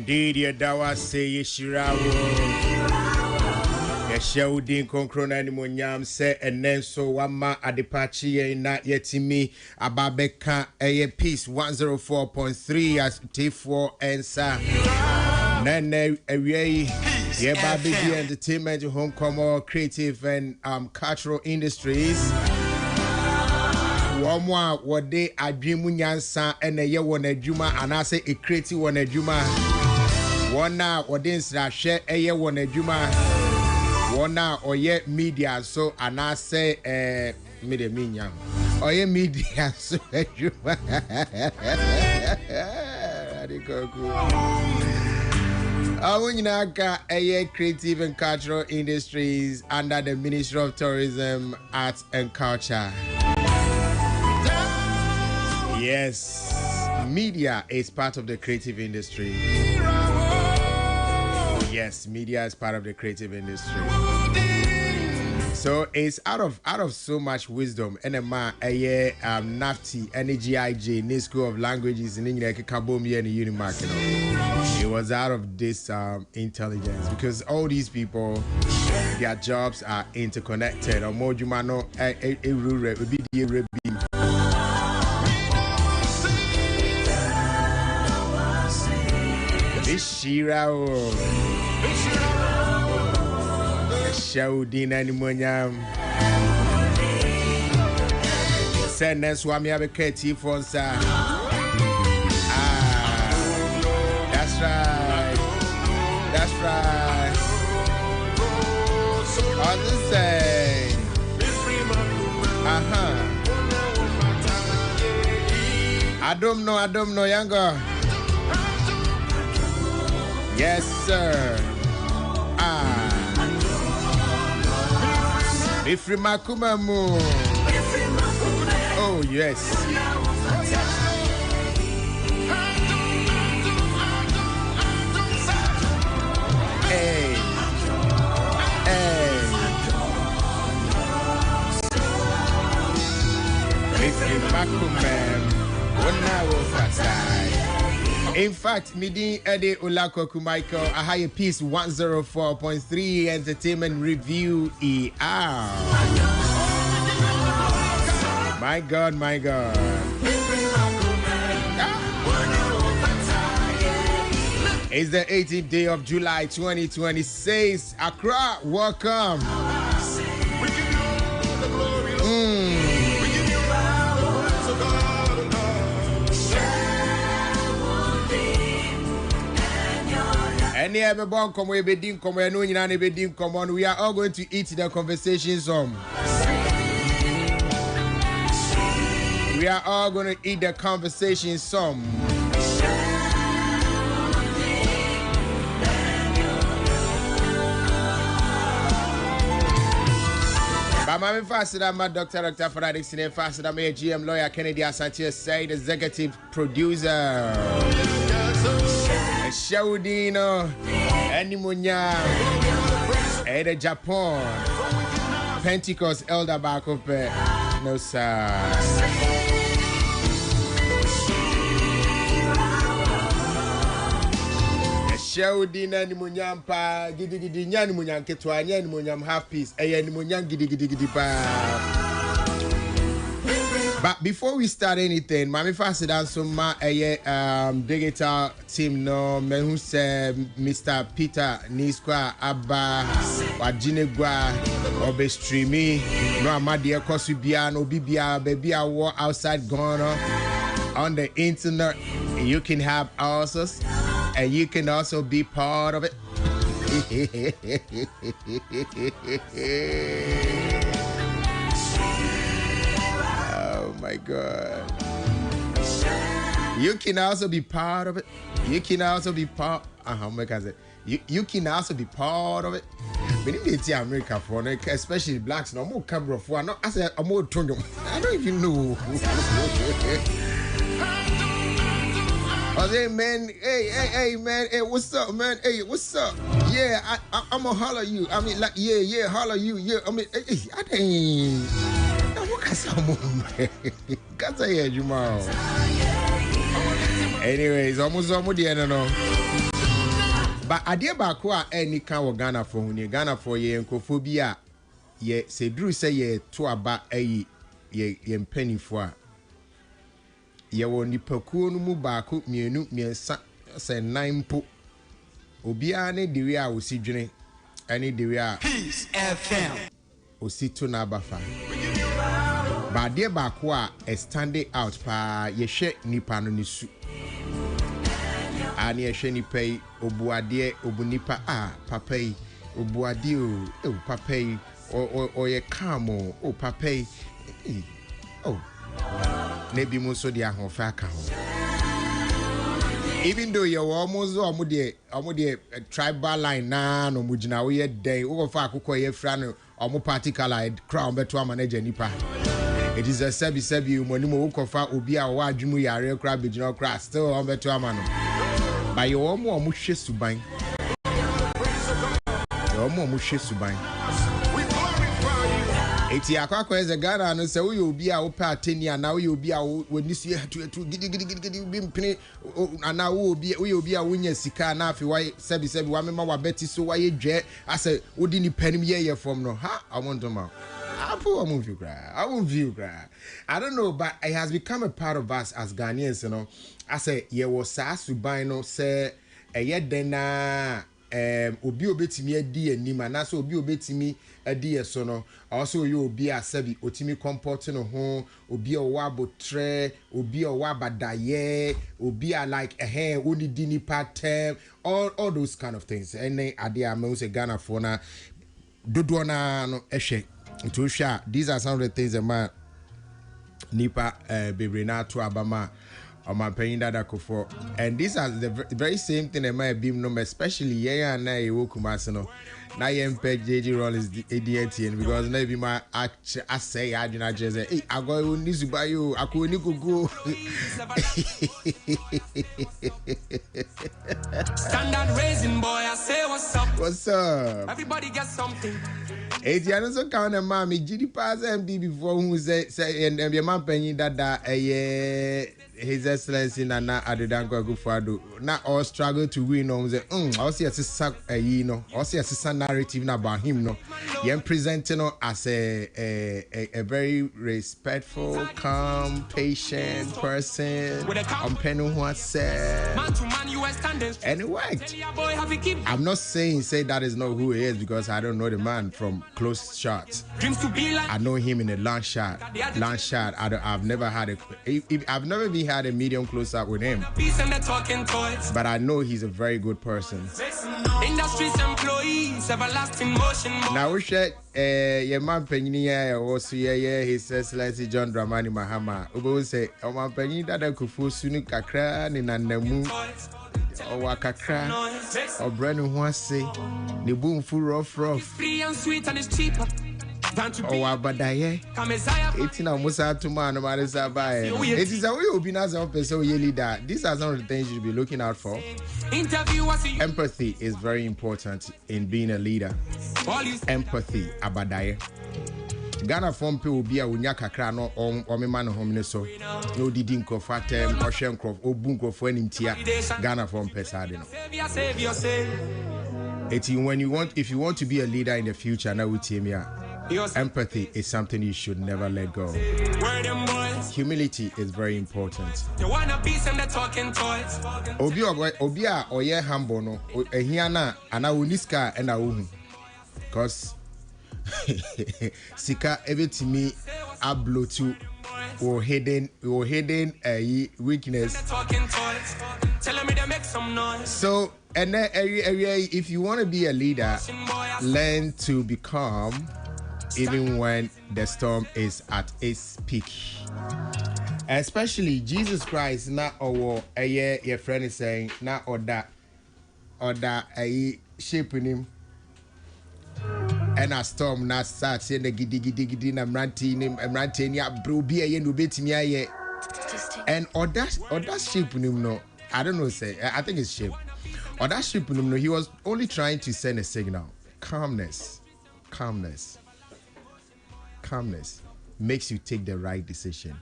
Indeed, Yadawa say Yeshirawo. Yeshawudin Konkrona Nimonyam say and then so Wama Adepachi na Yetimi Ababeka Aye Peace 104.3 as T4 and Sa Nene Away Yeba Big Entertainment Homecoming Creative and Cultural Industries. Wamwa wode adwemu nyansa ene ye wona adwuma anase ekreti wona adwuma wona wode nsrahwe eye wona adwuma wona oye media so anase media minya oye media so adwuma adikoku Awunyaka eye creative and cultural industries under the Ministry of Tourism, Arts and Culture. Yes, media is part of the creative industry. Yes, media is part of the creative industry. So it's out of so much wisdom. NMA, NAFTI, NGIJ, New School of Languages in English, Kabomi and Unimark. It was out of this intelligence because all these people, their jobs are interconnected. Or more, you might know, Shirao Shawudin Nimonyam Send us Swami Abeketi Fonsa. That's right. That's right. On the same. I don't know, younger. Yes, sir. Ifri Makumamu. Oh, yes. Hey. Hey. Ifri Makumamu. In fact, Midi Ede Olakoku Michael, a higher piece 104.3 Entertainment Review ER. My God, my God. It's the 18th day of July 2026. Accra, welcome. We are all going to eat the conversation some. We are all going to eat the conversation some. But my faster than my Dr. Forensics and faster than my GM lawyer Kennedy Asante Said, executive producer. Shawudino, Animunya, Eda Japan, Pentecost Elder Bakope, no sir. Shawudina Animunyam pa, gidi Nyamunyam Ketwanya, Animunyam half piece, Animunyam gidi pa. But before we start anything, Mami Fasid and some digital team no men who say Mr. Peter Niskwa Abba Wajinegwa Obestreamy no Amadia Kosubiano Bibia baby I walk outside Ghana on the internet. You can have answers and you can also be part of it. Oh my God. You can also be part of it. You can also be part. You can also be part of it. When you get to America for especially blacks, no more camera for no. I said I'm more turn. I don't even know. Oh, hey man, hey man, hey, what's up, man? Hey, what's up? Yeah, I'm gonna holler you. I mean, like, yeah, holler you. Yeah, I mean, hey, I think. What can someone? Can't say it, Jamal. Anyways, almost the end, no. But adeɛ baako a ɛni ka wɔ Ghana for ho ne Ghana for yɛ nkurɔfoɔ bi a yɛ sɛ duru sɛ yɛ to aba ɛyi yɛ mpanimfoɔ a yɛwɔ nipakuo no mu baako mmienu mmiɛnsa sɛ nan mpo obiara ne dewe a osi dwene ɛne dewe a Peace FM osi to n'aba fa ba adeɛ baako a stand out pa yɛhwɛ nipa no ne su ani ehwe nipa yi obuade obu nipa papa yi obuade o papa yi o ye calm o papa yi na bi mo so de ahofa aka ho even though you almost omo tribal line na no mugina wo ye den wo fa akokɔ ye fra no omo party color crown beto manager nipa. It is a sebi money mo kofa obi a wo adwumu yare kra begina kra still on beto amano. But you omo hwe suban. You omo hwe suban. Eti akwa eze Ghana no se wo ye obi a wo pa atenia na wo ye obi a wo nisu etu gidi bi mpene ana wo ye obi a wo nya sika na afi wa sebi wa mema wa beti so wa ye dwe ase wo di ni panim ye from no ha amontoma. I won't view cry. I don't know, but it has become a part of us as Ghanaians, you know. I say, ye was sass to buy no say a yet then obi obetimi adi anim na so obi obetimi adi eso also you obi asabi otimi comport no ho obi owa botre obi owa badaye obi like only dini part all those kind of things and ade am say Ghana for na dodo na no ehwe to share. These are some of the things that man nipa bebrina to abama or my paying that for, and these are the very same thing that might be no, especially yeah and I wokumasino. Now you JJ Roll is the ADTN because maybe my I say I do not just say hey I go need to buy you I could go standard raising boy I say what's up everybody get something. It's also count a mommy GD pass MD before who say and your man penny that His Excellency Nana Adedankwa Akufo-Addo na all struggle to win on say I see a narrative about him no you presenting as a very respectful calm patient person on penny who said and it worked. I'm not saying that is not who he is because I don't know the man from close shots. I know him in a long shot. I've never had I've never been had a medium close up with him, but I know he's a very good person. Industry's employees, everlasting motion. Now we share your man Penny also His Excellency John Dramani Mahama. Ubo say o man Penny that kufu sunu kakra ni nanemu o wakakra o brand who say the boom full rough free and sweet and it's cheaper. Oh, abadaye. It's in a Musa to man, no matter it is a way of being as a person leader. These are some of the things you should be looking out for. Empathy is very important in being a leader. Empathy, abadaye. Ghana form people be a unyaka krano or me man home so no didinko fatem or shenkrof or bunko for any tia Ghana form pesadino. It's if you want to be a leader in the future, now with him here. Empathy is something you should never let go. Humility is very important. Obia oye humble no ehiana ana uniska and a because sika everything ablo to or hidden a weakness. So and then if you want to be a leader, learn to be calm even when the storm is at its peak. Especially Jesus Christ, not our your friend is saying, not or that a shaping him. And a storm not start saying the giddy I'm ranting ya bro be a no bit me aye. And or that shaping him no, I don't know say I think it's shape. Or that shaping him no, he was only trying to send a signal. Calmness makes you take the right decision.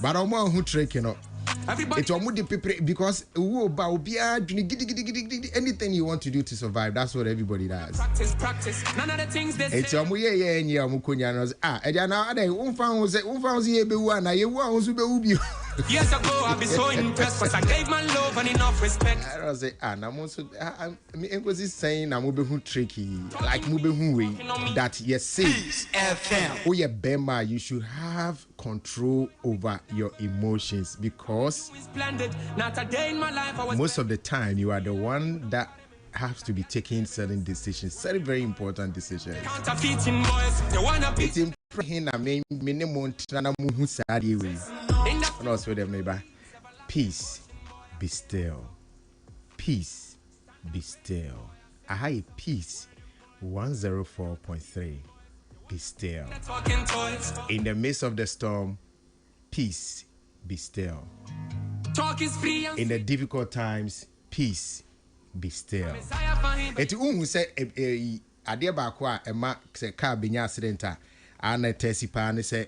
But I'm one who trick, you know. It's almost the people because anything you want to do to survive, that's what everybody does. Practice. None of the things they It's say. Years ago, I've been so impressed because I gave my love and enough respect. I was say, I'm also saying I'm tricky, like way that you see. Oh yeah, Bema, you should have control over your emotions because most of the time you are the one that has to be taking certain decisions, very important decisions. Counterfeiting boys, they wanna be. It's important. Minimum and also them neighbor. Peace, be still. Peace, be still. I have a peace 104.3. Be still. In the midst of the storm, peace, be still. Talk is free. In the difficult times, peace, be still. Eti who say adeɛ baako a ɛma sɛ car benya accident a ana tesi pa ne sɛ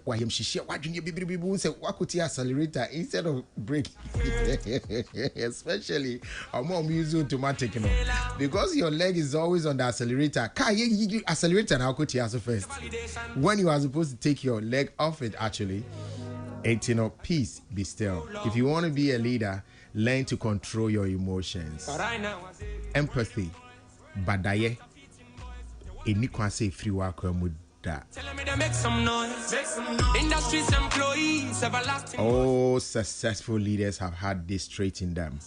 why him shishia wadwene bibibibu say wakoti accelerator instead of brake especially more use automatic you know because your leg is always on the accelerator car you accelerator now koti as first when you are supposed to take your leg off it actually. And you know, peace, be still. If you want to be a leader, learn to control your emotions. Empathy, badaye. Any can say free work with that. All successful leaders have had this trait in them.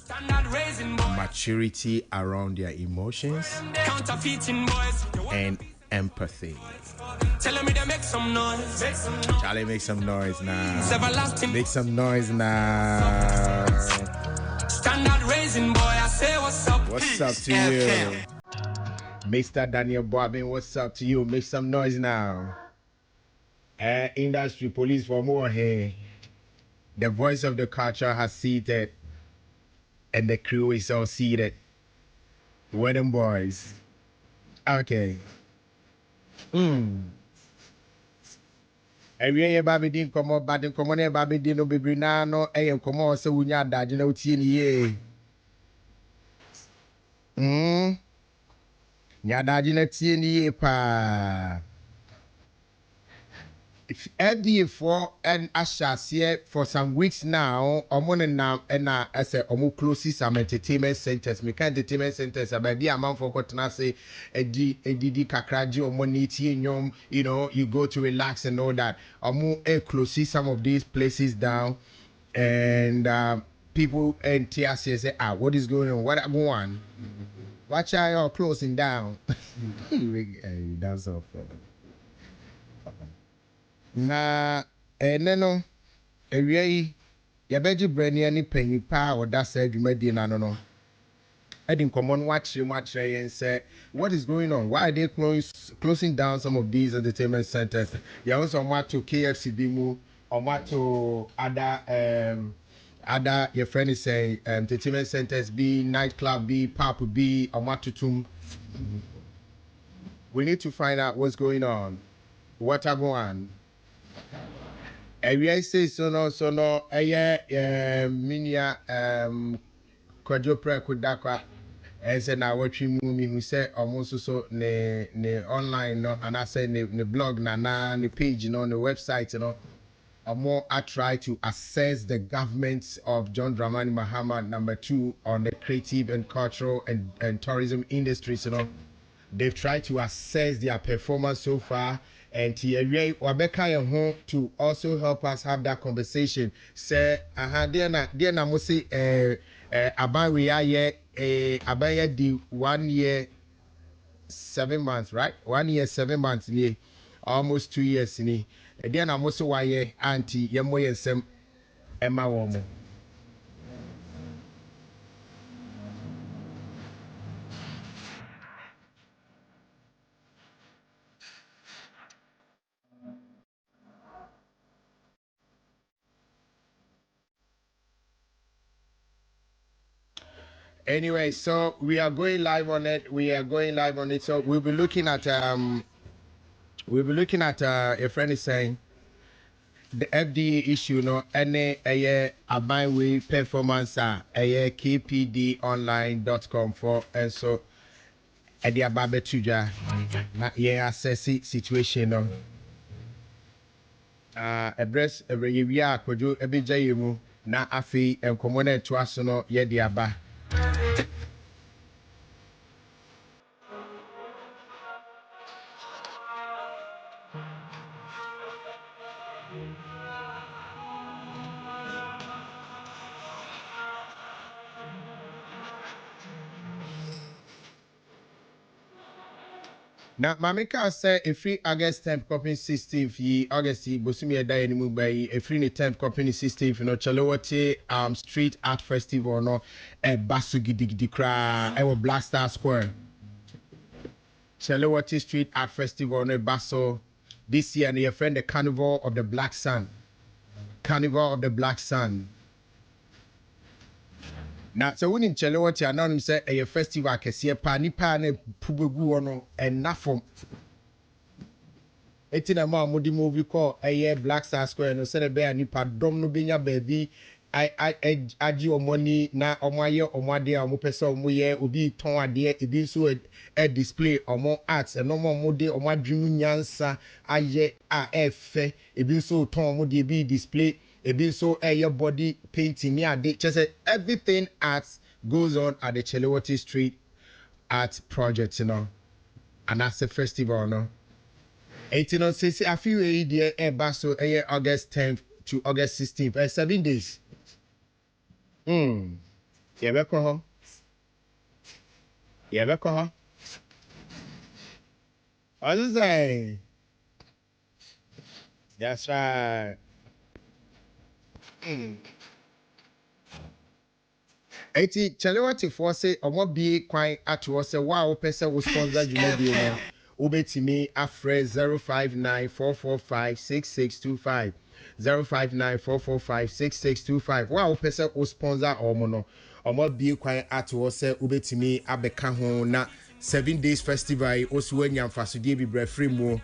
Maturity around their emotions and empathy. Tell me to make some noise. Charlie, make some noise now. Make some noise now. Standard raising boy, I say what's up. What's up to you? Mr. Daniel Bobbin, what's up to you? Make some noise now. Industry police for more here. The voice of the culture has seated and the crew is all seated. Wedding boys. Okay. Every year, Baby Dean come up, but come on, Baby Dean no be no, come on, so we not that you know, ye. Nyadagina pa. FDA4 and Asha for some weeks now, now and I say close some entertainment centers. Me can entertainment centers about the amount for what I say DD kakraji or money you know, you go to relax and all that. Close some of these places down and people and TRC say, what is going on? What go on? Watch out, you're closing down. That's all. Na no ewie yabeji brani ani panyi pa o da sa adwumadi na no edin common watch yen say what is going on, why are they closing down some of these entertainment centers? You also want to KFC bimu or want to other your friend is saying entertainment centers be nightclub be pub be or want to we need to find out what's going on, what are going on. I say so no minia Kwadwo Preko Dakwa and say na watch me who say almost so ne online no and I say ne blog na ne page you know the website you know more I try to assess the government of John Dramani Mahama #2 on the creative and cultural and tourism industries you know. They've tried to assess their performance so far and Wabeka to also help us have that conversation. Say, dear na musi aban we are aban di 1 year 7 months, right? 1 year 7 months ni almost 2 years ni. Dear na musi wa ye auntie yemo yensem Emma womo. Anyway, so we are going live on it. So we'll be looking at a friend is saying the FDA issue no any aban way performance kpdonline.com for and so edi ababe tuja na assess situation no address every akwajo ebeja yemu na afi enkomo na eto aso no ye di aba. Now, Mamika said a free August 10th copy 16th ye August Bosumi Eda Nimu by a free 10th copy 16th no Chalawati Street Art Festival no a Basugi Digdikra I Black Star Square. Chalawati Street Art Festival no Basso this year and your friend the Carnival of the Black Sun. Carnival of the Black Sun. Now, so when in Chalawati anonymous say a festival kesiye pa nipa ne pubegu ono enough from etina ma mudi movie call a Black Star Square no say be nipa dom no benya baby I agi omoni na omaye omade a omopese omoye obi ton ade ebi so a display omo arts and no more de omadwum nyansa aye a efe ebi so ton omode ebi display ebi so your body painting me ade just everything arts goes on at the Chelewati Street Art Project, you know, and that's the festival, no. 18 on 60, I feel a basso August 10th to August 16th, 7 days. Yeah, welcome. Yeah, welcome. I was saying, that's right. Eti Chelewati for say omo bi kwan ato say wow person wo sponsor Jumedi no obetimi afre 0594456625 0594456625 wow person wo sponsor omo bi kwan ato say obetimi abeka ho na 7 days festival osu anya mfasodie bi brefree mu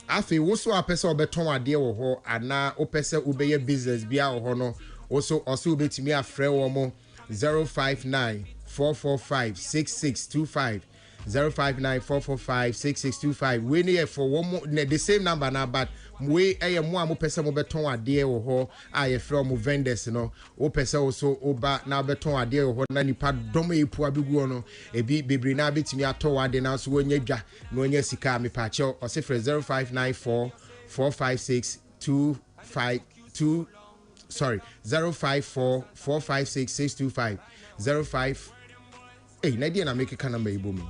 afi wo so apese obeton ade wo ho ana opese obeye business bia wo ho no also obetimi afre wo mo 059-445-6625 059-445-6625 we near for one more the same number now but we mo person mo beton ade wo ho aye from vendors no o person also oba na beton ade wo ho na nipa dom epu abegu no ebi bebre na betimi ato ade na so wonya dwa na wonya sika me pa che o se 0594-456-252 sorry 054-456-625 05 hey Nadia na make kana me bomi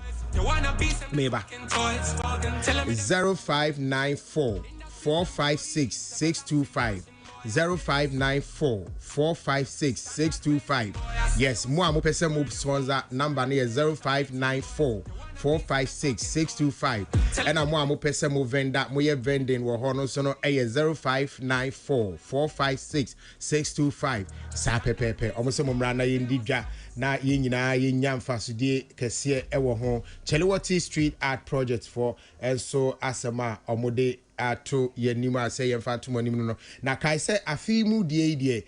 meba 0594-456-625 0594-456-625 yes mo pese mo sponsor number na 0594-456-625 and mo pese mo vendor mo ye vending wo ho no so no 0594-456-625 sa pepepe omo se mo mra na ye ndidwa na ye nyina ye nya mfasodie kese ewo ho Chelewati Street Art Project for and so asema omode ato yenima say yemfa to monim no na kai say afimu die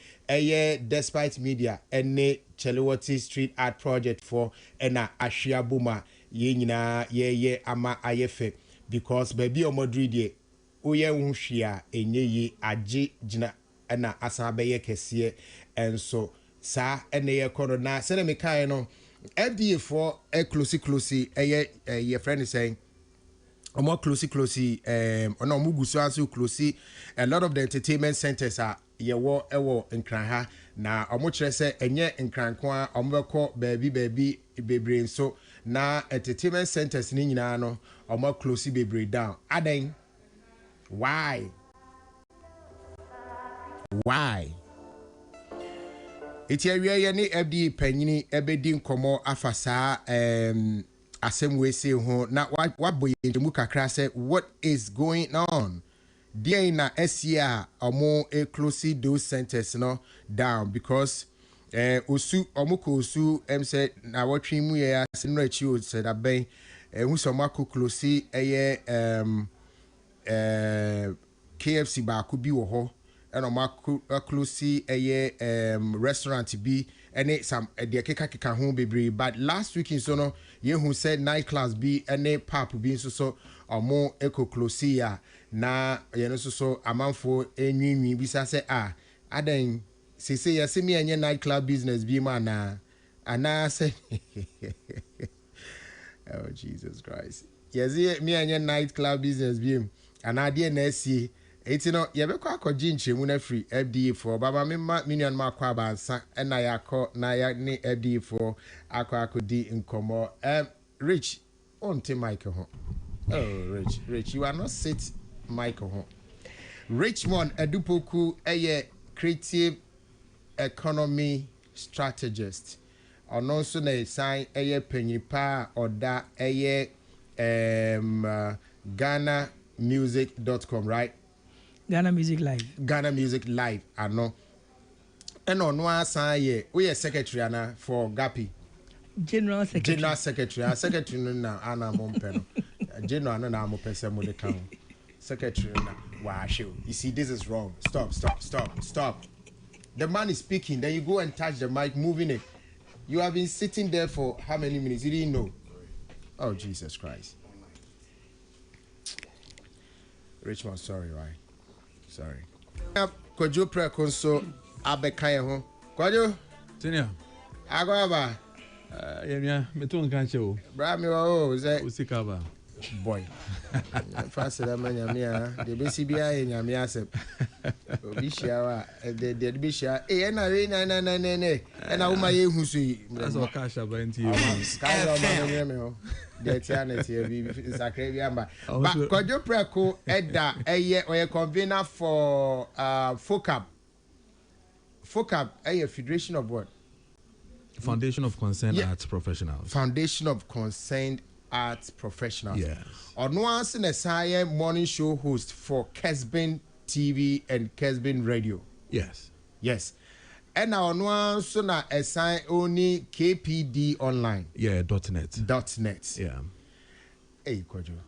despite media ene Chelewati Street Art Project for ena ahwiabuma ye nyina ye ama ayefe because baby omodri die oye nhwia enye ye age gina ena asabe kese enso sa ene ye kono na se na me kai no FDA for closely your friend is saying more closely no muguso aso closely a lot of the entertainment centers are ewo nkranha na omo kire se enye nkranko a omo beko baby bebre so na entertainment centers ni nyina no omo closely bebre down aden why iti awie ni FDA panyini ebedi nkomo afasa asem we say ho na what boy mu kakra say what is going on there na SCA omo closely those centers no down because osu omo ko osu say na watwi mu ye ase no achi o said aben hu so mako closely KFC ba ko bi wo ho ɛna ɔmo close restaurant bi ɛne some deɛ keka ho bebree but last week nso no yehu sɛ night class bi ɛne pap bi nso so ɔmo close a na yɛn nso so amanfo enwinwi bi sa sɛ adan sese yɛsɛ mi enye night club business bi ma na say oh Jesus Christ yɛsɛ mi enye night club business bi ana deɛ na asie eti no yɛbɛkɔ akɔgye nkyɛmu na free FDA for baba me ma minion ma akɔ abansa ɛna yakɔ na ya ne FDA for akɔdi nkɔmɔ Rich on te mic ho oh Rich you are not sit mic ho Richmond Edupoku creative economy strategist ɔno nso na sign panyipa ɔda GhanaMusic.com right Ghana Music Live ano ɛna ɔno asan we secretary ana for Gapi general secretary secretary no na ana mompɛ no general no na amopɛ mo de kan secretary na washo you see this is wrong stop the man is speaking then you go and touch the mic moving it you have been sitting there for how many minutes you didn't know oh Jesus Christ Richmond sorry Kojo Prekonso abeka ho Kojo Senior Agwaba yemia meto nka che o bra me o say usikaba boy fasela manyamia de besi bia nyamia asep obi shiawa de be shia na we na na wo ma ye hu so yi so ka sha ba nti ka ro ma me ho de tianet ye bi sakre bi amba ba Kojo Preko eda oye convener for FOCAP Federation of what Foundation of Concerned Arts Professionals. Foundation of Concerned Arts Professionals. Yes. Once in a science morning show host for Kesbin TV and Kesbin Radio. Yes. And now once na assign only KPD online. Yeah, .net. Yeah. Hey, Kojo.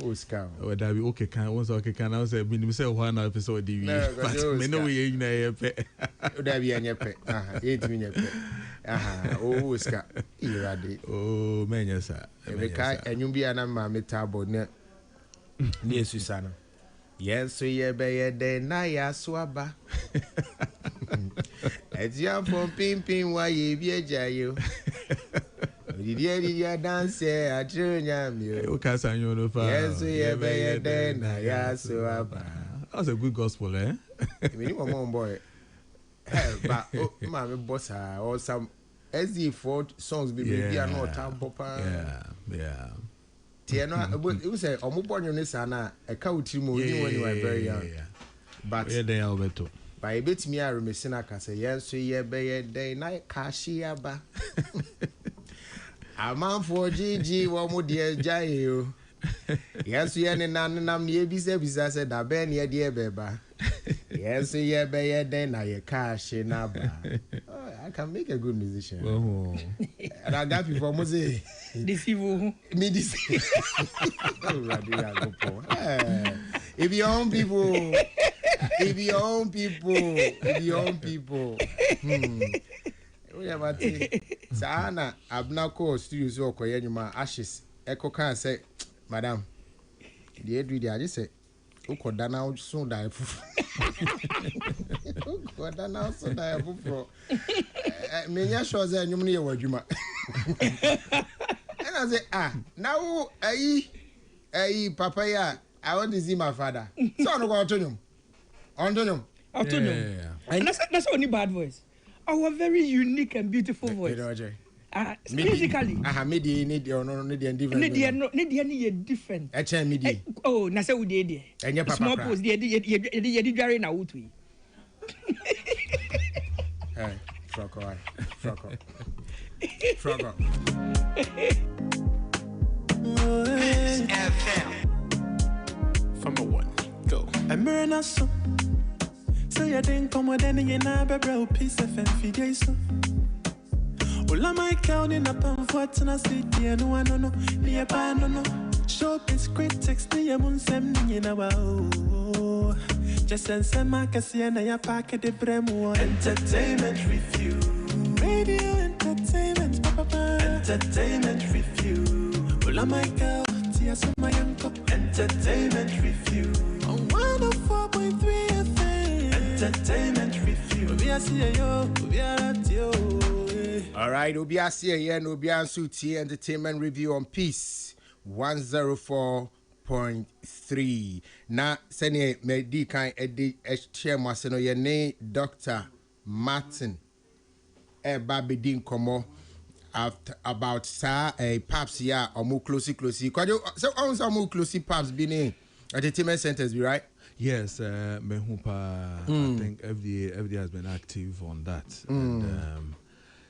Oh, scout. Oh, that be okay. Can once okay. Can I say? Me say one episode TV. But me know we na yepe. That be yepe. Eight minutes. Oh, scout. Irade. Oh, menya sa. Ebeka enyumbi ana ma metabo ne. Ni Susana. Yes, so ye be ye de na ya swaba. Etia from pimpin wa ye bi ejayo. Did dance a junior? Okay, Sanyo no fa. Yes, we be then. That's a good gospel, eh? Minimum boy. But my boss or some SD4 songs be maybe are not time papa. Yeah. Tiano, you say, Omupon a cow team when you are very young. But they are better. By a bit me, I remember I say, yes, so ye be day night cashiaba. A man for GG, one more dear Jayo. Yes, we are in an ye be said, I ben ye dear beba. Yes, ye be then I cash in Abba. I can make a good musician. Oh, and I got before Mose. Deceive me deceive. If your own people. Sana abnako studios okoye nyuma ashes ekoka say madam the edu dey I say ukoda na so die fufu ukoda na so die fufu menya sure say nyum ne wadwuma and I say now ayi papa ya I want to see my father so no go to nyum and that's only bad voice. Our very unique and beautiful voice. Musically. Midi need or no need different. Need different. Midi. Oh, na say we dey there. Small post dey dware na wutui. Hey, frog. From a one, go. I'm so. So you didn't come with any bro piece of enfidation. All of my counting up on what and I see dear no one no near no showbiz critics near moon sem in our Just send some markets and I pack the bremo. Entertainment review. Radio entertainment, papa. Entertainment review. Ola Michael, Tia Samayanko. Entertainment review. On 104.3 FM. Entertainment review. We are seeing you, we are at you. All right, Obia here, and Obia Suti Entertainment Review on Peace 104.3. Na sene medi kan edi chairman seno ye ne Dr. Martin Babedin komo after about paps ya omu closely kwajo so on some closely paps be ne entertainment centers be right. Yes, Mehupa. I think FDA has been active on that. And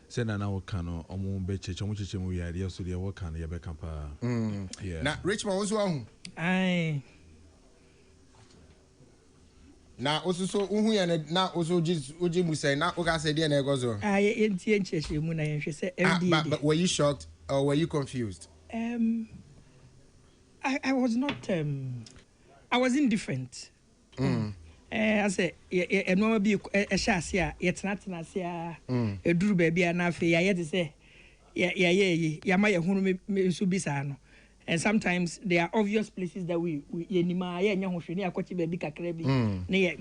send an hour cano omu beche chomuche mu ya dia so dia work can ya be kampa. Yeah. Na Richmond also on. Aye. Na osuso uhu ya na oso oji mu say na oka say dia na egozo. Aye enti encheshe mu na yenhwe say FDA. But were you shocked or were you confused? I was not I was indifferent. I say no be ehase a yetena se a eduru ba bia na afi ya yete say ya ma ye hunu me nso bisa no. And sometimes there are obvious places that we yenima ya nya hwehwe ne akochi ba bi kakra bi.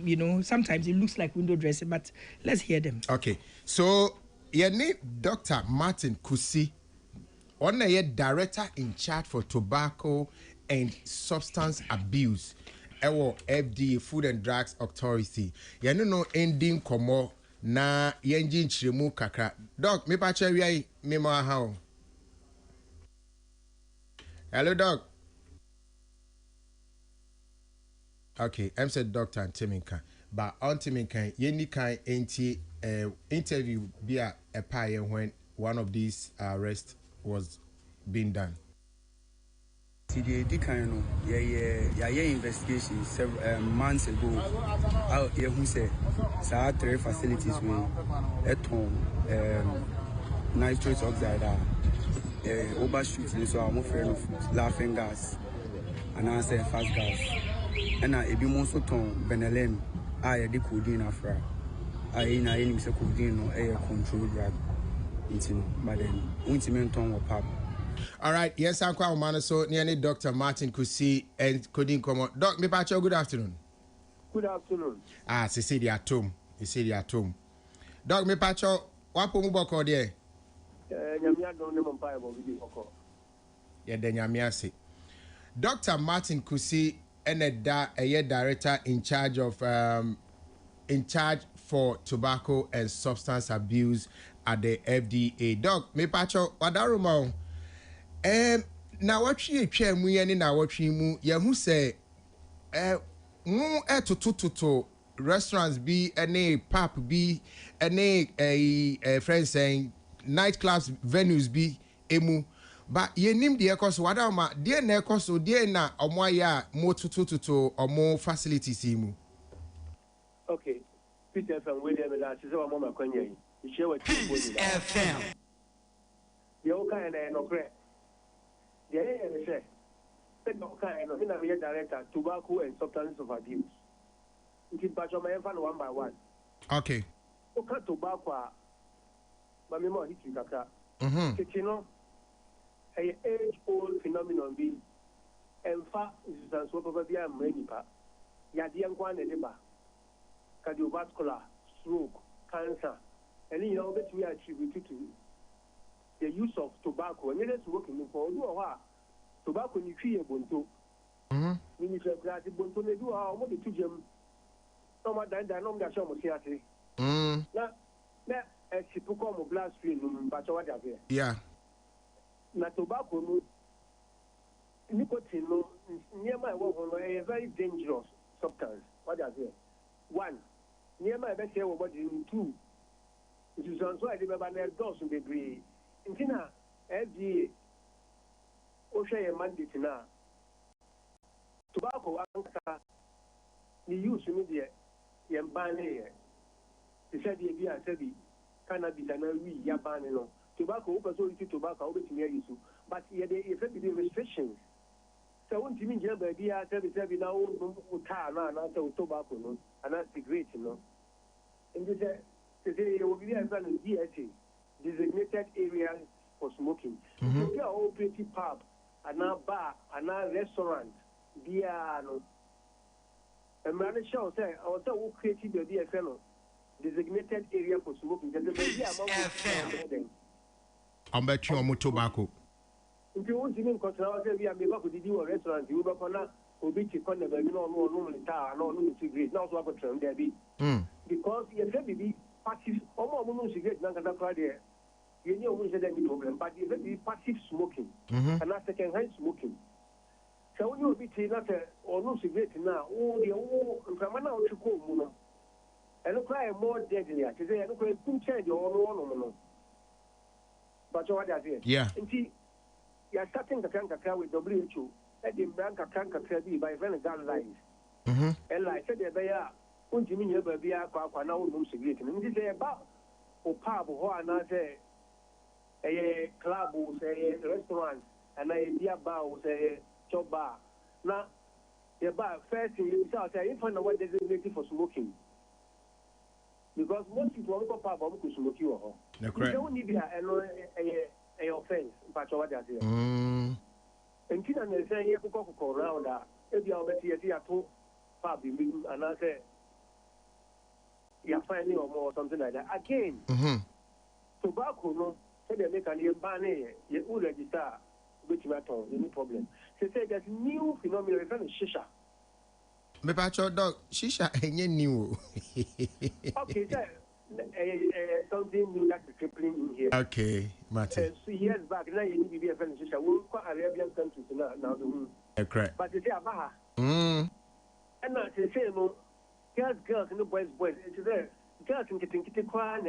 You know, sometimes it looks like window dressing, but let's hear them. Okay. So your name Dr. Martin Kusi, on a director in charge for tobacco and substance abuse. Ewo FDA Food and Drugs Authority. You know ending komo na yenji nchiremu kakra. Doc, me pa chewe ai me ma how. Hello, Doc. Okay, I'm said Dr. Timinka. But on Timinka, yeni kan enti interview be a pie when one of these arrests was being done. The kind of investigation several months ago. Who said three facilities with at home nitrate oxide overshooting, so I'm afraid of laughing gas and I say fast gas. And I be most of time Benelem. I the codeine after I in a codeine or air control drug. But then ultimate tongue or pub. All right, yes, I'm quite man. So, nearly Dr. Martin Kusi and Coding come on. Doc, me pacho, good afternoon. Good afternoon. She said at home. He said at home. Doc, me pacho, what pomu boko there? Nyamia don't know my video boko. Yeah, then Nyamia say. Dr. Martin Kusi and a director in charge for tobacco and substance abuse at the FDA. Doc, me pacho, wadaruma. Na watwi etwa mu ye ni na watwi mu ye hu se mu etotototo restaurants bi ene pub bi ene friends saying night clubs venues bi emu but ye nim de ekoso wada ma de na ekoso de na omo aya mo totototo omo facilities mu. Okay, Peter FM we dey na se wa mo makwanya yi ihe wa Peace FM ye o kan na no kre. The director, tobacco and substance of abuse. It is one by one. Okay. Okay, tobacco. But me more history kaka. You know, a age-old phenomenon be. And far is so probably a manipa. Yadian kwan eleba. Cardiovascular, stroke, cancer, and you know that we are attributed to the use of tobacco. And let's work in for tobacco ni tree bonto. Ni se grati bonto ne do ha mo de tujem. No ma dan no ma show mo siate. Na e sipuko mo blast screen no ba cho wada be. Yeah. Na tobacco no nicotine no niema e wo no a very dangerous substance. What does it? One, niema e be say wo body. Two, it is so I remember na dose be bree. Intina FDA Osha ye mandate na tobacco anka ni use media ye ban here. They said the be said cannabis and we ya ban no. Tobacco person use tobacco we betimi use but ye dey effect the restrictions. So when Jimmy Jabba be at every now tar now tobacco no and that's the great no. And they say you will be a DSA designated areas for smoking. We are all pretty pub and now bar and now restaurant beer no. And man show say I was so creative the DSA designated area for smoking. There's a baby among I'm bet you on tobacco. If you want to mean because I say we are able to do a restaurant, you will corner will be chicken, no tower, no cigarette. Now, what term there be? Because you said be passive, almost cigarette, not that Friday. You know, we said any problem, but you be passive smoking and not second hand smoking. So when you be not or no cigarette now, the old Ramana to go, and look like more deadly. I say, I look like two change or no. But what I say, yeah. You are starting the cancer with WHO. Let the bank a cancer be by very guidelines. And like said, they are when you mean your baby are now no cigarette. And this is about or pub or another a club or say restaurant and a beer bar or say shop bar. Now, the bar first thing you say, if I know what designated for smoking. Because most people won't pub or smoke you. You don't need a offense, but what they say. And Tina say, you go around if you are better to pub, and I say, you are finding or more something like that. Again, tobacco, no, so they make a new ban, you will register which matter, any problem. They say there's new phenomenon, shisha. Me pacho dog, shisha ain't new. Okay, sir. Something new that's crippling in here. Okay, Martin. So years back, now you need to be a friend. We'll quite Arabian countries now. Correct. But they say Abaha. And now they say no, girls, no boys. It's there. Girls in getting quiet,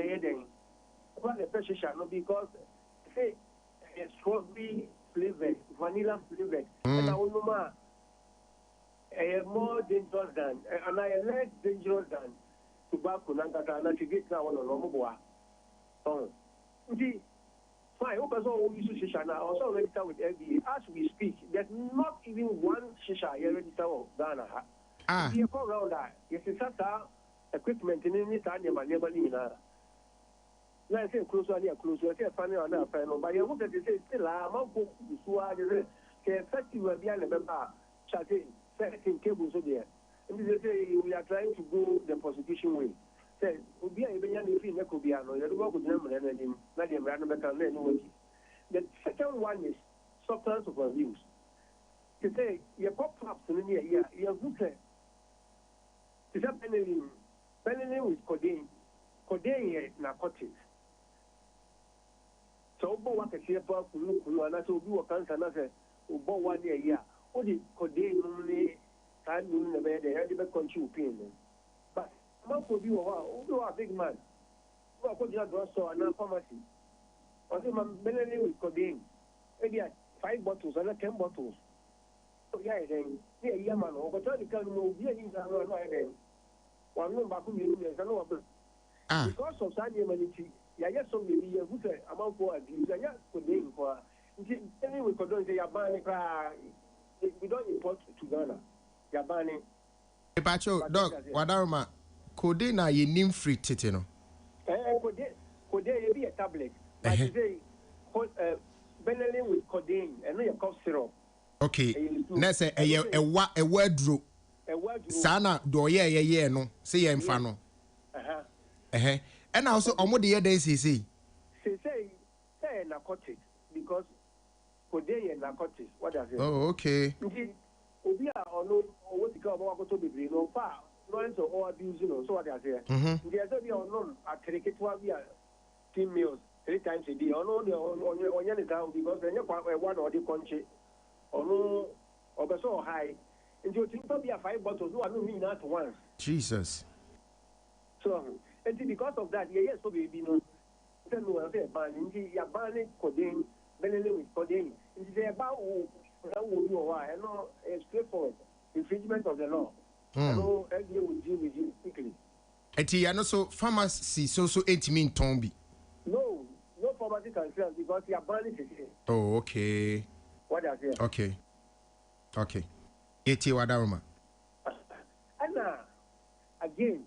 quite a pressure no because say strawberry flavored, vanilla flavored, and I will know more dangerous than, and I less dangerous than. Tobacco and to get now on a normal. Oh, fine. Also, we use shisha now. Also, register with FDA. As we speak, there's not even one shisha here register of Ghana. You go around that. Yes, it's equipment in any time. Never let's say closer. Let's say funny or not. But you look at it, still, I'm not going to festival be a member. Chatting, setting cables there. And they say we are trying to go the prosecution way. Say, we are even young if you could be a lawyer, you work with them and him, not him, the second one is substance of abuse. To say, you pop ups in the year, you have looked at it's a penalty with codeine. Codeine is narcotics. So, what I say about and I will do a cancer, and I say, one year, what is codeine only? I'm doing the bed, I had country opinion. But most of you are a big man. Who are putting a drugstore and a pharmacy. I say, I'm melody with codeine. Maybe 5 bottles and 10 bottles. So, yeah, then, yeah, man, but I can't move here in the then. One number of millions, I know about. Because of such humanity, yeah, yes, so maybe you put a amount for abuse, and yes, codeine for. Anyway, codeine, they are buying we don't import to Ghana. Yabani. Pacho, dog, Wadaruma, codeine na ye name free tete no. Codeine be a tablet. But you say, Benelin with codeine, and no cough syrup. Okay. Let's say a word Sana do ye no. Say ye mfano. And also omo de days he say narcotics because codeine is narcotics. What does it? Oh, okay. Obi a ono what you about to be no far knowledge or abuse so what they are saying there be ono atreke to be a team meals 3 times a day ono the onye the town because they one or the country ono obeso high and you think be a 5 bottles no one mean at once Jesus so and because of that yes so be no tell no say ban nti ya ban codeine benelin with codeine nti say about it's straightforward. Infringement of the law. No, FDA will deal with you quickly. Eti ya no so pharmacy so 8 mean tombi. No pharmacy can sell because you are banning it. Oh, okay. What are they? Okay. Okay. Eti wadaruma. And again,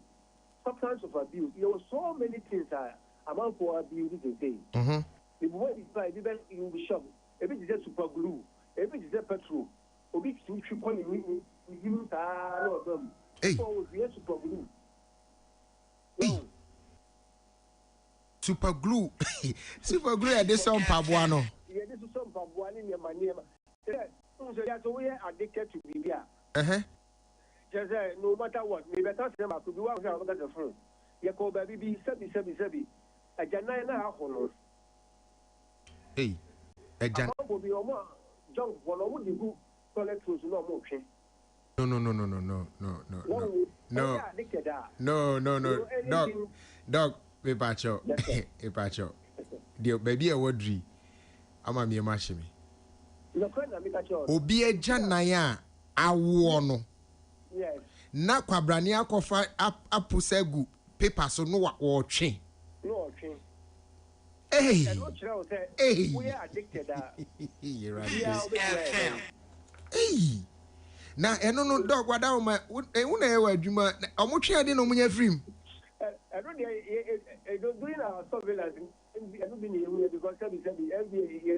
substance of abuse. There were so many things that amount for abuse today. Mhm. The moment you buy, even you will be shocked. If it is a super glue, if it is a petrol, or big thing you call it, you know them. Hey. So we have super glue. Hey. No. Super glue. Super glue at this some pabuano. Yeah, this is some pabuano in your money. So we are addicted to Bibia. Just no matter what, we better say, I could do what I got the phone. You call baby, sebi. A janina honor. Hey. A jan. Will be on junk one or would you go toilet to no motion? No. Dog, me pacho. E pacho. Dio baby a wordry. Ama me mashimi. Obi e janaya awo no. Yes. Na kwabrani akofa apusegu paper so no wa twe. No twe. Hey. Hey. We are addicted. You're right. Hey. Na eno no dog wada o ma una e wa adwuma omotwe ade no munya frim. I don't doing our surveillance. I don't been because every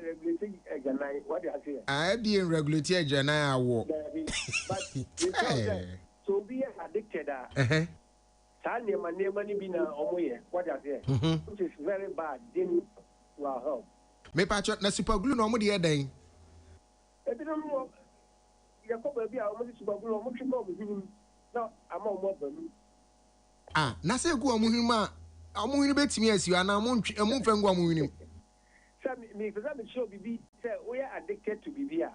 regulating Janai. What do you say? I be regulating Janai awo. But so we are addicted. Sanya money be na omoye. What do you say? Which is very bad. Then will help. Me patcho na super glue no mo de den. I don't know. You come be our money super glue. Mo try go with him. Now I'm on more. Na se gu amuhinu a amuhinu betimi asiu ana amumfengu amuhinu. Me for me show bibi say we are addicted to bibia.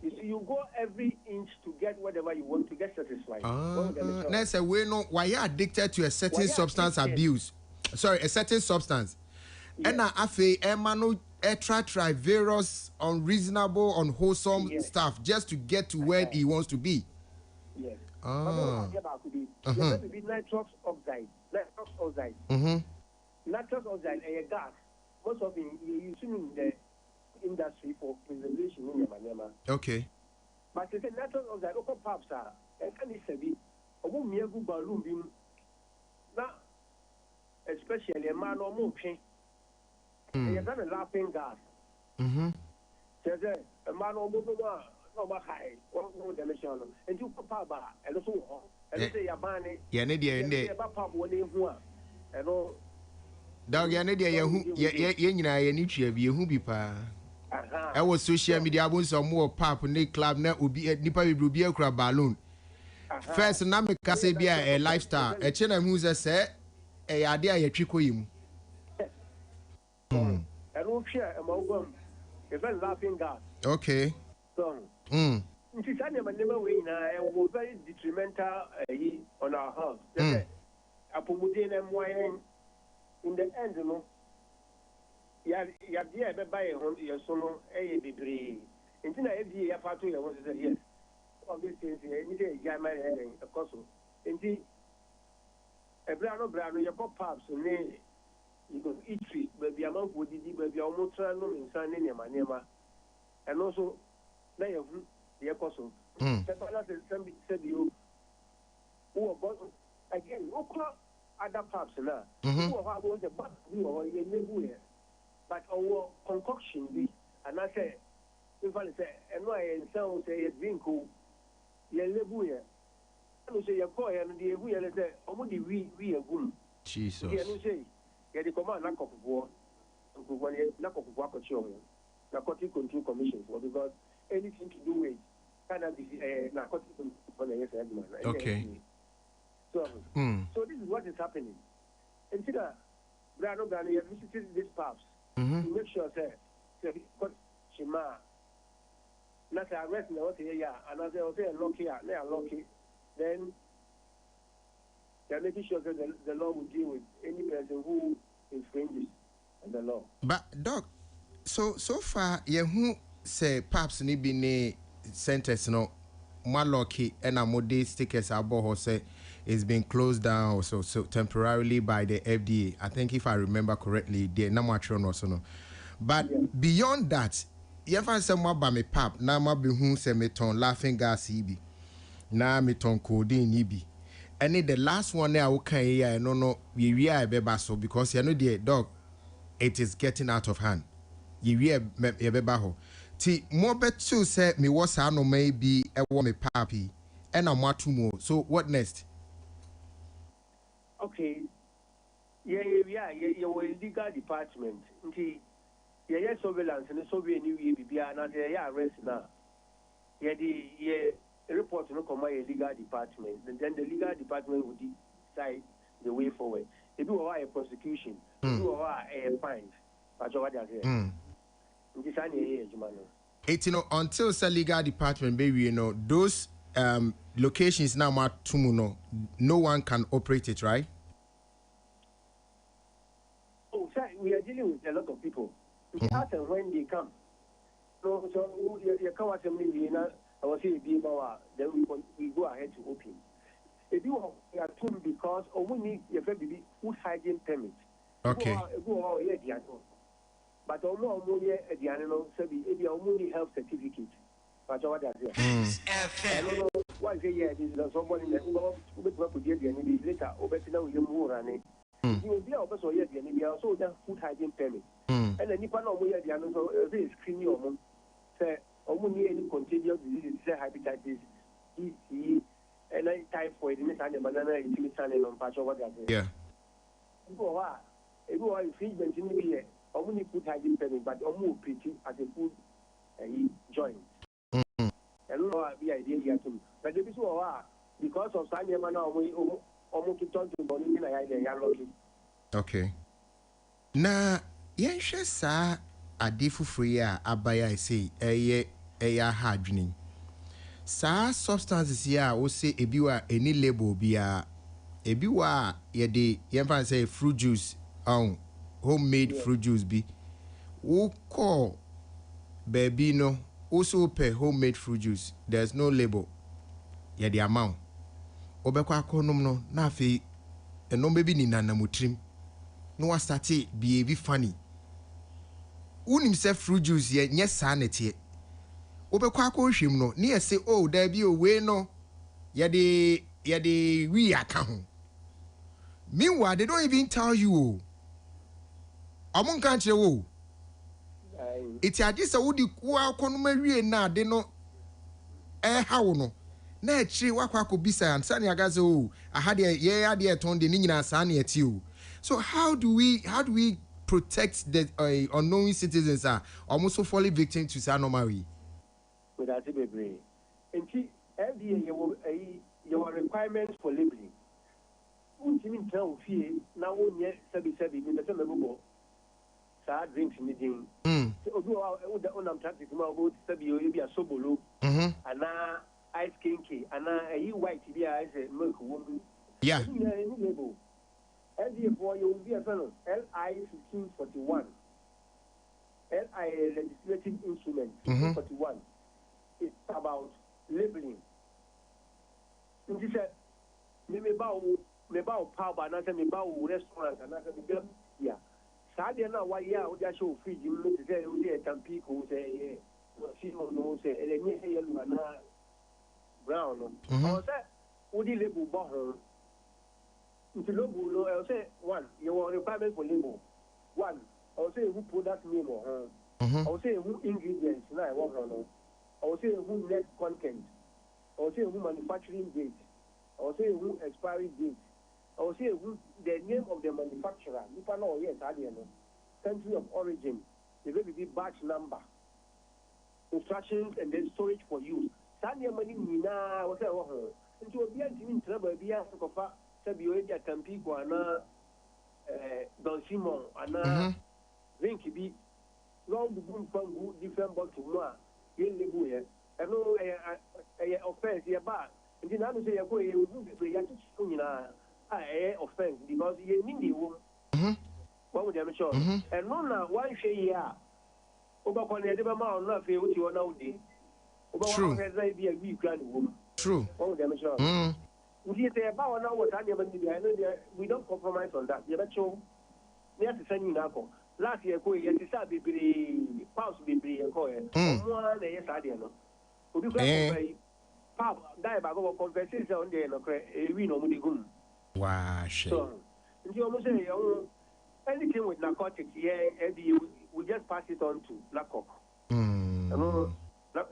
You see you go every inch to get whatever you want to get satisfied. Na say we no why you addicted to a certain substance abuse. Sorry, a certain substance. And na afi emano try various unreasonable unwholesome stuff just to get to where he wants to be. Yes. Maybe nitrous oxide. Nitrous oxide is a gas. Most of it you use in the industry for preservation in Yamanema. Okay. But the nitrous oxide, local pubs are, and it's a bit, a woman go balloon beam. Now, especially a man or motion. They have done a laughing gas. There's a man or moving over high, one dimension, and you pop up and so on. And say, Yabani, Yanidi, pop one in one. And all. Dog Yanidi, ye need to who be pa. I was social media, I was some more pop, Nick Club, net would be a Nipa Rubia crab balloon. First, Nami Casabia, a lifestyle, a china who's a set, a idea, a trico him. And we'll share among them. If I'm laughing gas. Okay. So, it's never win, and we're very detrimental on our house. I put them wine in the end, you know. You have buy your solo, a degree. Until I have the apartment, I want to say yes. All these things, you say, Yama, a coso. Indeed, a brown, your pop ups, and you go eat tree, but the amount would be almost in San Nema. And also, they have the apostle. Said you, who about again, other parts now. Who are going to back you or your neighbor. But our concoction be, and I say, if I say, and why and sound say it's being cool, your neighbor. I say, your boy and the we are only we are good. Jesus. You say, the command lack of war, lack of work of children. Narcotic Control Commission because anything to do with cannabis, narcotic control. Okay. So this is what is happening. Consider Brano Gani has visited these pubs to make sure that Shima not arrest me what here and as they say lock here, they are lucky. Then they're making sure that the law will deal with any person who infringes the law. But Doc, so far who say perhaps ni be ne sentence no Maloki and Amode stickers abo say it's been closed down also so temporarily by the FDA. I think if I remember correctly, the Namatron also no. But beyond that, yɛfa sɛ mo aba me pap na mo abɛhu sɛ metɔn laughing gas yi bi na metɔn codeine yi bi ɛne the last one a woka yi a ɛno no yɛwie a ɛbɛba so because yɛno deɛ dog it is getting out of hand yɛwie yɛbɛba hɔ ti mo bɛtu sɛ mewɔ saa noma yi bi ɛwɔ me pap yi ɛna mo ato mu so what next? Okay, yeah, legal department. Okay, yeah, surveillance and so we new year, and yeah, arrest now. Yeah, the report no come my legal department, and then the legal department would decide the way forward. If you are a prosecution, if you are a fine, but what they are saying. It's until the legal department, baby, those locations now no one can operate it, right? Oh, sir, we are dealing with a lot of people. As and when they come, so you come at me, I was saying, then we go ahead to open. If you are tuned because we need a very food hygiene permit. Okay. But almost at the animal, so the only health certificate. But what does it? I don't know why they is somebody that will get the enemy later over to know you more and you will be also yet the enemy also that food hygiene permit. And then if I know where the animal is screen your mom, say, only any contagious disease, say hepatitis, EC, and typhoid, and banana, on patch over that. Yeah. If you are infringement in the year, only food hygiene permit, but almost pretty as a food joint. And no idea here too. But the people are because of Sunday man we almost to turn to body in a okay. Na yɛnhwɛ saa ade foforɔ a abaya ɛsɛ ɛyɛ ha adwene saa substances yi a wose ebi wa any label bia ebi wa yɛde yɛmfa sɛ fruit juice homemade fruit juice bi wo call baby no also pay homemade fruit juice there's no label yɛde amount obekwa akonom no na afi ɛnom bebi ni nanamutrim no wa start behave funny unim say fruit juice ye nye saa netie obekwa akohwem no ne yɛse oh there be we no yɛde we aka ho meanwhile they don't even tell you amon kan kire wo iti ade sɛ wodi kwa akonom awie na ade no hawo no na akiri wakwa akobisa ansa ne agaze o ahade ye ade eton de ni nyina saa ne ati o. So how do we protect the unknowing citizens almost falling victim to say normally? With that baby. And see, FDA your requirements for labeling. Who didn't tell you now one year 77 in the summer go. So drinks meeting. Although I'm talking about Sabio a sobolo and ice kinky and a white as a milk woman. Yeah. Label. FDA for you will be a fellow LI 1541. LI legislative instrument 1541. It's about labeling. And she said, me bow power, and I me bow restaurant, and I said, yeah. Sadia now, why, yeah, we just show free, you look at the Tampico, who say, she knows, and then you say, brown. I said, would you label Bohol? If you look, I'll say, one, your requirement for label. One, I'll say who product name or her. I'll say who ingredients, now I want to know. I'll say who net content. I'll say who manufacturing date. I'll say who expiry date. I'll say who the name of the manufacturer. If I know, yes, I know. Country of origin, the very batch number, instructions, and then storage for use. Sandia money, Nina, whatever. And to be in trouble, be asked to cover Sabioja Tampico and Don Simon and Rinky long boom from different box of moi. Yen lebu here. I know a offense here, but and then I say you go you will be offense because you need the woman. What would you sure? And no now one share here. Over on the other amount, not feel what you are now doing. True. Be a weak grand woman. True. What would you sure? We say about now what I never did. I know we don't compromise on that. You bet you. We have to send you now. last year ko ye ti sa bibiri pounds bibiri en ko ye mo na ye sa de no obi ko ko pap dai ba go conversation on de no kre e wi no mu di gum wow shit so nti o mo say yo anything with narcotics here we just pass it on to NACOC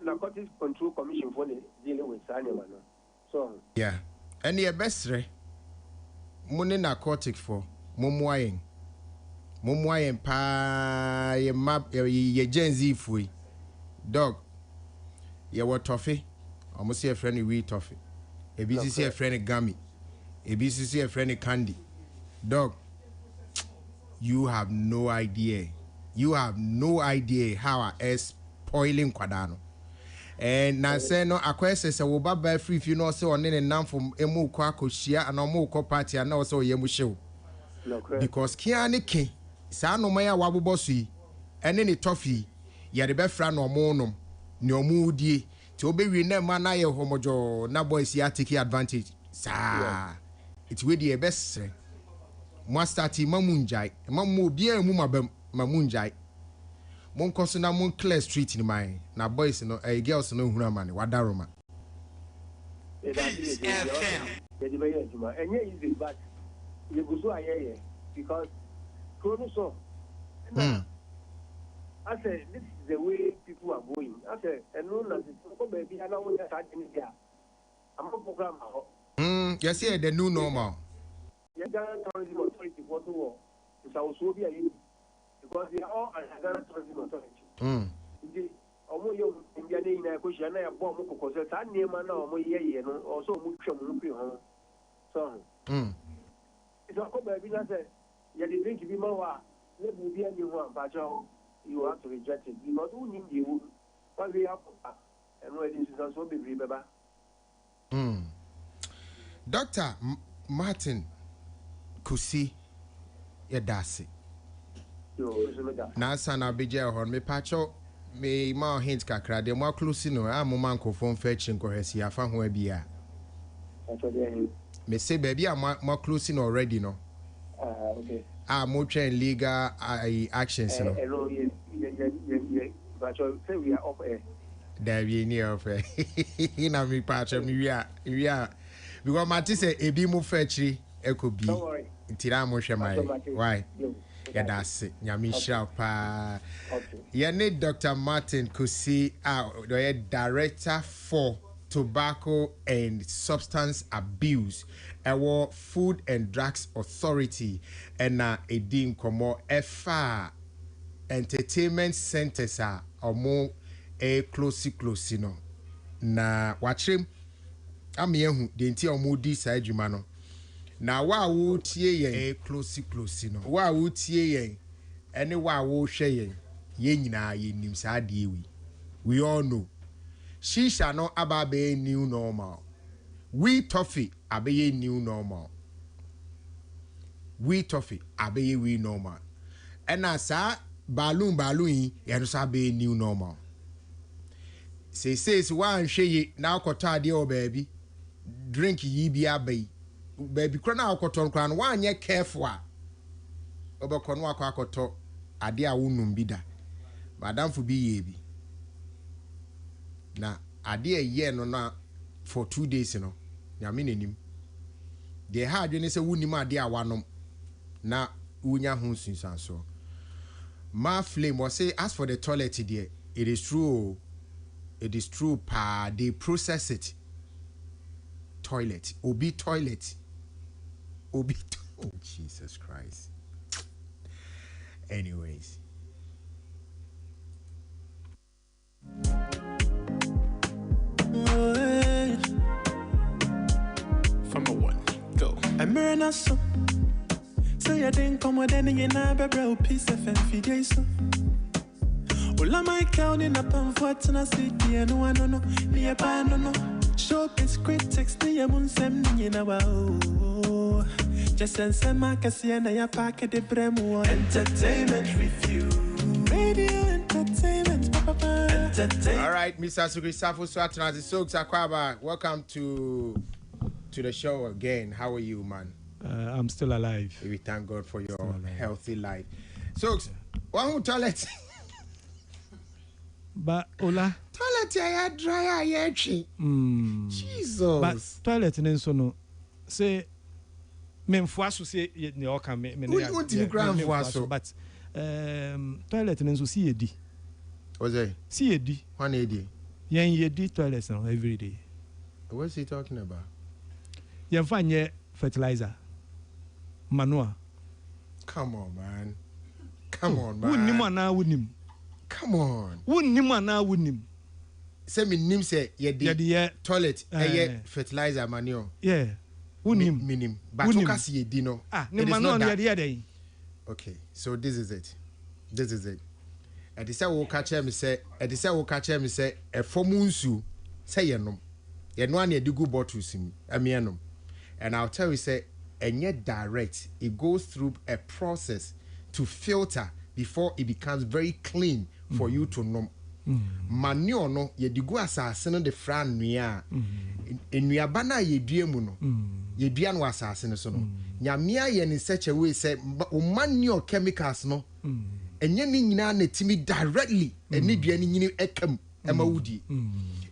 Narcotics Control Commission for dealing with animal no so yeah and your best money narcotic for momoyen pa ye map ye Gen Z fui dog ye what toffee almost see a friend we toffee a busy see a friend gummy a busy see a friend candy dog you have no idea how I spoiling kwadano and na say no akwese se wo baba free if you know say on ne nam from emu kwa akohia and omo ko party and na say oyemu hyew because kia ne ke saa no maya wabobɔ so yi ene ne toffee ye de befra no omo nom ne omo die ti obewi na ma na ye homojo na boys ya take advantage saa it we the best mo start mamunjai mamu obi emu mabam mamunjai mon koso na mon clear street ni man na boys no girls no hura man wadaroma easy but you go so aye because so I said this is the way people are going. I said and no na so baby I don't want that in there. I'm a program yes yeah the new normal. Yeah, tourism authority for the war. It's our Soviet because they are all under tourism authority. Omo yo India na ko shana ya bomb ko ko se tan ne ma na omo ye no also mu twam mu fi ho. So it's a ko ba bi na say ya dey drink bi ma wa le bu bi ani ho ba jo you have to reject it because who need you what we have and when this is so be beba. Dr. Martin Kusi Yadasi. Na sana beje hon me pacho me ma hint kakra de mo close no a mo man ko phone fetch nko hesi afa ho abia. Me say baby a mo close no already no. Okay. Mo train legal actions no. Hello but say we are up air. There we near of na me pacho me we are because Martin say ebi mo fetch ekobi. Don't worry. Ntira mo hwe mai. Why? Yeah, that's it. Nyamisha pa. Yeah, need Dr. Martin Kusi, the Director for Tobacco and Substance Abuse, our Food and Drugs Authority, and Edim Komo FA Entertainment Centers are more close no. Na watch him. I'm yehu the entire moody side jumano. Na wa wo tie yen close no wa wo tie yen ene wa wo hwe yen yen nyina yenim saa de we all know shisha no aba be new normal we toffee abe new normal we toffee abe we normal ena saa balloon yi ye no saa be new normal say wa nhwe yi na akoto ade o baby drink yi bi abai baby krona akoto nkran wa anye careful a obekọ no akoto ade a wonum bi da madam fu bi ye bi na ade a ye no na for 2 days no nyame nanim de ha adwene se wonim ade a wanom na wonya ho sunsanso ma flame was say as for the toilet there it is true pa they process it toilet obi oh Jesus Christ. Anyways, from a one go I'm mirror so say I didn't come with any na bebra piece of fideso Ola my counting up on what and I see the no one no near no showbiz critics near munsem na wow just send some markets and I pack the bremo entertainment review radio entertainment all right Mr. Sugrisafu Swatnazi Soaks Akwaba, welcome to the show again. How are you, man? I'm still alive. We thank God for your healthy life. Soaks, One toilet. But Ola. Toilet ya dry ya chi. Jesus. But toilet nenso no say memfuaso say ne oka me Untimi grand fuaso. But toilet nenso si edi. What's that? Si edi. One edi. Yen yedi toilets no every day. What's he talking about? Yen fanye fertilizer. Manure. Come on, man. Come on, man. Wunnim ana wunnim. Come on. Wunnim ana wunnim. Say me nim say ye toilet ye fertilizer manure. Yeah. Wunnim. Minim. But you can see ye no. Ne manure ye dey. Okay. So this is it. This is it. And this will catch me say a formunsu say yenom. Ye no an ye go bottles in amianom. And I'll tell you say and yet direct, it goes through a process to filter before it becomes very clean for you to know. Manure no ye digu asase no de fran nua enuaba na ye dua mu no ye dua no asase no so no nyamea ye in such a way say manure chemicals no enye ni nyina na timi directly eni dua ni nyini ekam ema wudi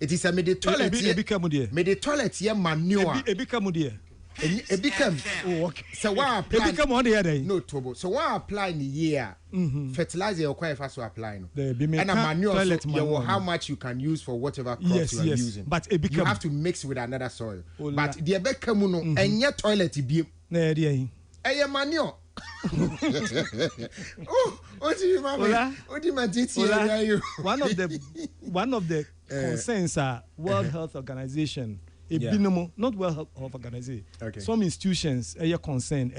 it is a me the toilet ye manure e become there. It become so why apply? It become on the other. No trouble. So why apply in the year? Fertilizer you quite fast to apply. No. And a manure, so how much you can use for whatever crops you are using. But it become, you have to mix with another soil. But the become no and your toilet be. A manure. Oh, what do you mean? What do you One of the concerns are World Health Organization. Not World Health Organization. Okay. Some institutions are concerned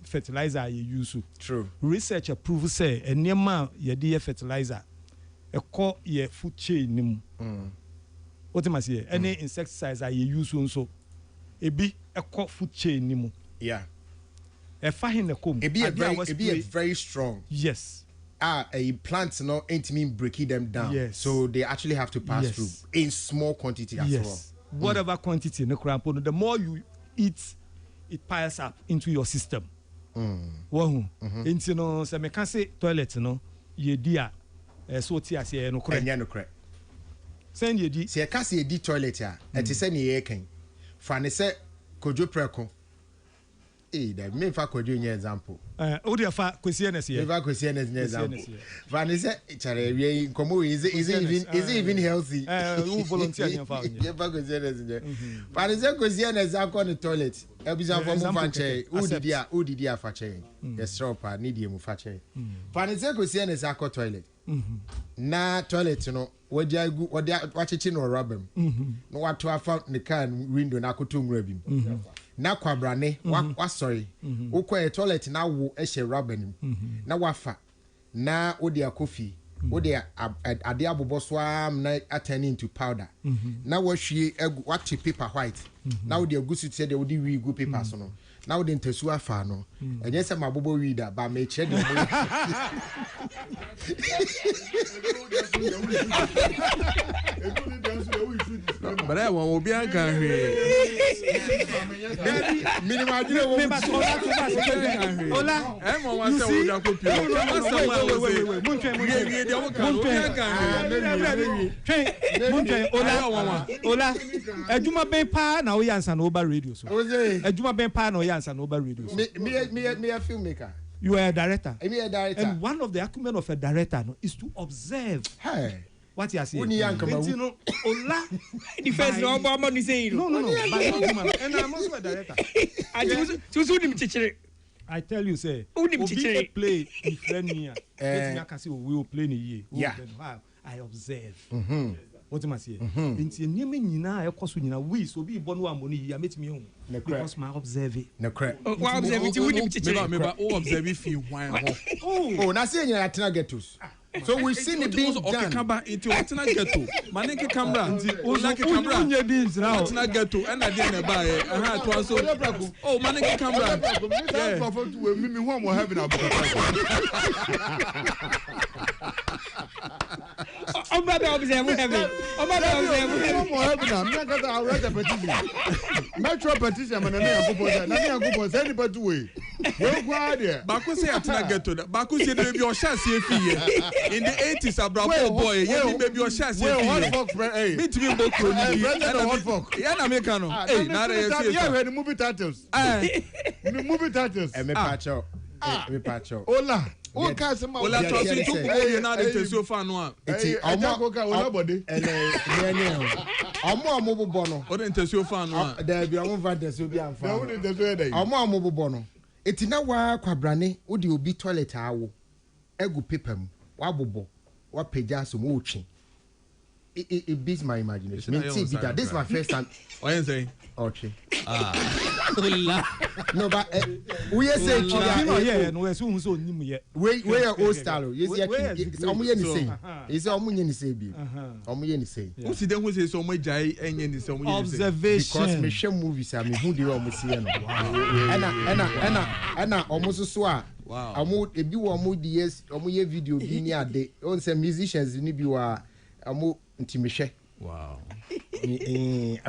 fertilizer you use. True. Research approves say a near ye fertilizer a call ye food chain. What am I saying? Any insecticides are you use so a be a call food chain. Yeah. A fine a comb. It be a very strong. Yes. A plants no ain't mean breaking them down. Yes. So they actually have to pass through in small quantity as well. Whatever quantity, the more you eat, it piles up into your system. Into no, so me can say toilet no, ye dia, so tia say no correct. Send ye di. Se ka say di toilet ya, et say ni ye ken. Fa ne say kojo preko. That me fa kojo nye example. O dia fa kwesi na say. Me fa kwesi na example. Fa ne say chare wie komo is it even healthy? Who volunteer here fa. Ye fa kwesi na say. Fa ne say kwesi na example on the toilet. E bi san for mo fa che. Who did ya fa che. Yes ropa need you mo fa che. Fa ne say kwesi na example toilet. Na toilet no wodi wachichi no rubber. No watu afa ne car window na akoto nwura bi. Na kwabrane wa sorry ukwa toilet na wo ehye rubber nim na wafa na odi akofi odi ade abobo so am na turn into powder na wahwie wate paper white na odi agusu tie de odi wi gu paper so no na odi ntasu afa no enye se mabobo wi da ba me che de but I want to be a guy. Ola, Ejuma ben pa na we answer no over radio so. Ejuma ben pa na we answer no over radio so. Me a filmmaker. You are a director. Me a director. And one of the acumen of a director no, is to observe. Hey. What you are saying? Ola, the first no money saying. No. And I'm also a director. I tell you, say, Obi play in friend here. I can say we will play in a year. Yeah. I observe. What am I saying? Into nyeme nyina ekoso nyina we so be born one money here make me home. Because my observe it. No correct. Why observe it? We need to me observe if you wine. Oh, na say nyina atena getos. So we've seen it being done. Kamba into atena geto. Maneke camera. Onake camera. Unye beans now. Atena geto and I didn't buy it. Aha to also. Oh, maneke camera. Yeah. Me who am having a Ọba bẹ observe heaven. Ọba bẹ observe heaven. Ọmọ heaven na mi akata I read the petition. Metro petition man na Yankopon say na Yankopon say anybody to way. We go out there. Baku say atena get to that. Baku say baby o sha see fie. In the 80s abrabo boy, ye baby o sha see fie. What fuck friend? Hey. Me to be book pro ni. What fuck? Yeah na me kan no. Hey, na dey see. Yeah, we the movie titles. Movie titles. Me pacho. Me pacho. Ola. O ka se ma. Ola to see to go ye na dey tesi ofa no a. Eti omo ka ola body. Omo bobọ no. O dey tesi ofa no a. There be omo va tesi obi amfa. Na we dey tesi dey. Omo bobọ no. Eti na wa kwabrane wo de obi toilet awo. Egu paper mu. Wa bobọ. Wa peja so mo otwe. It beats my imagination. This is my first time. What you saying? Okay. Ah. No, but we say yeah, no, so so nim ye. We are old style. You see, omo ye ni say. You see, omo ye ni say bi. Omo ye ni say. Who see them who say so much jai enye ni say omo ye ni say. Observation. Because me share movies, I me who dey omo see no. Ana omo so a. Wow. Omo ebi wo omo di yes, omo ye video bi ni ade. On say musicians ni bi wa omo ntimehwe. Wow. We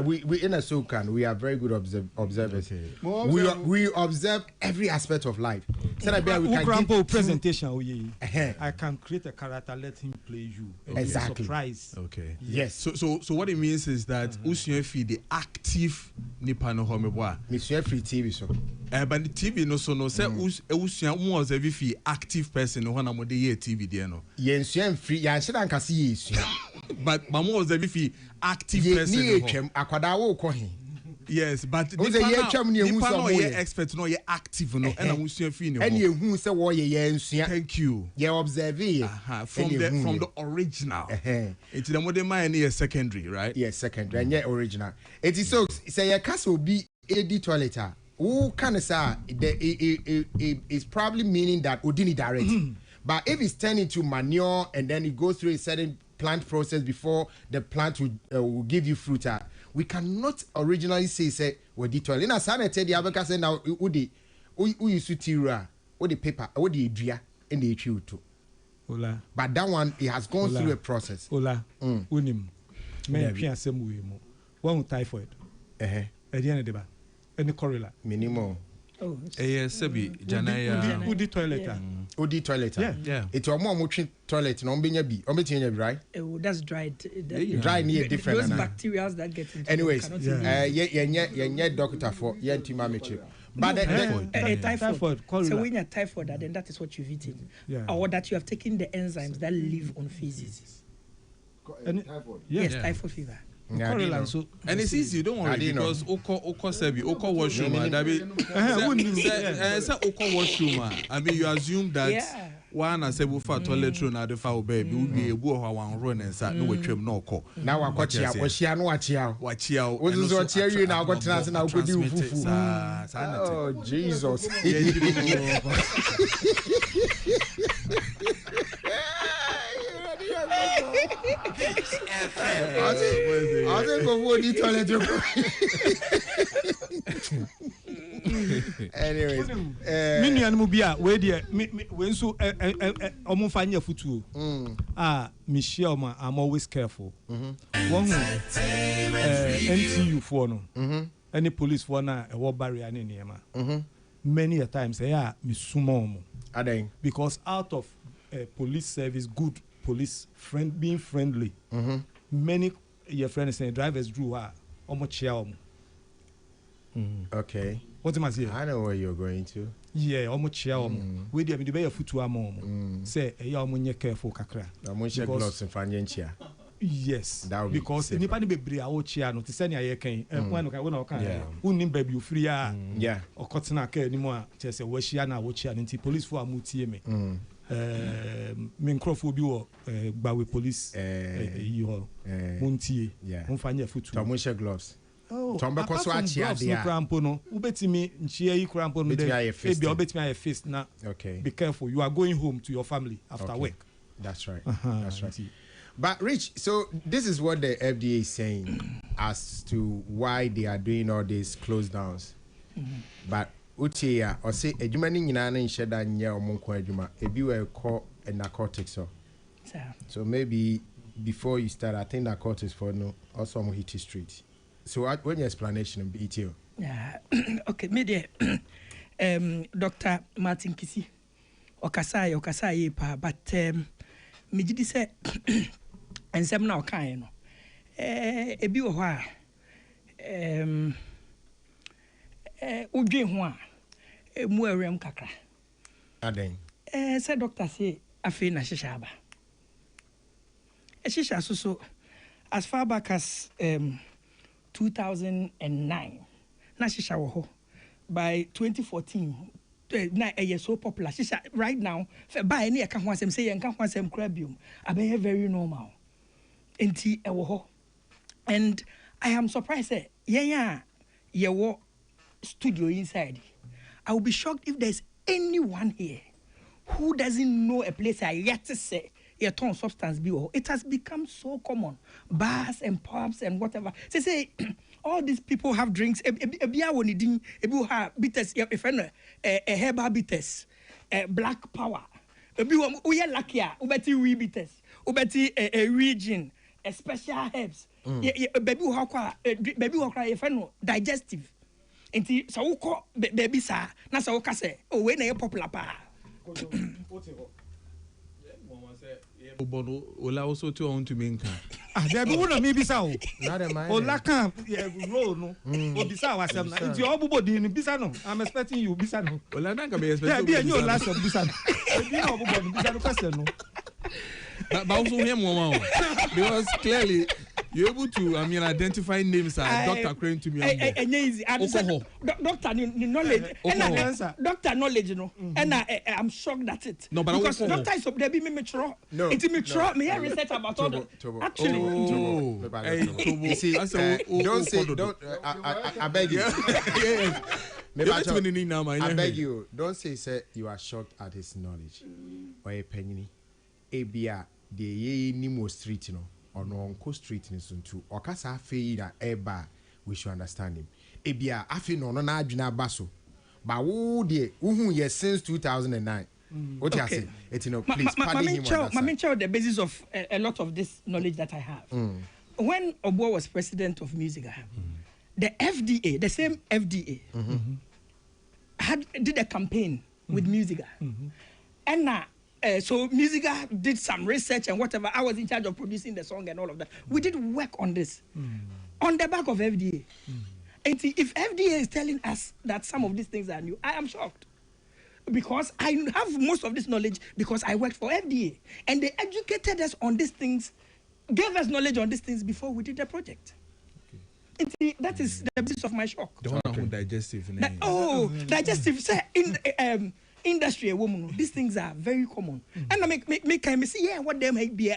in a Sokan, we are very good observers. Okay. We observe every aspect of life. So that we can give presentation. I can create a character, let him play you. Exactly. Surprise. Okay. Yes. So what it means is that Usien feed the active nipa no homeboa. Monsieur free TV so. But the TV no so no say Usien mo observe fi active person no na mo dey hear TV there no. Yensuan free yan se dan kase yesu. But mo observe fi active person. Ni etwem akwada wo ko he. Yes, but nipa no ye expert no ye active no and Usien fi no. And ehun se wo ye yensua. Thank you. Ye observe ye. From the original. It's the modern man is secondary, right? Yes, secondary. And ye original. It is so say ye kase obi edi toilet. Who can say it's probably meaning that Odini direct. But if it's turned into manure and then it goes through a certain plant process before the plant will give you fruit, we cannot originally say we did toilet. In a sana tell the Abeka say now udi used to tira or the paper or the dria and the tree too. Ola. But that one it has gone through a process. Ola. Unim. Me pia same way mo. One typhoid. At the end of the day. Any correla minimum. Oh, sebi janaya udi toilet. Udi toilet. Yeah. It's a more toilet no be right? That's dried. Dry near different. Those bacteria that get into. Anyways, doctor for yentima. But typhoid. So when you have typhoid, then that is what you've eaten, or that you have taken the enzymes that live on feces. Typhoid. Yes, typhoid fever. And it's easy, don't worry, because Oko Sebi, Oko washroom, Oko washroom. I mean, you assume that one as a for toilet room at the foul baby would be a boy one run and sat no trim no call. Now I watch ya, watch ya, watch ya. What is what you now got to now could do. Oh, Jesus. I think go the toilet. Anyways, mini animal bia we there we so omo fanya futu. Michelle ma I'm always careful. One NTU for no. Any police for na a war barrier ni niema. Many a times me sumo mo. Because out of police service, good police being friendly. Many your friends say drivers drew almost chia. Okay. What am I saying? I know where you're going to. Yeah, almost chia. We dey be your foot to am. Say you almost careful kakra. Almost gloves in fanyenchia. Yes, because nipa ni bebre a wo chia no te se ne ayekan when o kan unnim ba bi ofiri a okotena ka ani mu a chese wo hia na wo chia no nti police fo amutie me me nkrofo bi wo gbawe police yi ho muntie mfa nya futu to mo share gloves tombe ko so achia de a krampo no ubetimi nchia yi krampo no de ebi obetimi aye face na be careful, you are going home to your family after work. That's right. That's right. But Rich, so this is what the FDA is saying as to why they are doing all these close downs. But Utia or say ejuma ni nyina na nhye da nya omonko ejuma ebi we call narcotics so maybe before you start, I think that court is for no also on Hiti Street. So when your explanation be it you? Yeah. Okay, me there. Dr. Martin Kisi. Okasai pa, but me did say and some now kind no. Ebi wo hwa udwe ho a mu awrem kakra. Aden. Say doctor say afi na shisha aba. Shisha so as far back as 2009 na shisha wo ho by 2014 na so popular shisha right now by any ka ho asem say yen ka ho asem krabium abey very normal enti e wo ho and I am surprised say ye wo studio inside. I will be shocked if there's anyone here who doesn't know a place I yet to say a ton substance be. It has become so common. Bars and pubs and whatever. Say all these people have drinks. Ebi have bitters. A herbal bitters. Black power. Ebi we lucky. Ubeti we bitters. Ubeti a region. Special herbs. Baby how digestive. Inti sa uko baby sa na sa uka se o we na ye popular pa. Obono ola also to on to menka. There be one me bisa o. Not a mind. Ola kan roll no. O bisa wasem na. Nti obubo di ni bisa no. I'm expecting you bisa no. Ola na ka be expect. There be any last of bisa no. Ebi na obubo ni bisa no question no. But also him one because clearly you're able to identify names as Dr. Crane to me. Easy. Doctor knowledge. Doctor knowledge, you know. And I'm shocked at it. No, but because doctor is up there be me mature. No. It's mature. Me hear research about all the actually. Don't I beg you. I beg you. Don't say you are shocked at his knowledge. Or a penny. Ebia de ye ni mo street no or no onko street ni so too or kasa fe na eba we should understand him ebia afi no na adwena baso ba wo de uhun ye since 2009 what you say it you know please pardon him the basis of a lot of this knowledge that I have. When Obo was president of Musica, the FDA, the same FDA did a campaign with Musica. And so Musica did some research and whatever. I was in charge of producing the song and all of that. We did work on this on the back of FDA. And see, if FDA is telling us that some of these things are new, I am shocked. Because I have most of this knowledge because I worked for FDA. And they educated us on these things, gave us knowledge on these things before we did the project. And see, that is the basis of my shock. The one who digestive. Digestive. Say, in industry woman these things are very common and I make kind of see what them be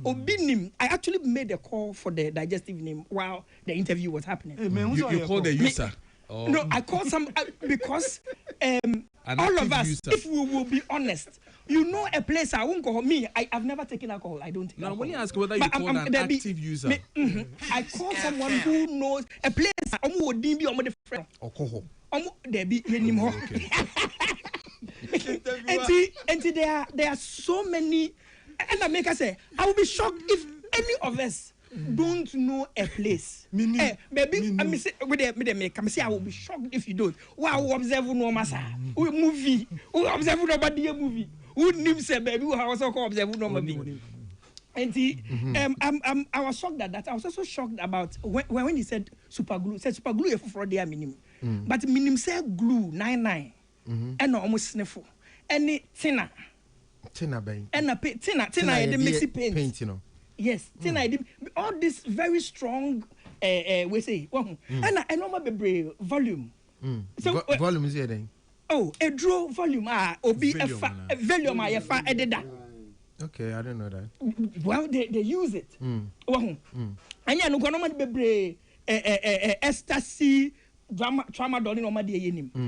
obinim. I actually made a call for the digestive name while the interview was happening. You called the user? No, I called some because all of us user. If we will be honest, you know a place I won't go me. I've never taken alcohol. I don't take alcohol. I'm only asking whether you call an active user. I call someone who knows a place there be and there are so many, and I make us say I will be shocked if any of us don't know a place. Baby, I say with the make I say I will be shocked if you don't. Wow, observe no massa. Movie. Observe nobody a movie. Who names say baby who also observe no movie. And I was shocked at that. I was also shocked about when he said super glue. Said super glue for their minimum, but minimum said glue 99. And almost sniffle. Any tina bang. And a tina the mixy paint. You know. Yes, tina all this very strong we say and I know my volume. So volume is here then. Oh, a draw volume obi a volume I edida. Okay, I don't know that. Well, they use it. And yeah, no gonna be ecstasy. Trauma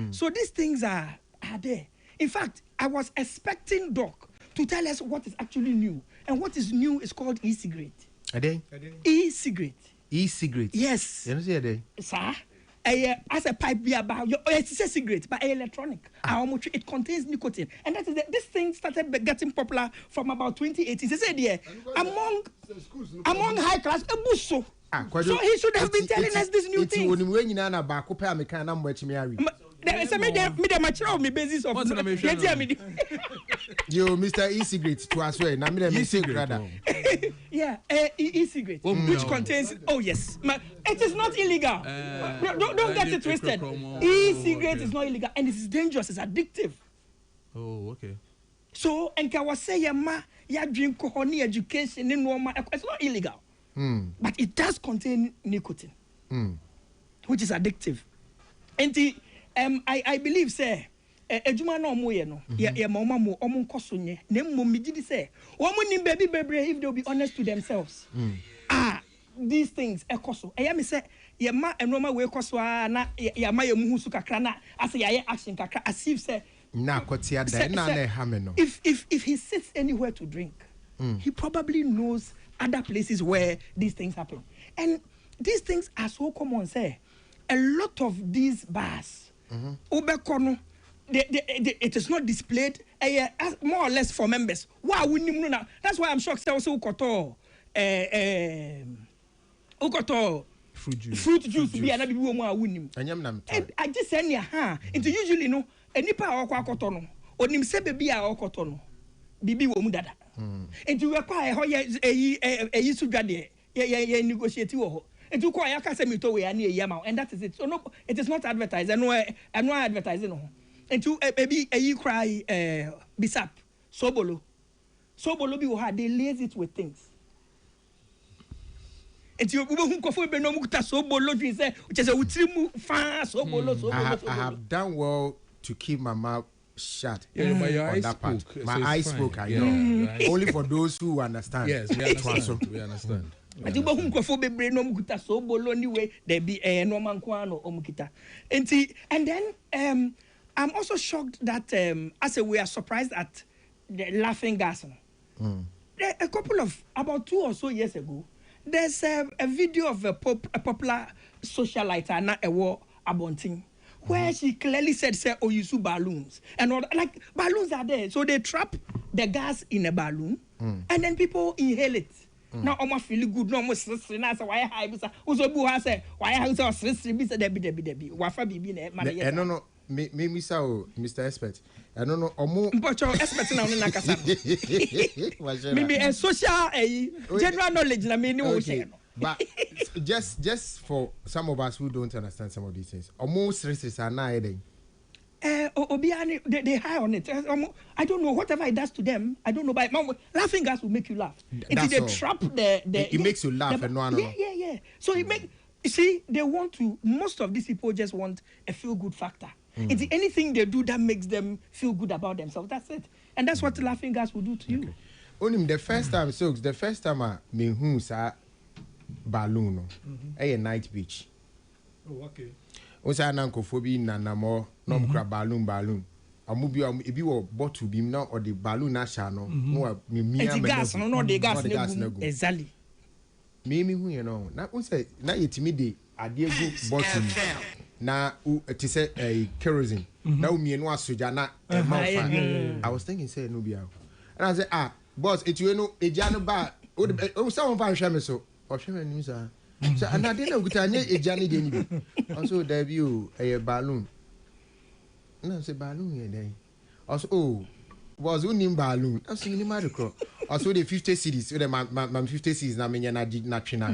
so these things are there. In fact, I was expecting Doc to tell us what is actually new. And what is new is called e-cigarette. Are they? E-cigarette. E-cigarette? Yes. You know, are they? Sir? as a pipe be about it's a cigarette, but electronic. It contains nicotine, and that is this thing started getting popular from about 2018. They said, yeah, among high class, so he should have been telling us this new thing. There's a media material me basis of Yo, Mr. E-cigarette to us way. Now me e-cigarette. Yeah, e-cigarette, which contains. Oh yes, it is not illegal. Don't get it twisted. E-cigarette is not illegal, and it is dangerous. It's addictive. Oh, okay. So, and can we say ya drink honey education in normal? It's not illegal, but it does contain nicotine, which is addictive. And I believe say ejuma na omo ye no ye mama mo omo nkosonye na mmom me gidi say omo nim baby if they'll be honest to themselves. These things ekoso eya me say ye ma enoma we ekoso na ye ma ye muhu su kakra na ase ye action kakra as if say na kotia da na na ha me no. If he sits anywhere to drink, he probably knows other places where these things happen. And these things are so common say a lot of these bars it is not displayed more or less for members. Wow, that's why I'm shocked. Also, fruit juice. I just say into usually no. Any power kotono. Onim se baby a kotono. Bibi wo mu dada. Into we kwa e sudwade ye negotiate wo. Into kwa ya ka se mito we ani e yama, and that is it. So no, it is not advertised. And no advertising no. Into baby cry bisap sobolo bi wo ha, they lace it with things. Into you hu kofo be no mu kuta sobolo dwi say which is a utrimu fa sobolo. I have done well to keep my mouth shut. Yeah, but your eyes part. spoke. My so eyes spoke, I know. Right. Only for those who understand. Yes, we understand. We understand. I think we go bebre no mukita so bolo anyway there be no man kwano omukita. And then I'm also shocked that as we are surprised at the laughing gas. A couple of about 2 or so years ago, there's a video of a popular socialite na ewo Abonting, where she clearly said, say, oh, you use balloons. And all like balloons are there. So they trap the gas in a balloon and then people inhale it. Now almost feel good, no almost na say why high bisa. Uso bu ha say why high so bisa debi. Wafa bibi na no. Me Mr. Expert. I don't know. Omo. Mpocho expert na no nakasa. Maybe a social general knowledge na me ni wo say no. But just for some of us who don't understand some of these things, almost races are now heading. Obiani, they high on it. I don't know whatever it does to them. I don't know. But laughing gas will make you laugh. If they trap it makes you laugh and no. Yeah. So it make you see they want to. Most of these people just want a feel good factor. It's anything they do that makes them feel good about themselves. That's it, and that's what laughing gas will do to you. Only the first time I mean who sa balloon, a night beach. Oh, okay. Osa nankophobia na namo no mkra balloon. Amubi ebi wo bottle bi na or the balloon na sha no no me gas no the gas na go. Exactly. Me hu you know. Na unse na yetimi de ade gu bottle. Na it is kerosene. Na umie no asoja na I was thinking say no bia. And I say boss it you know eja no ba o someone fa hwe me so. O hwe me nim sa. So another no gutanye ejani de ni. Also debut a balloon. No say balloon here then. Also was unim balloon. I say ni mad cro. Also the 50 cities with my 50 cities na menya na twina.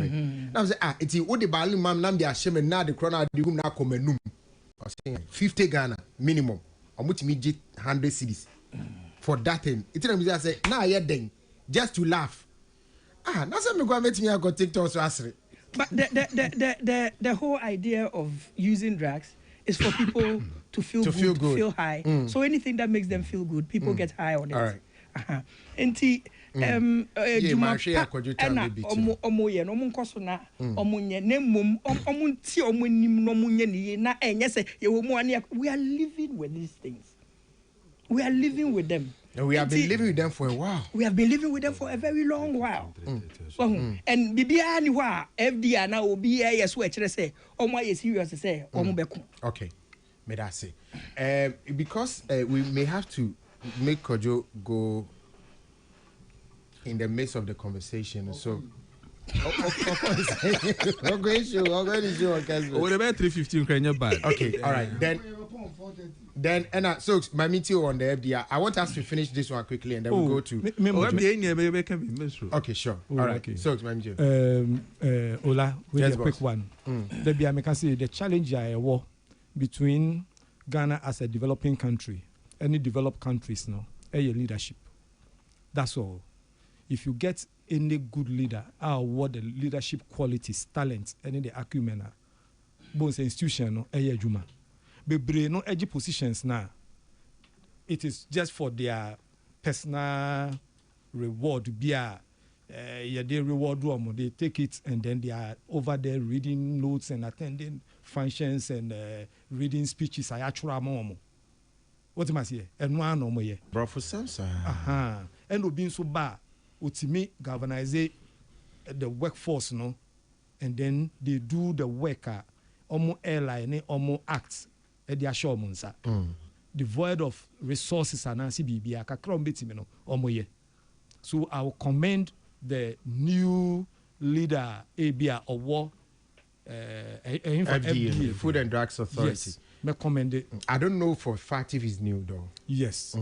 Now say it is the balloon mam nam dey asheme na the corner the room na komenum. I say 50 Ghana minimum. Omutimi get 100 cities. For that thing. It tell say na here then just to laugh. Now say me go meet me go TikTok so asri. But the whole idea of using drugs is for people to feel good, to feel high. So anything that makes them feel good, people get high on it. All right. Enti omo ye no mon koso na omo nye na mum omo nti omo nim no omo nye ni na enye se ye wo mu ane we are living with these things. we are living with them. And we have been living with them for a while. We have been living with them for a very long while. And Bibia ni wa FDR now will be a switch. Say, oh my, is serious to say, Okay, may I say, because we may have to make Kojo go in the midst of the conversation. So. Okay, all right. Then so my meeting on the FDR. I want us to finish this one quickly and then we'll go to okay, sure. All right. Okay. So my meeting. Ola, with a quick one. There be I can see the challenge I war between Ghana as a developing country, any developed countries now, leadership. That's all. If you get any good leader, what the leadership qualities, talents, any the acumen, both institution no juma. Bebre no edgy positions now. It is just for their personal reward. They reward them. They take it and then they are over there reading notes and attending functions and reading speeches. I actually am. What am I saying? And one no more. Bro, for some sir. And we being so bad. Ultimate galvanize the workforce, no, and then they do the work. Omo airline, omo acts, they are sure monsa. Devoid of resources and CBB. Omo ye. So I will commend the new leader ABA or war. FDA, Food and Drugs Authority. Yes, me commend it. I don't know for a fact if it's new though. Yes.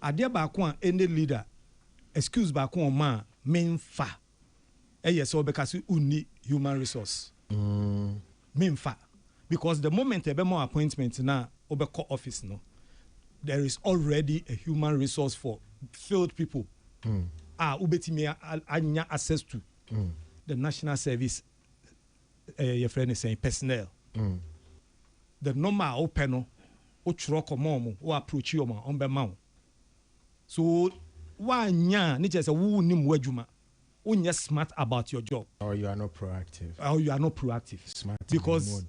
Adia bakwa any leader. Excuse back on ma main fa. Yes, so because you need human resource. Main fa. Because the moment a more appointment now over office no, there is already a human resource for field people. Ubetimi anya access to the national service. Your friend is saying personnel. The normal open o churoko momo o approach you on be mount. So wanya ni just a wu nim wadwuma unya smart about your job or you are not proactive smart because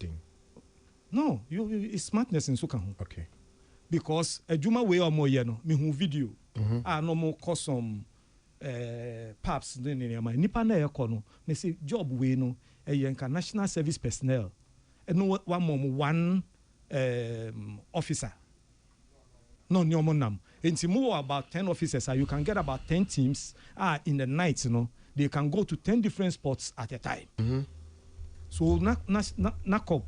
no you smartness in soka ho okay because adwuma we o mo ye no me hu video no mo custom paps ni ma nipa na ye ko no me say job we no national service personnel no one officer no nyomo nam enti mo about 10 officers you can get about 10 teams in the night they can go to 10 different spots at a time. So NACOP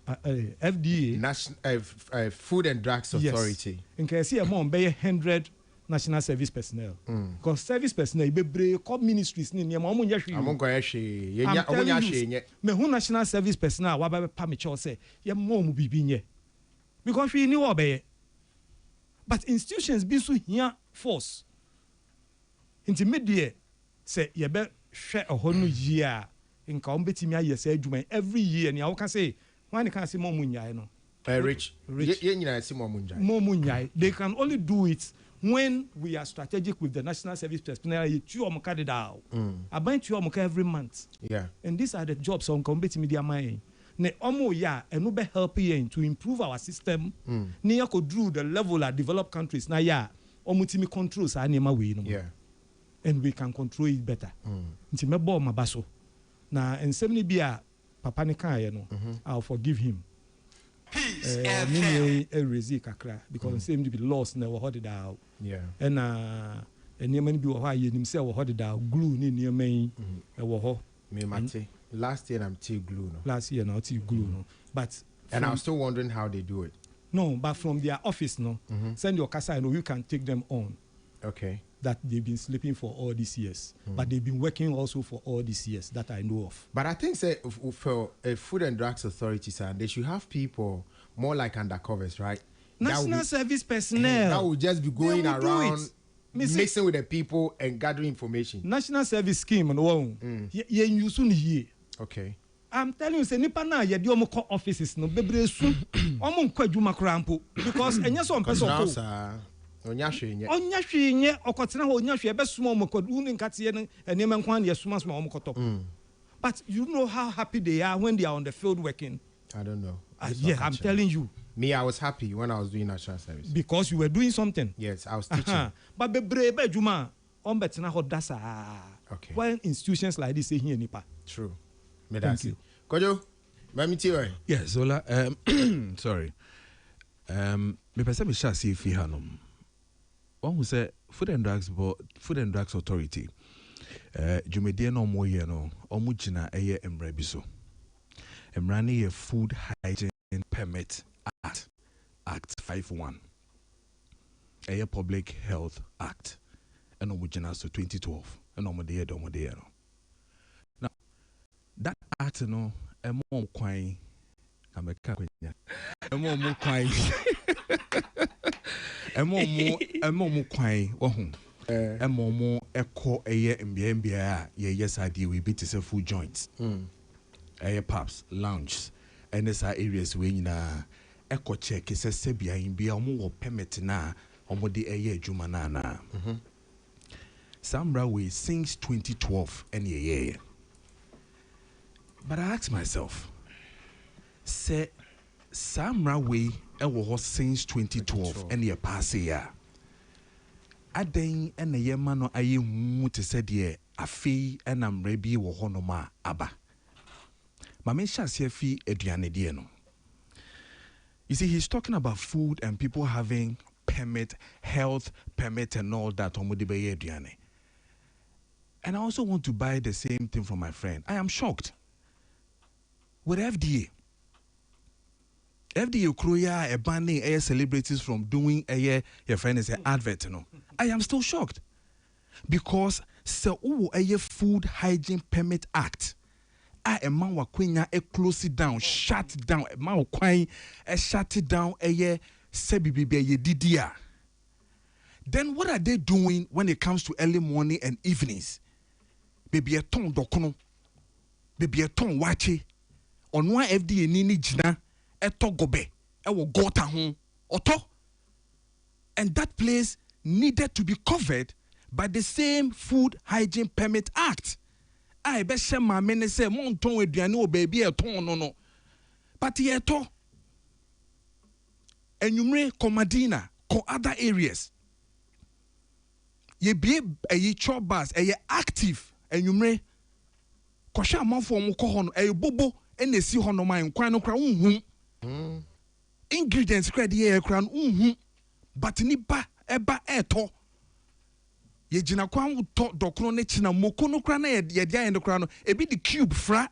FDA National Food and Drugs Authority in case here more be 100 national service personnel because service personnel be call ministries ni niam omo nya hwe amon go hwe omo nya hwe nye me hu national service personnel wa ba pa me cho say ye mo mu bibi nye because we ni wo be. But institutions be so here force. Intermediate say you be share a whole year in betimi aye say adwuma every year and you can say why can say momunyai no. Rich. Ye nyina say momunyai. They can only do it when we are strategic with the national service personnel. You two am candidate. About two am every month. Yeah. And these are the jobs on betimi dia man. Ne omo ya eno be help yen to improve our system ne ya could do the level at developed countries na ya omo timi controls anema we no yeah and we can control it better nti mebo mabaso na ensem ni bia papa ne kan ye no I'll forgive him me erezi kakra because ensem ni be lost na wo hode out yeah and enema ni bi wo ha ye nim se wo hode out glue ni enema yi e wo ho me mate. Last year I'm still glue no. Last year now still glue no. But and I'm still wondering how they do it. No, but from their office no. Send your casa and you can take them on. Okay. That they've been sleeping for all these years. But they've been working also for all these years that I know of. But I think say for Food and Drugs Authority they should have people more like undercovers, right? National service personnel. That will just be going around mixing with the people and gathering information. National service scheme no ye use ni. Okay. I'm telling you, say nipa na ye di omo ko offices no bebre su omo nkwa adwuma krampo because enya so person ko onya hwenye okotena ho onya hwe be suma omo ko unu nkate ne enema nkwa na ye suma omo ko top. But you know how happy they are when they are on the field working. I don't know. Yeah, I'm telling you. Me, I was happy when I was doing national service. Because you were doing something. Yes, I was teaching. But bebrebe juma on betina hodasa. Okay. When institutions like this say here nipa. True. Thank you. Kojo, Mamiti. Yes, Zola. Sorry. Me person me shall see if Hanum. One who say Food and Drugs Authority. Jumedie no more ye no. Omujina eye embrebiso. Emrani ye Food Hygiene Permit Act 51. Eye Public Health Act. And omujina so 2012. And omudie no. Now that act no emo kwai ameka kwenya. Emo mo kwai. Emo mo kwai ohun. Emo mo eko eye mbia ye yes idea we beat say food joints. Eye pubs, lounges, and esa areas we nyina eko check say sebia bia omo wo permit na omo de eye adwuma na. Samra we since 2012 and yeah. But I ask myself, say Samra we ewo since 2012 and ye pass ya. Aden and ye man no aye hu te said ye afi and am rebi wo ho no ma aba. Ma me sha se afi aduane de no. You see, he's talking about food and people having permit, health permit and all that omudi be aduane. And I also want to buy the same thing from my friend. I am shocked. With FDA Kroya a banning air celebrities from doing a year your friend is an advert, no. I am still shocked. Because so a Food Hygiene Permit Act. A man wa kwenya a close it down, shut down, a man wa a shut it down a year sebibi ye didia. Then what are they doing when it comes to early morning and evenings? Baby a ton dokono, baby a ton wache. On one FDA nini jina eto gobe ewo gota hon oto, and that place needed to be covered by the same Food Hygiene Permit Act. I be she ma mene say mon ton aduane o baby e ton no, but ye to enyumre komadina ko other areas ye be a chop bars e active enyumre ko sha amanfo mo ko hono e bobo ene si hono man kwan no kra unhu ingredients kra de kra unhu, but nipa eba eto ye gina kwan to dokro ne china moko no kra na ye dia ende kra no e be the cube fra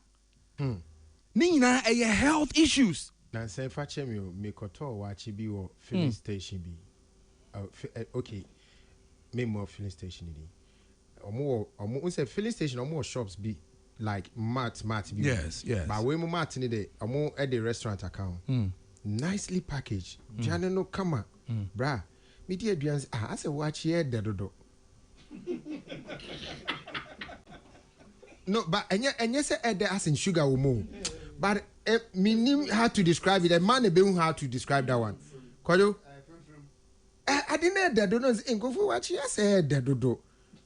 ni nyina e health issues na say fa chemi o me koto wa chi bi wo filling station bi okay me more filling station ni omo say filling station omo shops bi like mat bi. Yes. But we mo mat ni de omo at the restaurant account nicely packaged jana no kama bra me di aduans I say watch here dedodo. No, but and yes, as in sugar will move. But meaning how to describe it. A man be how to describe that one. Kojo, I didn't that don't know. Go for what I said. That do.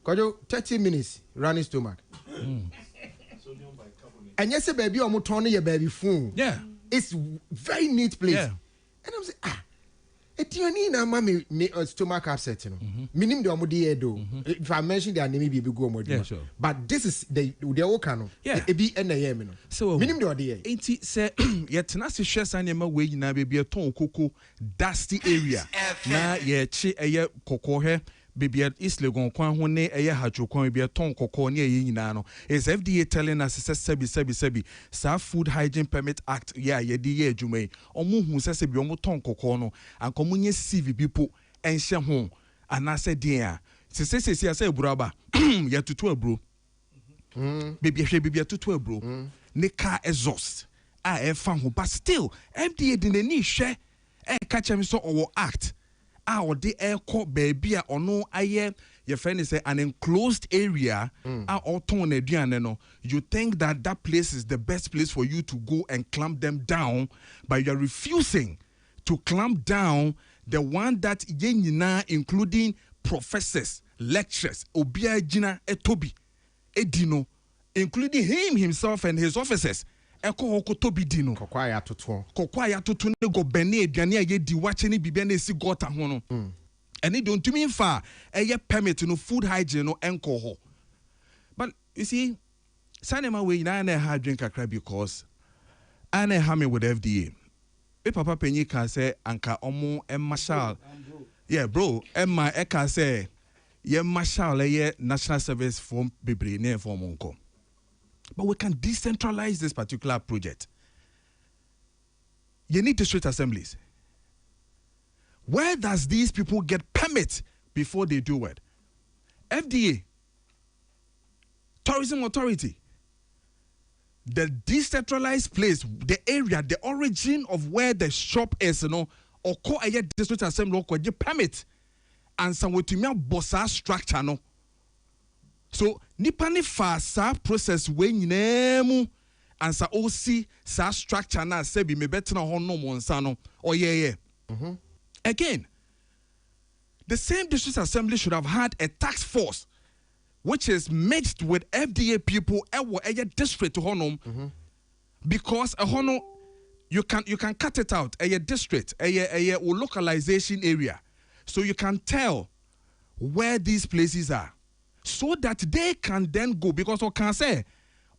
Kojo, 30 minutes running stomach. And yes, baby, I'm turning your baby phone. Yeah, it's very neat place. Yeah. And I'm saying Etiani na mama me stomach upset, you know. Minim de omodi do. If I mention their name, be go omodi. Yeah, sure. But this is the okano. Yeah. E be na yem no. So minim de odi. Enti say yet na se hwe san ma we nyina be ton koko dusty area. Na ye chi eye koko he baby East Legon kwan ho ne eye hatcho kwan be ton koko ne eye nyina no. Is FDA telling us sebi sa Food Hygiene Permit Act ye di ye adwuma omo hu se bi omo ton koko no anko munye CVB po enhye ho anase den a se ase buraba ya tutu abro baby tutu abro ne car exhaust a e fa ho but still FDA din ani hwe e ka chem so owo act a o de e ko baby a ono aye your friend is an enclosed area a oton aduane no. You think that place is the best place for you to go and clamp them down, but you are refusing to clamp down the one that yenyina, including professors, lecturers, obia jina etobi edino, including him himself and his officers eko okoto bi di no kokwa ya toto ne go bene aduane aye di wache ne bibia na esi gota ho no ene don't mean fa eye permit no food hygiene no enko ho. But you see sanema we na ha drink akra because ana ha me with FDA me papa penyi ka say anka omo marshal yeah bro emma e ka say ye marshal ye national service form bebre ne form onko. But we can decentralize this particular project. You need district assemblies. Where does these people get permit before they do it? FDA, Tourism Authority, the decentralized place, the area, the origin of where the shop is, or call a district assembly or get permit, and some way to me bossa structure no. So nipa ni fa sa process we nyinemu and sa osi sa structure na se bi me betina ho no mo nsa no oyeye. Again, the same district assembly should have had a task force which is mixed with FDA people ewo eye district to honum because a hono you can cut it out a district a localization area so you can tell where these places are. So that they can then go because I can say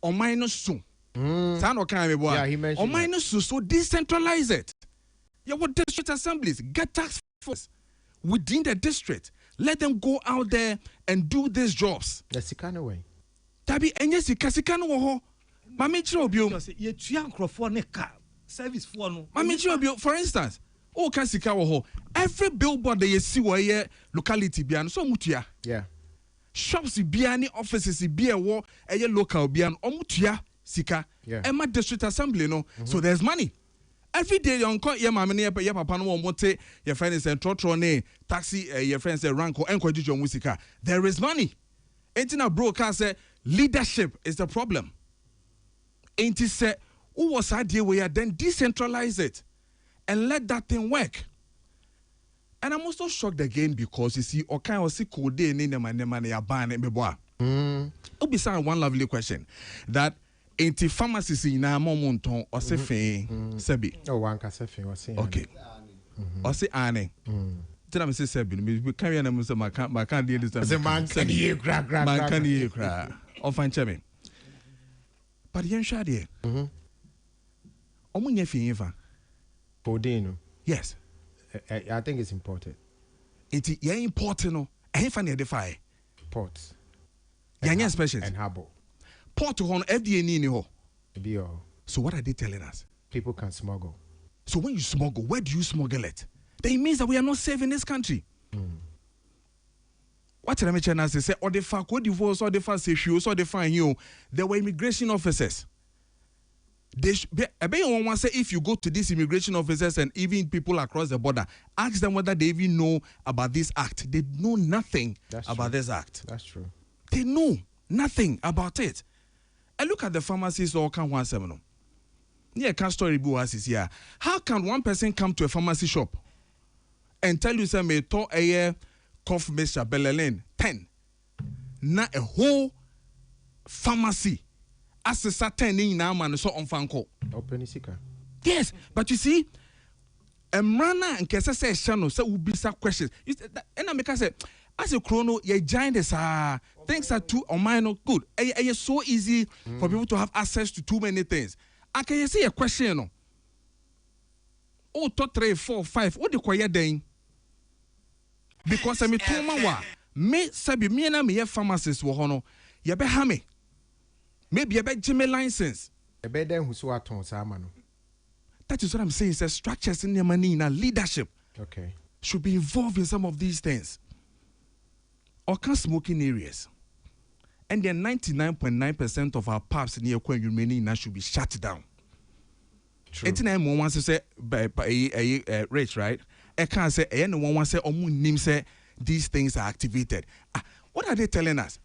on minus soon. Yeah, he mentioned on minus soon, so decentralize it. Yeah, what district assemblies get task force within the district. Let them go out there and do these jobs. The Sikano way. Tabi enye Sikano wo. Mami chirobio. Ye tuya nkrofo ne ka service for no. Mami chirobio for instance, o ka sika wo. Every billboard that you see wo ye locality bia so mutua. Yeah. Shops biani offices bia wo eye local bian omutua sika ema district assembly no so there's money every day on call your mama ne your papa no mote your friends and trotro ne taxi your friends rank or encourage musika there is money entina bro can say leadership is the problem enti say who was idea we are then decentralize it and let that thing work. And I'm also shocked again because you see, okay, I see code in the money a ban and beboa. It'll be one lovely question that ain't pharmacies in a moment or say sebi. Oh, one can say or say okay. Or say Anne. Tell me say sebi. We carry on say my can't deal this. Say man can you crack. Man can you crack. Or find chemi. But yen shadi. Omunye fi infa. Podino. Yes. I think it's important. It's important. No, I find the fire. Ports. Yanya specials and harbor. Port on FDA ni ho. So what are they telling us? People can smuggle. So when you smuggle, where do you smuggle it? Then it means that we are not safe in this country. What did I mention? As they say, or the fact, what divorce, or the fact, say she also define you. There were immigration officers. They one say if you go to these immigration officers and even people across the border, ask them whether they even know about this act. They know nothing about this act. That's true. They know nothing about it. And look at the pharmacies or can 17. Yeah, can story is here. How can one person come to a pharmacy shop and tell you say me to a cough mixture Belelen 10? Na a whole pharmacy. As a certain in now man so on fanko. Open sika. Yes, but you see, a mana and kesa say channel so will be some questions. And I make say as a chrono, you giant things are too or minor good. It's so easy for people to have access to too many things. And can you see a question? No? Oh, 2, 3, 4, 5. What the quiet day? Because I mean, me sabi me na me pharmacist wo hono. You be hame. Maybe a bit Jimmy license. A bed then who's what on Samano. That is what I'm saying. Says structures in your money in leadership. Okay. Should be involved in some of these things. Or can smoking areas. And then 99.9% of our pubs near Kwen Yumeni should be shut down. True. 89 wants to say by rich, right? I can't say anyone wants to say nim say these things are activated. What are they telling us?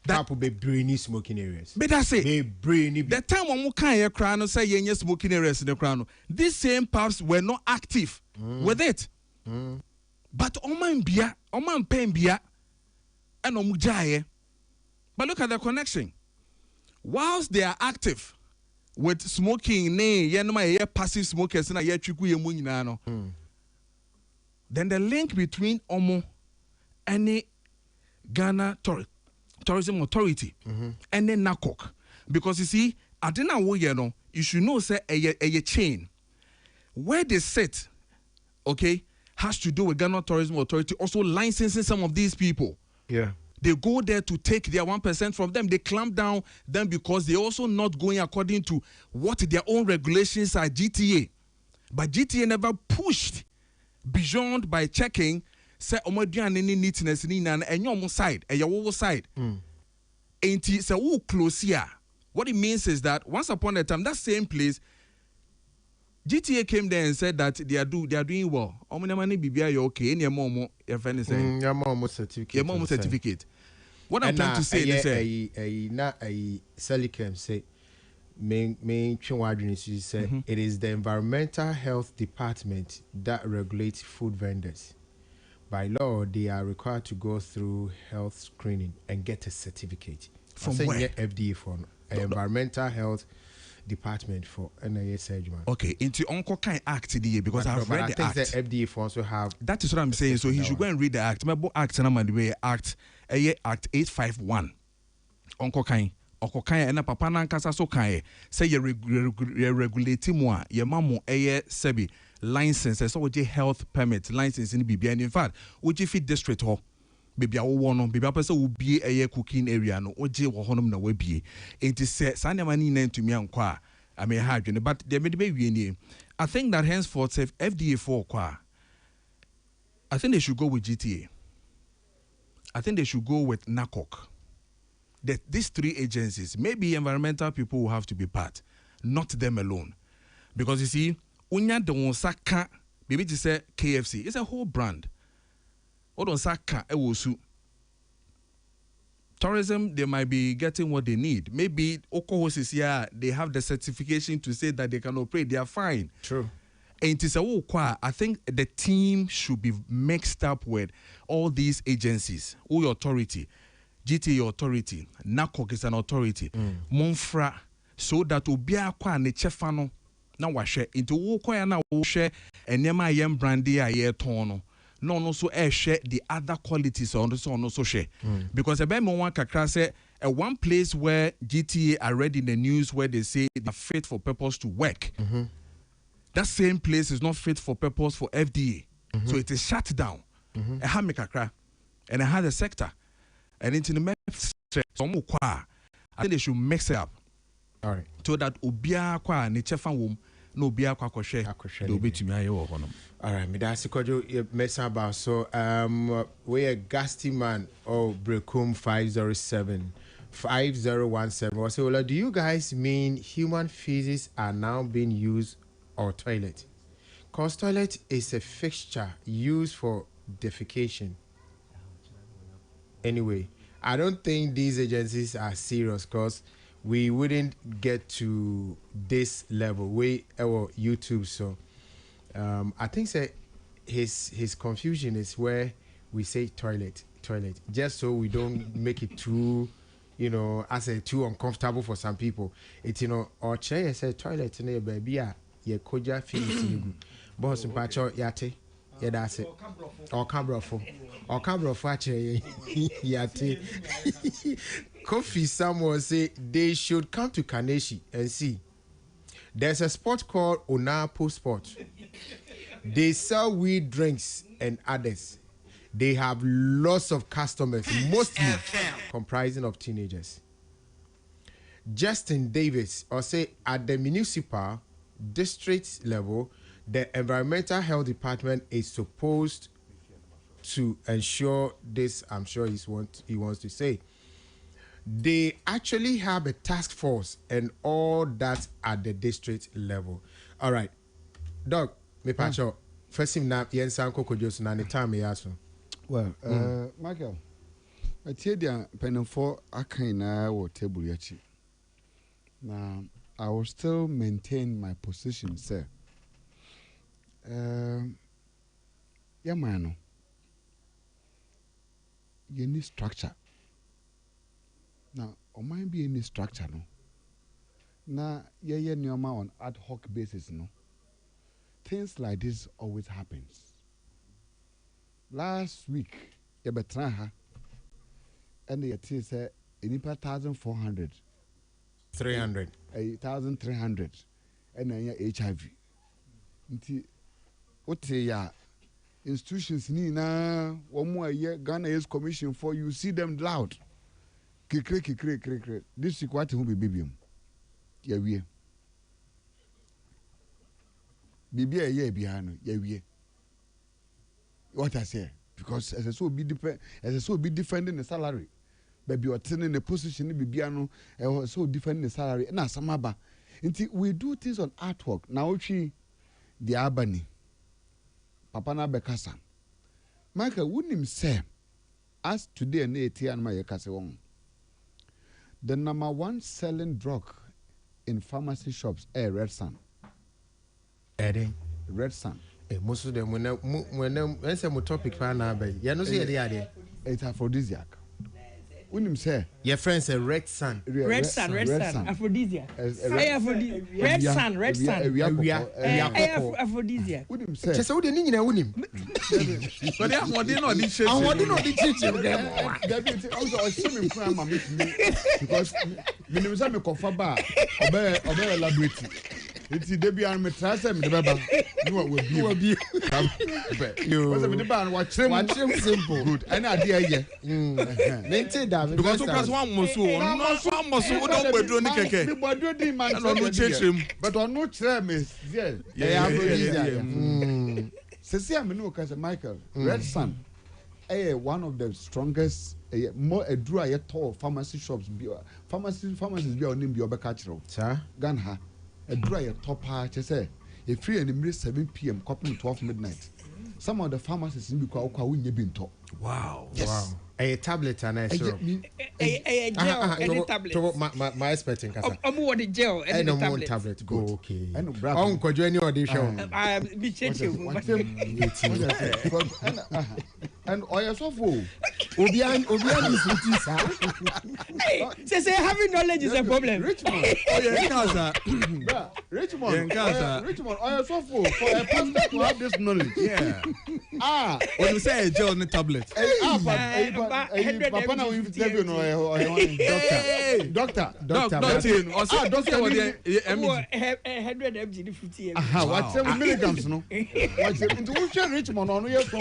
That will be brainy smoking areas. But that's it. Be brainy. The time when we can't crown say yenye smoking areas in the crown, these same pubs were not active with it. But oman bia, oman pen bia, and omujaye. But look at the connection. Whilst they are active, with smoking ne yenoma passive smokers na ye twiku ye mu nyina no. Then the link between Omo and the Ghana Tourism Authority and then NACOC. Because you see, I didn't know you should know say a chain. Where they sit, okay, has to do with Ghana Tourism Authority also licensing some of these people. Yeah. They go there to take their 1% from them. They clamp down them because they're also not going according to what their own regulations are, GTA. But GTA never pushed beyond by checking say omoduane ni neatness ni na enyo side eyawo side enti say wo close here. What it means is that once upon a time that same place GTA came there and said that they are doing well. Omonamani bibia you okay any momo your friend say momo certificate. What I'm trying to say is say Selicam say main say it is the Environmental Health Department that regulates food vendors. By law, they are required to go through health screening and get a certificate. From where? FDA for Environmental Health Department for NIA surgery. Okay, into Uncle Kai Act because I've read the act. The FDA for also have. That is what I'm saying. So he should go and read the act. Remember Act and I'm the Act 851. Uncle Kai. Okokan na papa na nkasa so kan say you regulate mo ye mamo sebi license so we health permit license in bibia and in fact we fit district ho bibia wo no bibia person will be cooking area no oje wo honom na wabie enti say sanema ni na ntumi ankwa I mean hard but there may be we I think that henceforth if FDA for kwa I think they should go with GTA. I think they should go with NACOC. These three agencies, maybe environmental people will have to be part, not them alone. Because you see, unya de wonsaka, maybe to say KFC, it's a whole brand. Odon saka ewosu. Tourism, they might be getting what they need. Maybe Okohos here, they have the certification to say that they can operate, they are fine. True. And it is I think the team should be mixed up with all these agencies, all authority. GTA authority, NACOC is an authority. Monfra, so that obia kwa ne chefano na wahwe into wo kwa na wo hwe enema yem brandy a ye ton no so share the other qualities on so share because a me one kakra say one place where GTA are read in the news where they say they are fit for purpose to work. That same place is not fit for purpose for FDA. So it is shut down. A hamikakra and it has a sector. And into the I think they should mix it up. All right. So that obia kwa ne chefa wom no obia kwa kwhwe do betumi aye wo honom. All right, me that's kojo mess about so we a Gasty man or Brekum 5017 was say, well, do you guys mean human feces are now being used or toilet? Cause toilet is a fixture used for defecation. Anyway, I don't think these agencies are serious because we wouldn't get to this level. We YouTube, so I think say his confusion is where we say toilet, just so we don't make it too, as a too uncomfortable for some people. It's or chair say toilet in baby ye koja feel boss pacho yate. Yeah, that's it. Or Cabrofo actually. Yate. Kofi someone say they should come to Kaneshi and see. There's a spot called Onapo Sport. They sell weed drinks and others. They have lots of customers, mostly comprising of teenagers. Justin Davis, or say at the municipal district level, the Environmental Health Department is supposed to ensure this. I'm sure he wants to say. They actually have a task force and all that at the district level. All right. Doc, me pacho. First him na yen sanko kojosu na ni time yaso. Well, Michael, I tell you, penny for a kind of table yachi. Now, I will still maintain my position, sir. Yeah, man. You need structure. Now, or might be any structure, no. na yeye nneɛma on ad hoc basis no things like this always happens. Last week yɛbɛtena ha ɛna yɛtee sɛ nipa 1,400 300 1,300 ɛna ɛnyɛ HIV nti wote ya institutions ni na wɔn a yɛ Ghana Youth Commission for you see them loud kekere this week what ho be bibiam yɛwie bibi a ɛyɛ bia no yɛwie what I say because as I so be defending the salary baby ɔtene the position bibia no so defending the salary na samaba nti we do things on artwork na otwi the abani papa na bekasa Michael wunim say as today na etia na yɛkase wɔn the number 1 selling drug in pharmacy shops Red Sun Red Sun most of them when some topic for na be you know say ade it's aphrodisiac wunim say your friend say Red Sun aphrodisiac red sun aphrodisiac wunim say just we dey nyina wunim but they are no di church dem also assuming from am because minim say me kofa ba obe elaborate iti debi an me trasa me beba no we bi yo me ba wa trem simple good and ade aye maintain that because class one moso we don gbedro ni keke me gbedro di man no church but on no try me yeah sesi am no ka say Michael Red Sun one of the strongest more adru aye tall pharmacy shops pharmacies bi onim bi obeka kire sir Ghana a dry top part, say, a free and 7 p.m. copy 12 midnight. Some of the pharmacists in Bukau win been top. Wow. Yes. Wow. A tablet and a syrup. A gel and a tablet. My expert in Casa. What the gel and a tablet. Tablet. Go okay. And Uncle Jenny audition. Be changing. And oil so full. Obian is say having knowledge is a problem. Richmond. Richmond. Oil so full for a person to have this knowledge. Yeah. When you say a gel on the tablet. Papa now you interview no doctor. Doctor 100 mg 50 mg. What 7 milligrams no? What into which Richmond on your so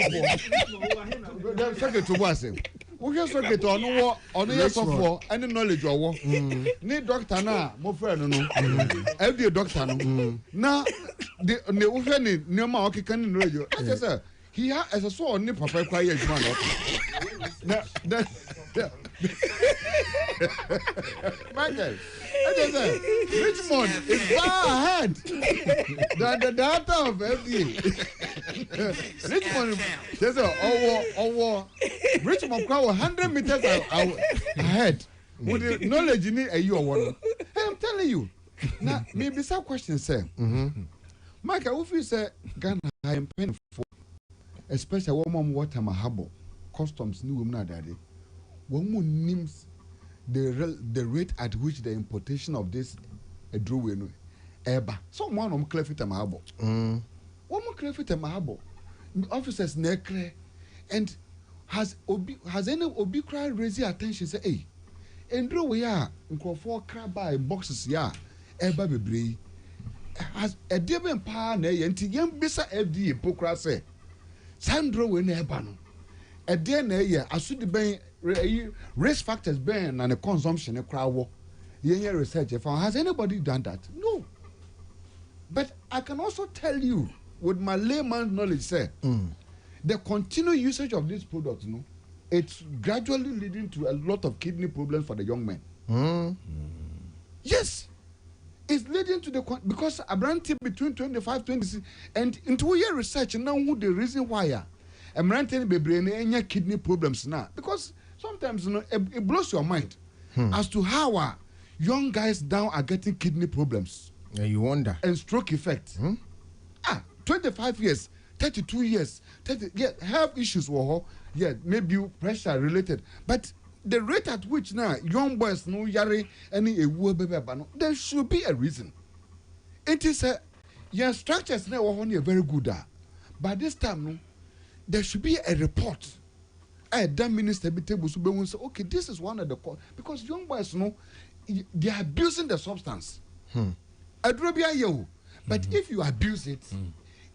second to was him. We just get on your so any knowledge or ni doctor na mo friend no. Every doctor no. Na the we ni near okay can radio. I just say he has a so ni papa kwa ye man. Michael, Richmond is far ahead than the data of FDA. Richmond, there's Richmond crowd 100 meters ahead with the knowledge in a year one. I'm telling you. Now, maybe some questions, sir. Michael, if you say Ghana, I am paying for, especially warm water, mahabo, customs, new woman, daddy. One more names the rate at which the importation of this drew eba. Someone on Clefit and Mahabo. One more Clefit and Mahabo. Officers necre and has any Obi raised attention? Say, hey, and draw we are for crab by boxes, yeah, eba be has a different power, and young Bissa FD hypocrisy. Sandro when ebano. A dear near, I should be risk factors burn and the consumption of crowd. Research. Has anybody done that? No. But I can also tell you, with my layman's knowledge, sir, the continued usage of this product, it's gradually leading to a lot of kidney problems for the young men. Yes. It's leading to because a brand between 25 26 and in 2 year research now who the reason why I'm renting baby any kidney problems now because sometimes it blows your mind as to how young guys now are getting kidney problems. Yeah, you wonder. And stroke effect. 25 years, 32 years, 30 health issues were maybe pressure related, but the rate at which now young boys no yari any a wo bebe no, there should be a reason. It is a your structures now are very good. But this time no, there should be a report. That minister be table so be say, okay, this is one of the because young boys no, they are abusing the substance. But if you abuse it,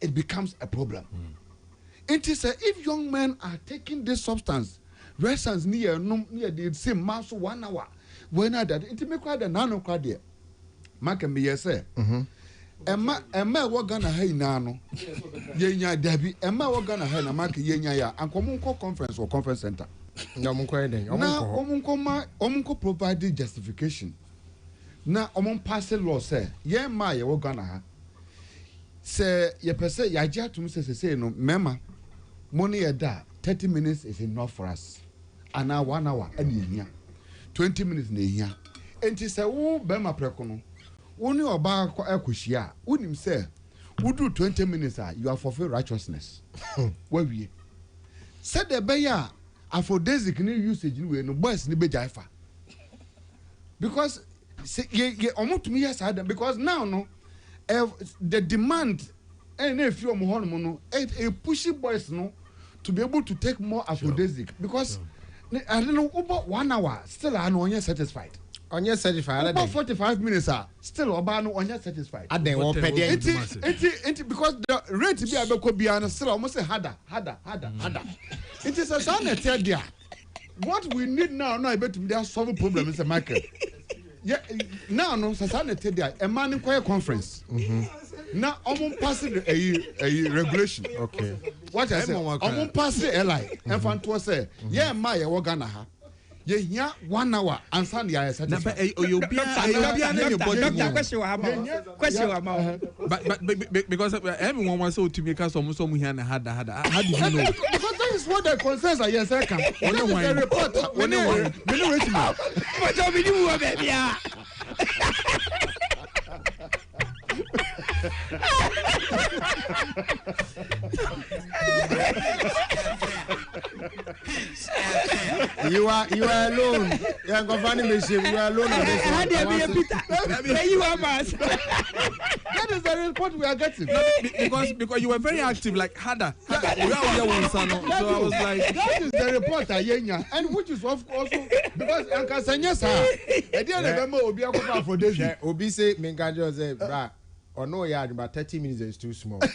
it becomes a problem. It is if young men are taking this substance, restaurants near the same mass 1 hour, when I did it make quite a nano crowd there. Mark and me say, Emma what gonna hay nano, Yenya Debbie, Emma what gonna hay na mark Yenya and Comunco conference or conference center. No Omunco provided justification. Now Omon pass law say, yeah, my what gonna ha. Say, ye per se, ya to me say no, mema. Money a da 30 minutes is enough for us. And now 1 hour and year 20 minutes ne year. And he say, oh, Bema Precono. Only about Equishia. Wouldn't him say, who do 20 minutes? You are fulfill righteousness. Where we said the Baya aphrodisiac new usage in no boys ni bejaifa. Because ye almost to me yes because now no the demand and if you are mono a pushy boys no to be able to take more aphrodisiac because I don't know about 1 hour still I know you're satisfied. On your certified about 45 minutes still about on your satisfied. I don't want it because the rate to be able to be on still almost say harder. It is a sign that tell there. What we need now I bet they are solving problem is a market. Yeah, now no Sasana tell there a man in choir conference. Now I'm passing a regulation. Okay. What I say? I'm passing a lie. And fan to say, yeah, my wagana ha. Yeah, 1 hour and Sunday I said. But because everyone was so to make us almost so we had how do you know? Because that is what the concerns are. Yes, I can. The report. When you What do we do, baby? You are alone. You are governing machine. You are alone on this one. You are mass. That is the report we are getting. Because you were very active, like harder. So I was like, that is the report, Ayenya, and which is also because Uncle Sanyasa, I didn't remember Obi Akoko for this. Obi say, Mingajo say, bra. Or no, yeah, but 30 minutes is too small. Does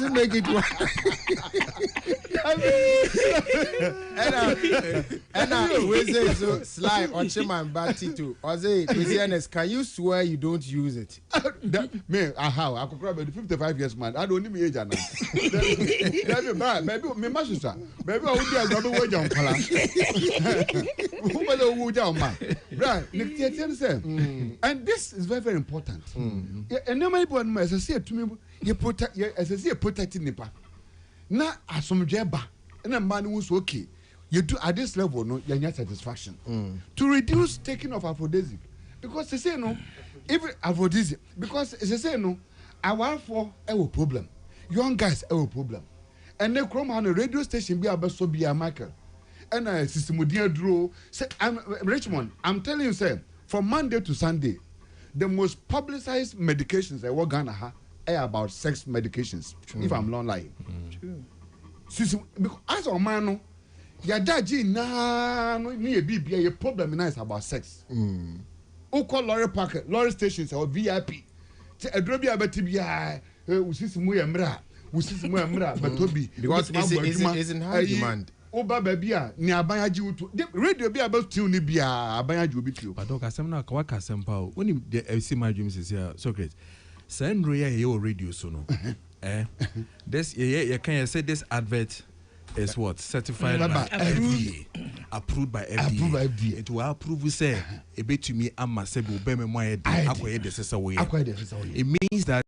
it make it work? And we say so slide on Chiman Bati too. Or say, can you swear you don't use it? Me, how? I could probably 55 years man. I don't need me age now. Maybe me master. Maybe I would be a double wage on color. Who will would down man? Right, and this is very, very important. And no many people as I say to me, you protect as I say protecting nipa. Now as some jeba and a man who's okay. You do at this level, no, you're not satisfaction. To reduce taking of aphrodisiac. Because they say no, even aphrodisiac, because they say no, I want for a problem. Young guys have a problem. And they come on a radio station be about so be a Michael. And I system draw. Say I'm Richmond, I'm telling you, sir, from Monday to Sunday, the most publicized medications I work Ghana are about sex medications. If I'm not lying. As a man, your daddy na near BBA, a problem is about sex. Who call lorry park, lorry stations or VIP? A drobi about TBI, who sees Muyamra, but Toby, because it's in high demand. Oba babia ni abanyaji utu radio be about tune bia abanyaji obi tio but doka sem na ka sem pa when the see my dreams is here Socrates send your radio so no this you can say this advert is what certified by FDA approved by FDA it will approve say e betumi ama se be obeme mo aye akoye de sesa we it means that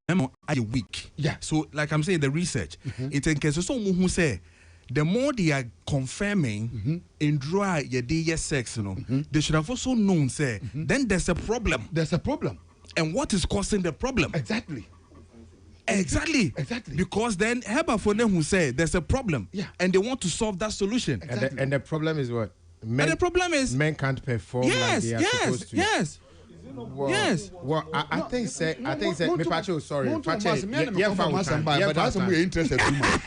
memo are weak so like I'm saying the research it in case so who say the more they are confirming in dry your sex, they should have also known, say, then there's a problem. There's a problem. And what is causing the problem? Exactly. Exactly. Because then Heba for them who say there's a problem. Yeah. And they want to solve that solution. Exactly. And the problem is what? And the problem is men can't perform like they are supposed to. Yes. Well, Yes. Well, I think say me Pacho, sorry. Pacho, yeah, but that's we're interested too much.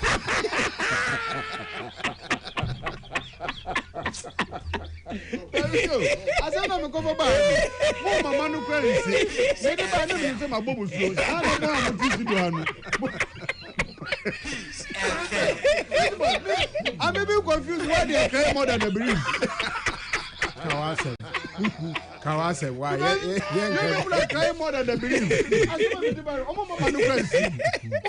I said I'm going back. Mo mama no query say. Say the ba no say my bobo slow. I don't know how to do anu. I'm a bit confused why they are crying more than the breeze. Kawase, why? People are crying more than the breeze. I said I'm mama no query.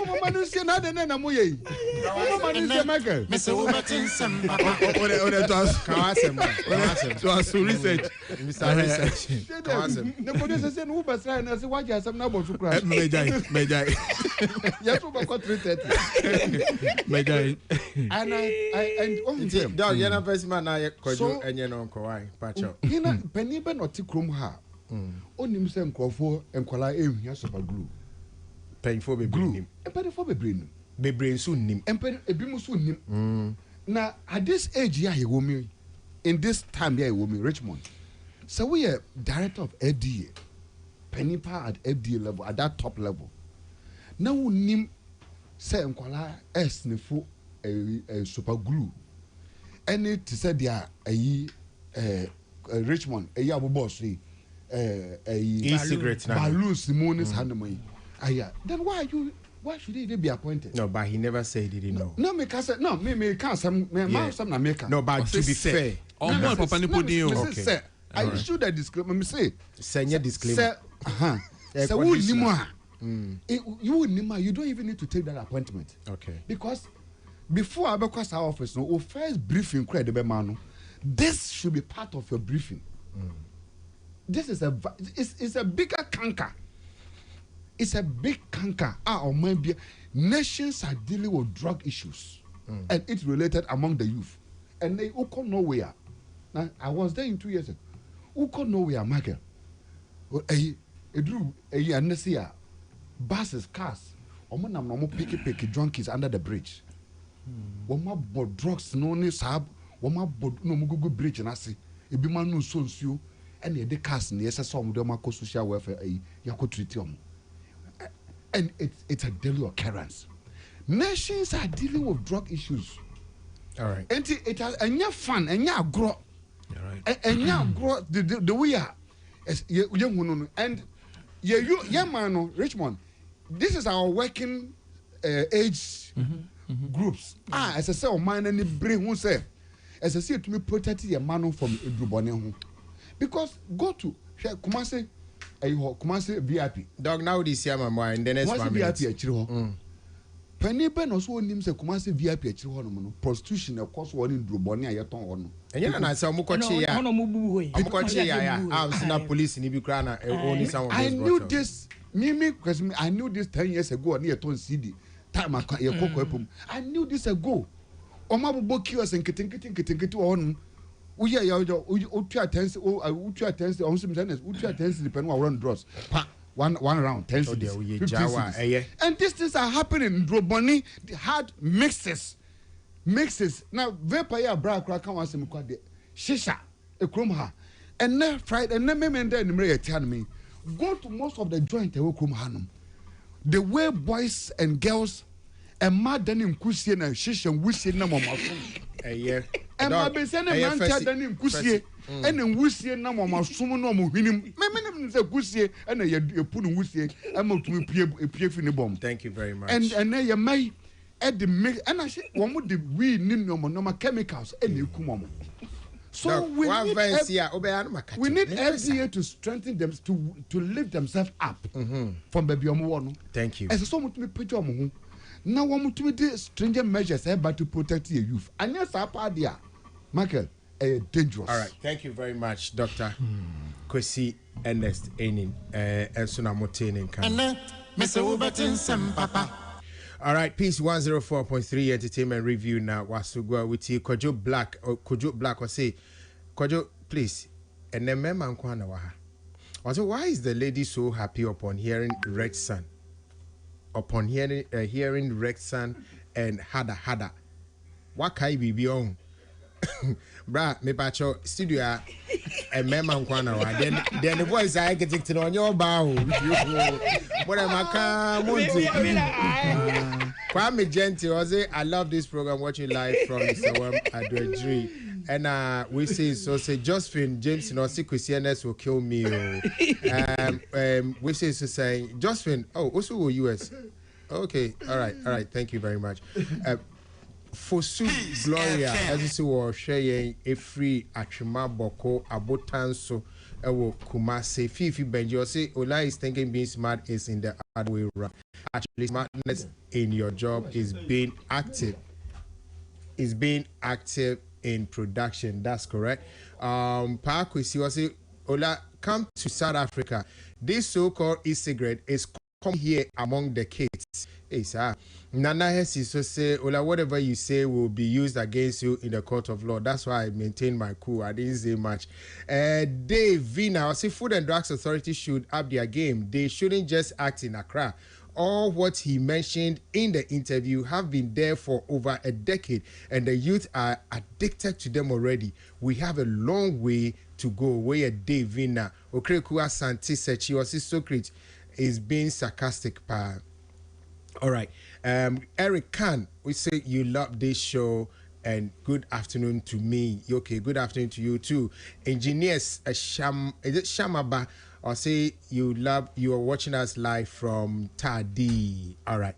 Mama no say na de na mo ye. Mama no say Michael. Mr. Ubertin some Kawase, to us to research. Mr. Research. Kawase. The producer say no best right na say why you some na bo to cry. Mejai. Yes, we got 330. Mejai. And I on them. Dog, you're not person man na kojo enye no nko why, Pacho. Hina penny be not krom ha. Onim se nkrofo enkwala ehua super glue. Painful be glue. Empany for be brain. Be brain so nim. Empany ebi mu so nim. Na at this age here he wo me in this time here he wo me Richmond. So we are director of FDA. Penny pa at FDA level at that top level. Now we nim say nkwala esnefo super glue. Any to say dia Richmond boss e-cigarette balloons Simonis Hanamai. Then why should he be appointed? No, but he never said he didn't know. No, me can't say no, me can't some na make. No, but to be fair. Okay. I issued a disclaimer. Me say send your disclaimer. So you don't even need to take that appointment. Okay. Because before I become our office, no, first briefing credible man. This should be part of your briefing. This is it's a bigger canker. It's a big canker. Or maybe nations are dealing with drug issues, and it's related among the youth, and they who come nowhere. Now I was there in 2 years ago. Who come nowhere, Michael? Buses, cars. Picky junkies under the bridge. Woma bought drugs no ni sab. Woma bought no mugu bridge na si. Ebi man no so nsuo. And the cars ni esa some dem akọ social welfare yako treat them. And it's a daily occurrence. Nations are dealing with drug issues. All right. And it has enya fun, enya agro. All right. Enya agro the way are. And yeah man, Richmond. This is our working age groups. As I say, o man any brain who say, as I say to me protect your man from Edrubone. Because go to Kumasi, Kumasi VIP. Dog now this year, my boy, in the next 1 minute. VIP Penny Ben also names a Kumasi VIP at prostitution, of course, one in Drubone, I ton one. And yeah, I say, Mukochi, I'm not police in Ibikrana, only some of I knew this, Mimi, because I knew this 10 years ago near Ton CD. Time I knew this ago. Omabu Bokios and Kitting on. We are Utia tens, Utia tens, on some tennis, Utia tens, depending on run draws. One round, 10 cities. And these things are happening in Droboni. They had mixes. Now, Vapaya Bra Cracker was in Mukade, Shisha, a Krumha. And then Friday, and then me tell me, go to most of the joint Hanum. The way boys and girls and mad than in Kusi and Shisha and Wishing no more. And my besan and man than in Kusi and in Wishing no more summon no more winning. Maybe a Kusi and a put in Wishing and to appear in the bomb. Thank you very much. And then you may add the mix, and I said, one would we need no chemicals and you come. So we need FDA to strengthen them to lift themselves up from baby omo. Thank you. As so much me put omo. Now one to do stringent measures but to protect your youth. And yes, our party, Michael, dangerous. All right. Thank you very much, Dr. Kwesi Ernest Enin and Sunamotene. Mr. Ubertin some papa. All right, Peace 104.3 Entertainment Review now. Wasugwa with you, Kojo Black or say, Kojo, please. And then Mema Nkwana Waha. Also, why is the lady so happy upon hearing Red Sun? upon hearing Rexan and Hada. What can be beyond? Bra, me pacho studio and mema nkwana wa then the voice I get it on your bow. What am I Monty? Kwame Gentle was it? I love this program watching live from Sawam Adwedri. And we say so say Josephine James you know CNS will kill me. We say so saying Josephine, also US. Okay, all right, thank you very much. Fosu Gloria, as you see, was sharing a free Achima Boko Abotanso Ewo Kumase Fifi Benjo. Say Ola is thinking being smart is in the other way around. Actually, smartness in your job is being active. Is being active in production. That's correct. Pakwisi was say Ola come to South Africa. This so-called e-cigarette is come here among the kids. Hey, sir. Nana Hesi so say, Ola, whatever you say will be used against you in the court of law. That's why I maintain my cool. I didn't say much. Dave Vina, I say Food and Drugs Authority should up their game. They shouldn't just act in Accra. All what he mentioned in the interview have been there for over a decade, and the youth are addicted to them already. We have a long way to go. Where Dave Vina, Okrekua Santi Sechi, or Socrates is being sarcastic, pa. All right. Eric Khan, we say you love this show and good afternoon to me. Okay, good afternoon to you too. Engineers, is it Shamaba? Or say you are watching us live from Tadi. All right.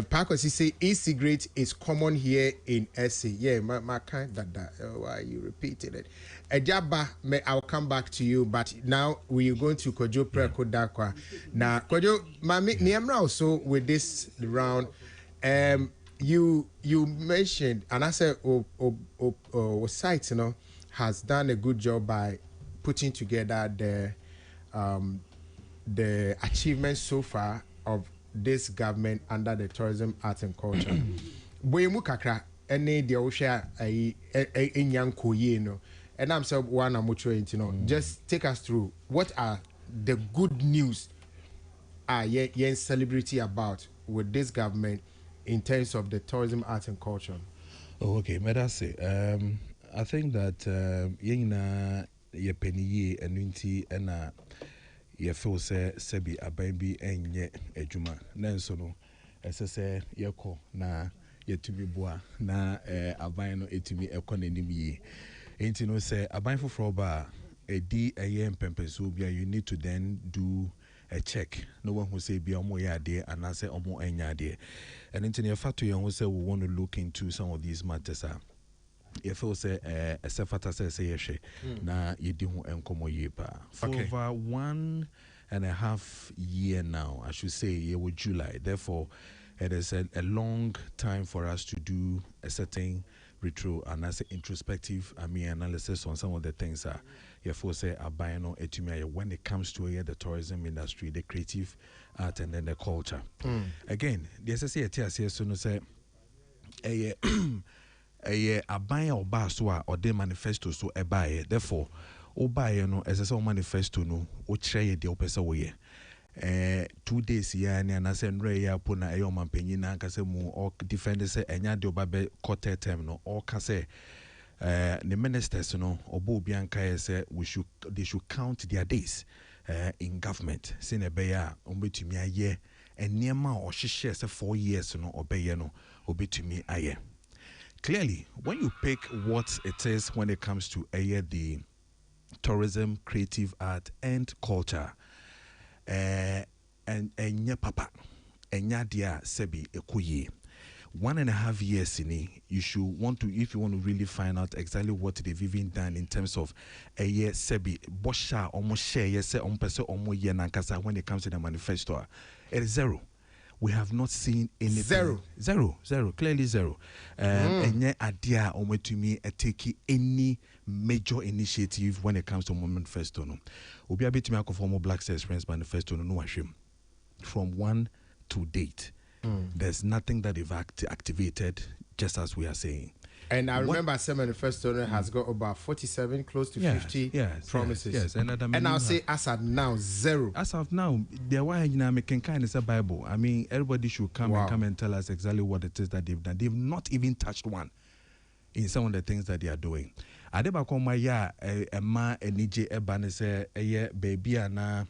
Parkers, he say e-cigarette is common here in SA. Yeah, my kind that. Why you repeated it? Ejaba, I'll come back to you, but now we are going to Kojo Preko Dakwa. Now, Kojo, me am also with this round. You mentioned, and I said, site, you know, has done a good job by putting together the achievements so far of this government under the tourism, arts and culture. Boyemu kakra ene de o share enyanko ye no. And I'm so one amucho you know. Just take us through what are the good news yen celebrity about with this government in terms of the tourism, arts and culture. Oh, okay, may I say I think that yena ye penny ye enunti ena ye feel say sebi ababi enye ejuma nanso no ese se yeko na yetumi boa na aban no etumi ekọ nanim yi enti no say aban foforo ba edi eye mpempeso bia you need to then do a check no one who say bia omo ya ade anase omo enya ade and enti no fato ye who say we want to look into some of these matters if you say a sefata say yeshe na yedi ho enkomo ye pa for over 1.5 year now, I should say it was July, therefore it is a long time for us to do a certain retro and as an introspective analysis on some of the things that you say are buying on when it comes to the tourism industry, the creative art and then the culture. Again, the SSA so no say a buy or bar so or de manifesto so a buy, therefore o buy no as a manifesto no o try the opesa way 2 days ya ni anase nre ya pona eyo mampanyi na nkase mu o defend say enya de obabe quarter term no o ka say the ministers no obo obi anka say they should count their days in government say na be ya ombetumi aye eniema o hihye say 4 years no obeye no obetumi aye. Clearly, when you pick what it is when it comes to the tourism, creative art, and culture, and papa, and dia sebi ekoye, 1.5 years in you should want to, if you want to really find out exactly what they've even done in terms of sebi bosha almost share yes person almo ye nankasa when it comes to the manifesto, it is zero. We have not seen anything. Zero. Clearly zero. And yet, idea or to me, take any major initiative when it comes to manifesto. No, we be a bit of formal Black Stars Experience manifesto. No, from 1 to date, there's nothing that they've activated. Just as we are saying, And I remember some manifesto has got about 47, close to 50 promises. Yes. And I'll say as of now, 0. As of now, the why you know making kind is a Bible. I mean, everybody should come and tell us exactly what it is that they've done. They've not even touched one in some of the things that they are doing. Adeba koma ya ma enije eba ne se eye baby ana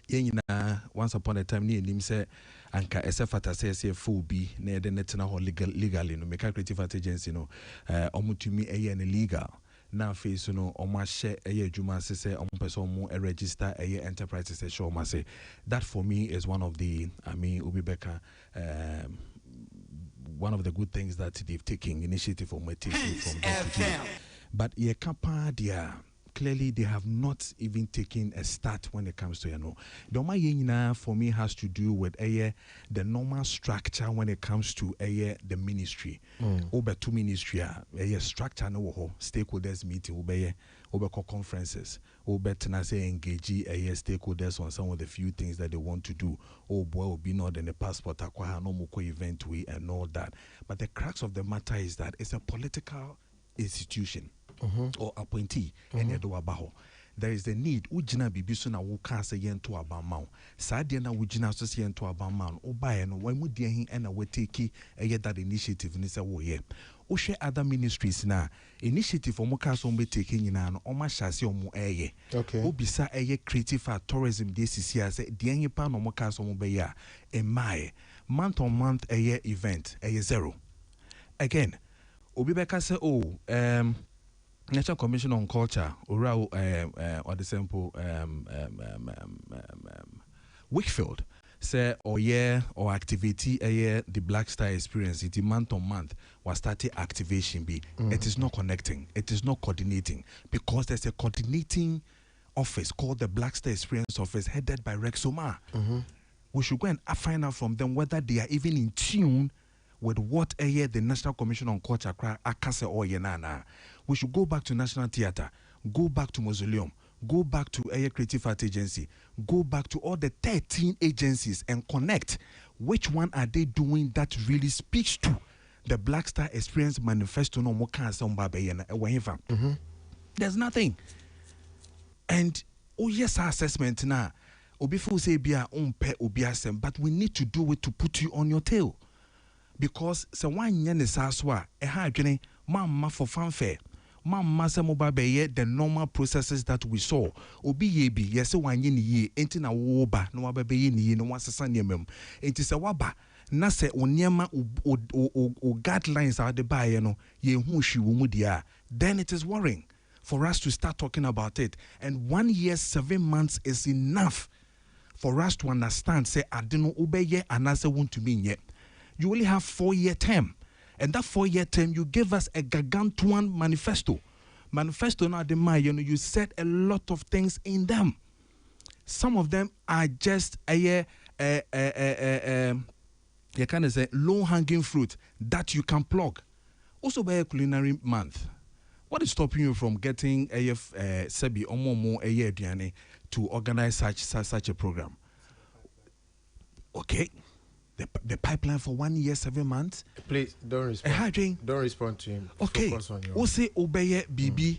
yenyina once upon a time ni enim se anka esefata se full bi na de netina ho legally no make creative art agency no omutumi eye ne legal na face no omahye eye adwuma se ompese omo register eye enterprises se show ma say that for me is one of the Obibeka one of the good things that they've taken initiative from but ye kapadia clearly they have not even taken a start when it comes to the for me has to do with the normal structure when it comes to the ministry over two ministry structure no stakeholders meeting over conferences over say engage stakeholders on some of the few things that they want to do will be not in the passport no event we and all that, but the crux of the matter is that it's a political institution or appointee and there is the need ujina bibiso na wo ka se yento abamma saade na wujina so se yento abamma obae no wan mu die hin na we take that initiative ni se wo ye wo hwe other ministries na initiative omo ka so mbe take nyina no oma hyase omo eye obisa creative art tourism de sisi ase de hin pa no mo ka so mo be ya month on month event 0 again Obibeka say National Commission on Culture or the sample Wakefield say or activity the Black Star experience it month on month was starting activation be it is not connecting, it is not coordinating, because there's a coordinating office called the Black Star Experience Office headed by Rex Omar. We should go and find out from them whether they are even in tune with what the National Commission on Culture akase or yenana. We should go back to National Theatre, go back to Mausoleum, go back to Creative Art Agency, go back to all the 13 agencies and connect. Which one are they doing that really speaks to the Black Star Experience Manifesto? No more there's nothing. And yes, our assessment now. Obifu say bia umpe obiasem, but we need to do it to put you on your tail. Because se wan ne saswa adwene mamma for fanfare mamma se mo babeye the normal processes that we saw obi ye bi yese wan ye ne ye enti na wo ba no wababeye ne ye no wasesa ne mam enti se waba na se oniema o guidelines are the buy no ye hu hwi wo mu dia, then it is worrying for us to start talking about it. And 1 year 7 months is enough for us to understand say adeno obeye anase want to mean yet. You only have 4-year term, and that 4-year term you give us a gargantuan manifesto. Manifesto now the you said a lot of things in them. Some of them are just you kind of say low-hanging fruit that you can plug. Also by a culinary month. What is stopping you from getting Sebi Omomo to organize such a program? Okay. The pipeline for 1 year 7 months. Please don't respond. Don't respond to him. Okay. We say obeye BB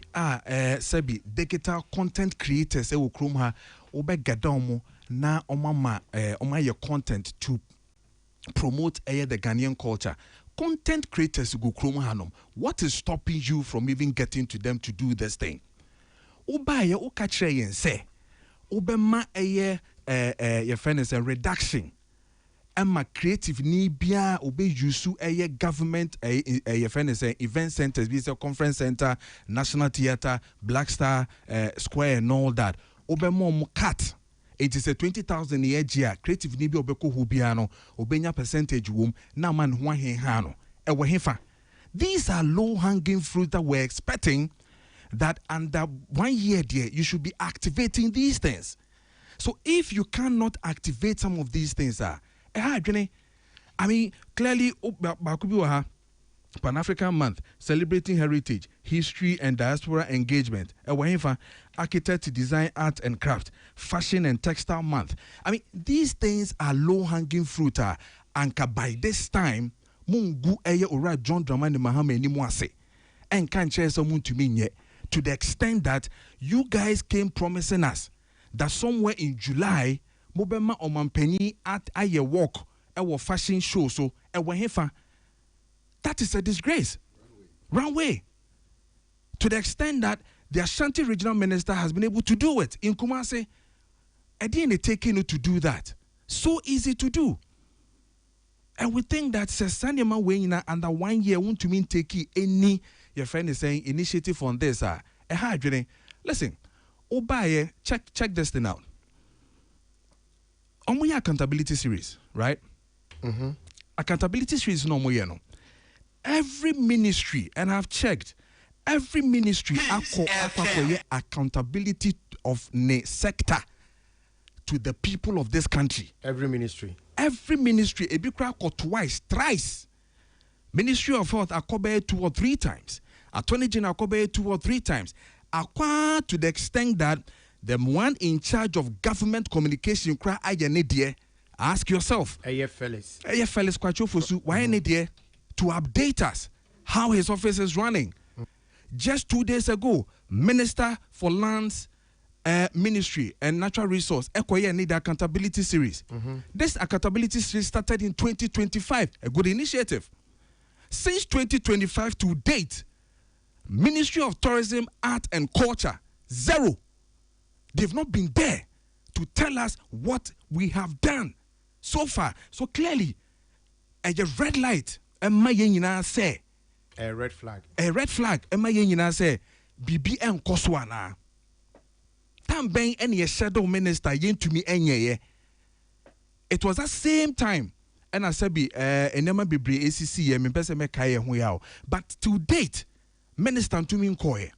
Sebi digital content creators e wo krom ha obe gadon na omama your content to promote the Ghanaian culture. Content creators go krom hanom. What is stopping you from even getting to them to do this thing? Obaye o ka kire yen say obema your friend is a reduction. Emma creative ni bia obe yusu government event centers, be a conference center, National Theatre, Black Star Square and all that. Obe mo cut. It is a 20,000 year creative ni bi obe ko hubiano obenya percentage wom na man ho hano ewo hefa. These are low hanging fruit that we're expecting that under 1 year there you should be activating these things. So if you cannot activate some of these things I mean, clearly, Pan-African Month, celebrating heritage, history, and diaspora engagement. Architect, design, art, and craft, fashion and textile month. I mean, these things are low-hanging fruit. And by this time, mungu eye ora John Dramani Mahama anymore say and can't share someone to me yet, to the extent that you guys came promising us that somewhere in July Mobema or Mampeni at aye walk our fashion show so hefa. That is a disgrace. Runway. To the extent that the Ashanti regional minister has been able to do it in Kumasi. I didn't take to do that. So easy to do. And we think that Sesanyama Wayne under 1 year won't to mean take any, your friend is saying, initiative on this. Listen, Obaye, check this thing out. On my accountability series, right? Mm-hmm. Accountability series no more. Every ministry, and I've checked, every ministry accountability of the sector to the people of this country. Every ministry, ebikra ko twice, thrice. Ministry of Health akobe 2 or 3 times. Attorney General akobe 2 or 3 times. Akwa to the extent that the one in charge of government communication kra ayenedie. Ask yourself. Felix Kwachofosu, why nedie to update us how his office is running. Just 2 days ago, Minister for Lands, Ministry and Natural Resource, Ekoye need accountability series. This accountability series started in 2025, a good initiative. Since 2025 to date, Ministry of Tourism, Art and Culture, 0. They've not been there to tell us what we have done so far. So clearly, a red light, say. A red flag. Say, BBM Koswana. Tambeng any shadow minister yen to me enye. It was that same time. And I said, enema bibri ACC, me pese me kaye huyao. But to date, minister to me nkoye.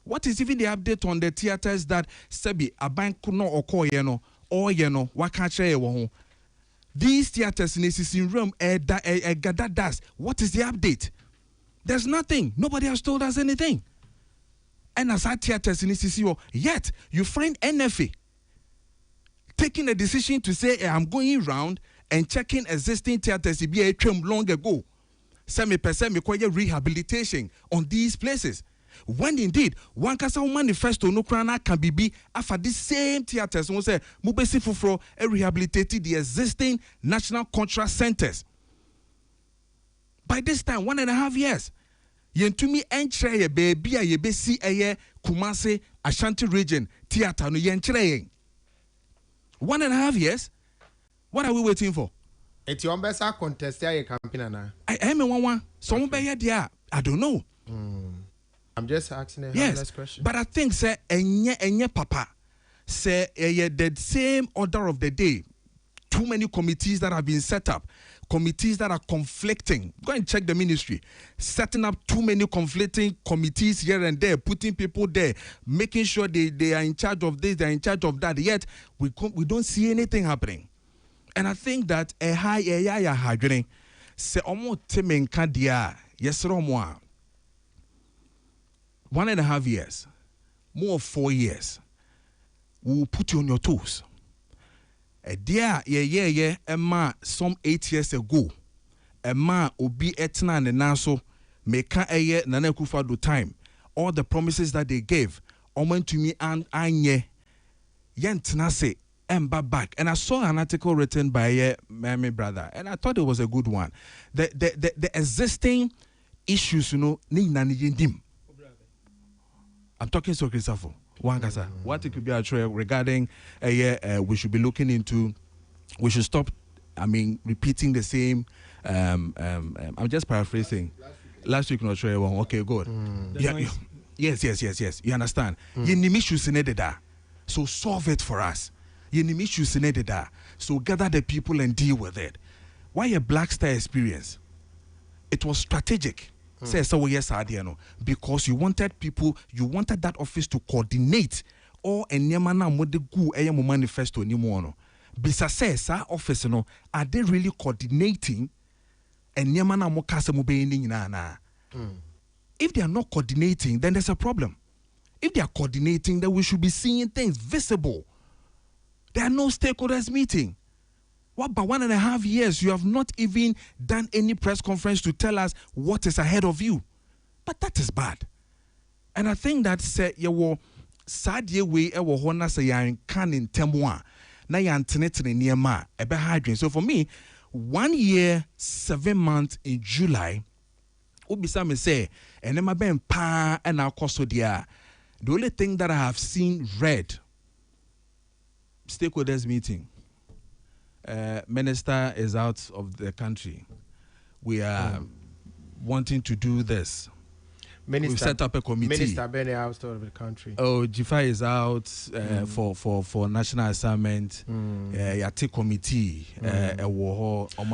What is even the update on the theaters that Sebi Abank no okoye no or yeno wakache wo? These theaters in ACC room gadadas. What is the update? There's nothing. Nobody has told us anything. And as our theaters in ACC, yet you find NFA taking a decision to say, I'm going around and checking existing theaters long ago. Semi-percent rehabilitation on these places. When indeed, one kasa manifesto no krana can be after this same theaters won say mubesi fufro rehabilitated the existing national cultural centers. By this time, 1.5 years, yentumi enchre ye baby a ye besi eye Kumasi Ashanti region theater no yenchre 1.5 years. What are we waiting for? It's your best contest your campaign na. I am one. Some be there. I don't know. I'm just asking a yes, question. But I think say enye papa say the same order of the day. Too many committees that have been set up, committees that are conflicting. Go and check the ministry. Setting up too many conflicting committees here and there, putting people there, making sure they are in charge of this, they are in charge of that. Yet we don't see anything happening. And I think that a high hydrogen say omo temen kadia yes romo 1.5 years, more 4 years. We will put you on your toes. Dear, Emma, some 8 years ago, Emma Obi Etna and Naso, Meka Eye Nana Akufo-Addo time. All the promises that they gave, Omen to me and Anye, Yentenase, Emba back. And I saw an article written by my brother, and I thought it was a good one. The existing issues, ni nani yendim. I'm talking so Christopher. What it could be actually regarding we should be looking into, we should stop, repeating the same, I'm just paraphrasing. Last week, not sure. Okay, good. Yes. You understand? So solve it for us. So gather the people and deal with it. Why a Black Star experience? It was strategic. Say so yes, because you wanted that office to coordinate all enyamana modegu eyamo manifesto ni mo. Bisa says office are they really coordinating enyamana mo kase mo be na. If they are not coordinating, then there's a problem. If they are coordinating, then we should be seeing things visible. There are no stakeholders meeting. What about 1.5 years? You have not even done any press conference to tell us what is ahead of you. But that is bad. And I think that say you were sad ye way e wo ho na say yan kan ntemo a na yan tenetene niema e be hydrin. So for me, 1 year, 7 months in July, obisa me say enema ben pa and akoso dia. The only thing that I have seen read, stakeholders meeting. Minister is out of the country. We are wanting to do this. We've set up a committee. Minister Benny out of the country. Oh, G5 is out for national assignment. Yati committee.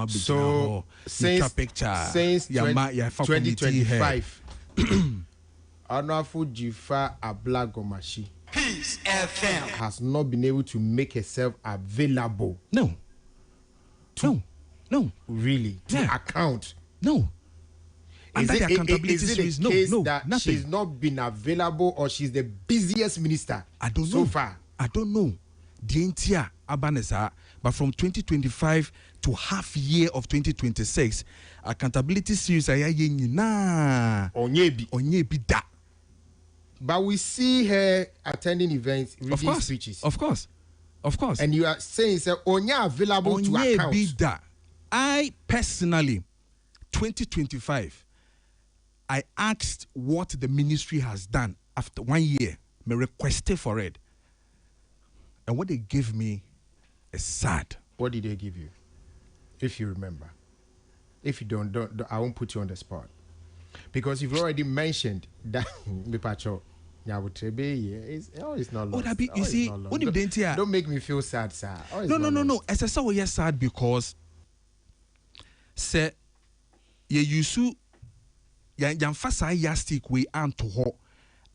So since picture. 2025, Anafu G5 Ablagomashi Peace FM has not been able to make herself available. No. Really? To account? No. Is it, accountability is it a case that nothing. she's not been available or she's the busiest minister I don't so know. far? I don't know. The entire Abanesa, but from 2025 to half year of 2026, accountability series na onye bi da. But we see her attending events, reading speeches. Of course. And you are saying, sir, onye available to account. Bi da. I personally, 2025, I asked what the ministry has done after 1 year. Me requested for it. And what they gave me is sad. What did they give you? If you remember. If you don't, I won't put you on the spot. Because you've already mentioned that Mipacho it's not lost. You see, what you didn't hear? Don't make me feel sad, sir. No. As I saw we are sad because say ye yusu yan fasa yastic we anto ho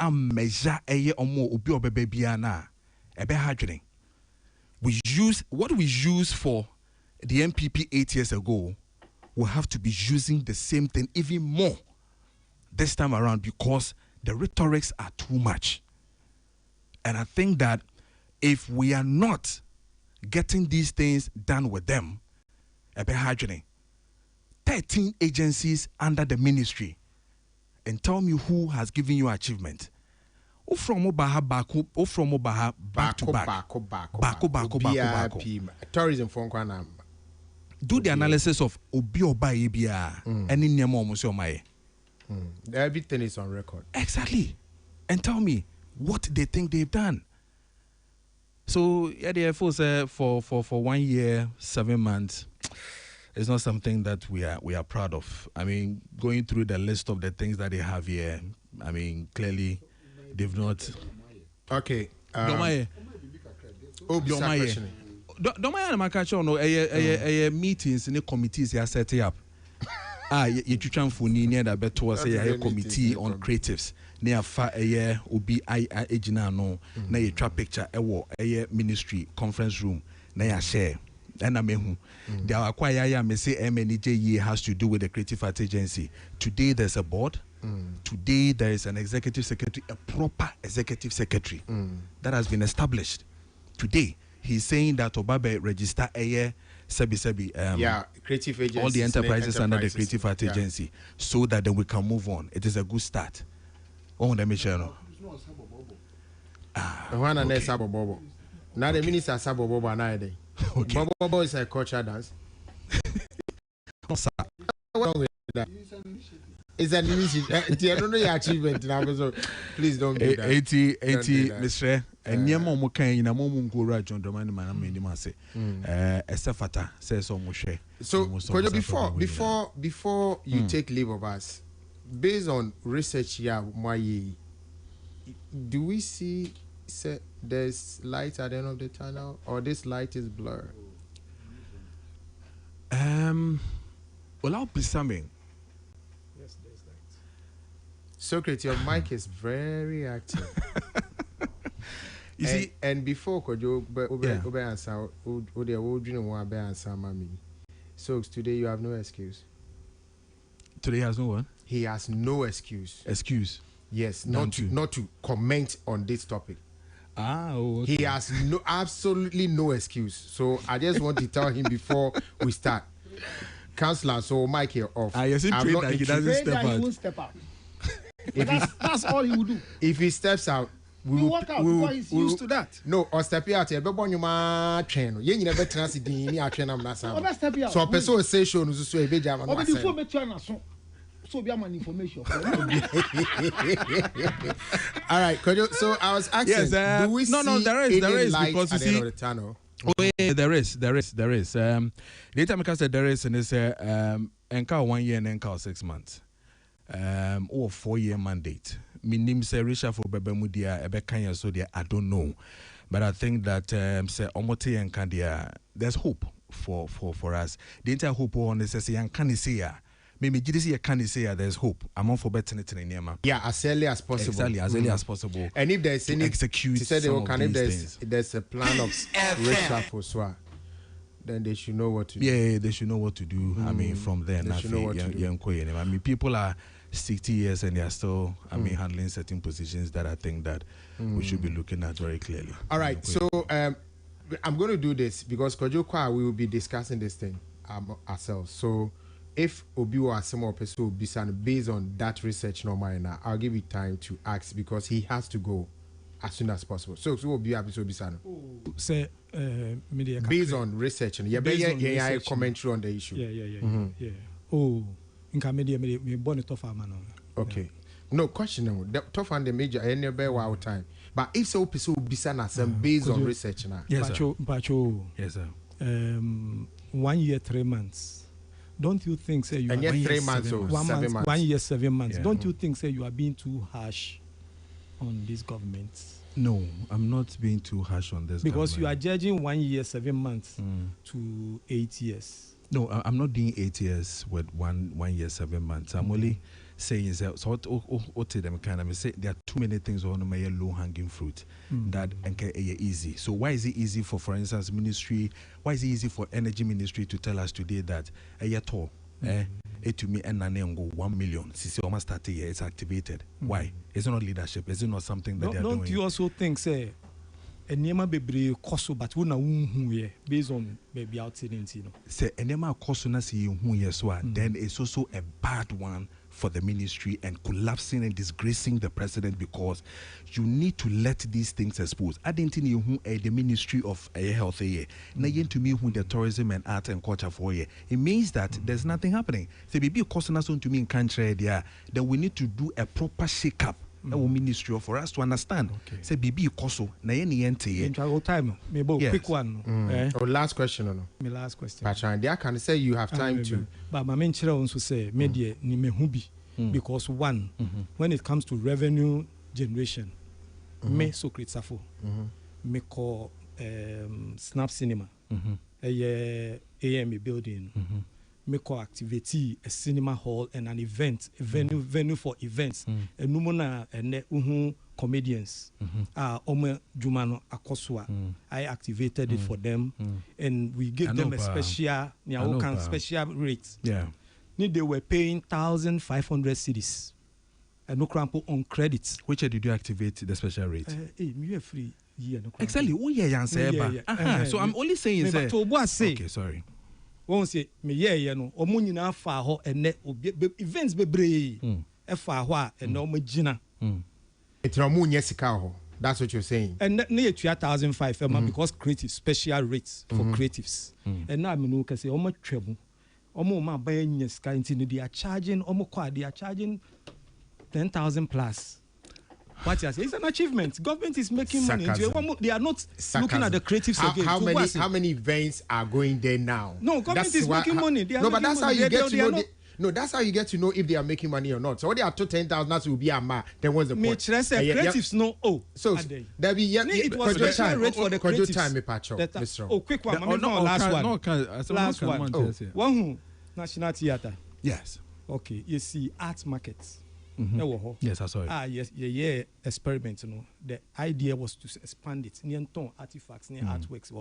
am measure eye omo obi obebe bia na ebe hadwene. We use what we use for the MPP 8 years ago. We have to be using the same thing even more this time around because the rhetorics are too much. And I think that if we are not getting these things done with them, 13 agencies under the ministry, and tell me who has given you achievement. From back to back. Tourism for Kwanam. Do the analysis of Obi Oba Ebia and in Yamo. Everything is on record. Exactly. And tell me what they think they've done. So yeah, the FO said for 1 year, 7 months, it's not something that we are proud of. I mean, going through the list of the things that they have here, I mean, clearly they've not. Okay. Domaye na makacho no meetings in the committees are set up. You try for near that better say a committee on creatives. Near far a year obi ejina no na you try picture a ministry conference room na ya share. And I mean, there are quite may say MNEJE has to do with the Creative Arts Agency. Today there's a board. Today there is an executive secretary, a proper executive secretary that has been established. Today he's saying that Obabe register a year creative agency, all the enterprises under the Creative Arts Agency, so that then we can move on. It is a good start. Oh, let me share. Now the minister Sabo Bobo na day. Bobo is a culture dance. It's an initiative. I don't know your achievement now, so please don't do that. 80, Mr. And Yamo Mokan in a moment go right on the man say. Estefata says so much. So before you take leave of us, based on research here, do we see there's light at the end of the tunnel, or this light is blurred? Well, I'll be something. Yes, there's light. Socrates, your mic is very active. You see, and before Kojo answer, so today you have no excuse. Today has no one. He has no excuse. Excuse. Yes, not to comment on this topic. He has absolutely no excuse. So I just want to tell him before we start. Councillor, so Mike, you're off. Yes, he prayed that he doesn't step He out. won't step out. That's all he will do. If he steps out, We walk out because he's used to that. No, or step out here. But when you ma train, you never transit the ni train am na sam. Or step out. So person say show no so e be jam no. Or the phone me try na so be am information. All right, so I was asking, yes, do we see there is because you at the end see of the tunnel? Oh yeah, there is. The time I said there is, and it's enka 1 year and enka 6 months. Or 4-year mandate. My name say Risha for Bebemudia, Ebekanya, so there I don't know, but I think that say Omote and Kandia, there's hope for us. The entire hope on this say and can say maybe GDC can say there's hope. I'm on for better in Nema. Yeah, as early as possible. Exactly, as early as possible. And if there's any execute, she said they will if there's a plan of reshuffle, so then they should know what to do. Yeah, they should know what to do. I mean, from there, they should know what to do. I mean, people are 60 years and they are still, handling certain positions that I think that we should be looking at very clearly. All right, so I'm going to do this because Kojo Kwa, we will be discussing this thing ourselves. So if Obi or some more person will be based on that research, no minor, I'll give you time to ask because he has to go as soon as possible. So we'll be happy to be say media based on research and yeah, commentary on the issue. Yeah. Oh, in media me born it off man. Okay. No question. The tough and the major any wow time. But if so person will be based on research now. Yes, sir. Yes, sir. 1 year 3 months. Don't you think say you and are 3 months or 7 months? 1 year 7 months. Yeah. Don't you think say you are being too harsh on this government? No, I'm not being too harsh on this because government. you are judging 1 year 7 months to 8 years. No, I'm not doing 8 years with 1 year 7 months. I'm only saying is that so what them kind of say there are too many things on my low hanging fruit that easy. So why is it easy for instance ministry? Why is it easy for energy ministry to tell us today that it to me and go 1 million? See, almost 30 years it's activated. Why? Is it not leadership? Is it not something that they are doing? Don't you also think say Enyema bebre koso but we na hu ye based on baby outside you know. Say enyema koso na see hu ye so then it's also a bad one for the ministry and collapsing and disgracing the president because you need to let these things expose. I didn't know who the Ministry of Health here. Now to me who the tourism and art and culture for here. It means that there's nothing happening. So maybe costing us to me in country there, then we need to do a proper shake up. Our ministry for us to understand. Say bibi koso na ye ni ente. Time. Maybe quick one. Last question or no? My last question. Patron, they can say you have time to. But my main chira also say media ni mehubi because one when it comes to revenue generation, me Socrates Safo, me call Snap Cinema, a AMA building. Me co-activate a cinema hall and an event, a venue for events. And numona and comedians. Ome Jumano Akoswa. I activated it for them, and we gave them a special rate. Yeah. They were paying 1,500 cedis. And no crampo on credit. Which did you activate the special rate? Me free. Yeah, no exactly. Oh yeah, so I'm only saying okay, sorry. Wọ́n say me yeah no ọmọ nyinaa fa hɔ ɛnɛ events bebree ɛfa hɔ a ɛnɛ ɔmɔ gyina. Ètò ọmọ nyɛ sika hɔ. That's what you're saying. And ne yɛ 2,500 because creative special rates for creatives. And now I mean okay say ɔmɔ twɛ mu ɔmɔ ma bayɛ nyɛ sika nti they are charging ɔmɔ kɔ they are charging 10,000 plus. What you say? It's an achievement. Government is making money. They are not looking at the creatives again. How many events are going there now? No, government is making money. They are but that's how you get to know. No, that's how you get to know if they are making money or not. So what they are to 10,000, that will be a ma. Then what's the point? Creatives no. Oh, so there be it was a special rate for the creatives. Time, Mr. Oh, quick one. Last one. One who National Theatre. Yes. Okay, you see art markets. Yes, I saw it. Yes, yeah, experiment. You know, the idea was to expand it. Near artifacts, near artworks.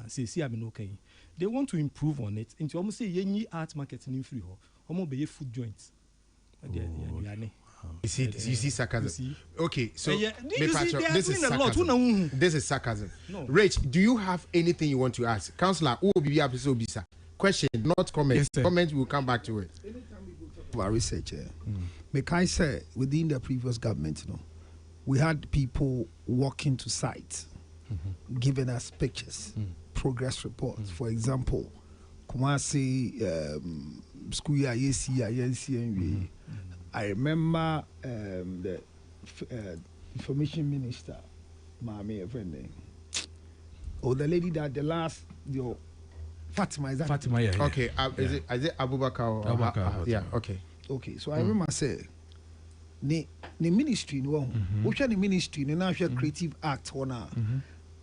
See, I mean, okay. They want to improve on it. Into almost say any art market in free. Almost be food joints. You see sarcasm. Okay, so you see, they are this is doing a lot. sarcasm. This is sarcasm. No. Rich, do you have anything you want to ask, Councillor? Who will be episode bisa? Question, not comment. Yes, sir. Comment, we'll come back to it. Our research, Make I say within the previous government, we had people walking to sites, giving us pictures, progress reports. For example, Kumasi school year, INC. I remember the information minister, Mami, friend. Oh, the lady that the last Fatima, is that Fatima, yeah. Okay, is it Abubakar? Or Abubakar, yeah, okay. Okay, so I remember say the ministry which are the ministry the national creative act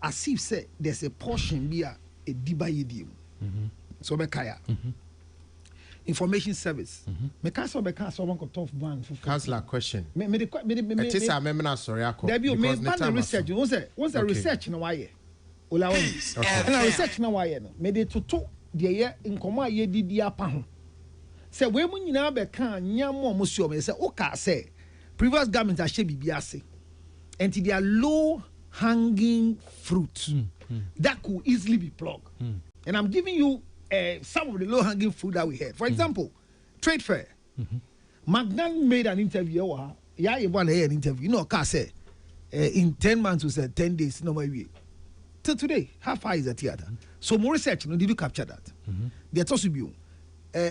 as if say there's a portion be a diba so be kaya information service me can so someone got tough ban for Councillor, question. me It is a member sorry I there be me pan research once the research na why ola one and research na why no me de toto de nkomo aye didi apa ho say we mu nyina be kan nyamo mo sio me say o ka say previous government a share bibia say and they are low hanging fruit that could easily be plugged and I'm giving you some of the low hanging fruit that we had. For example, trade fair. Magnan made an interview. Yeah, you want to hear an interview. You know, Car said in 10 months, we said 10 days, no way. Till today, how far is the theater? So more research, did you capture that? There also be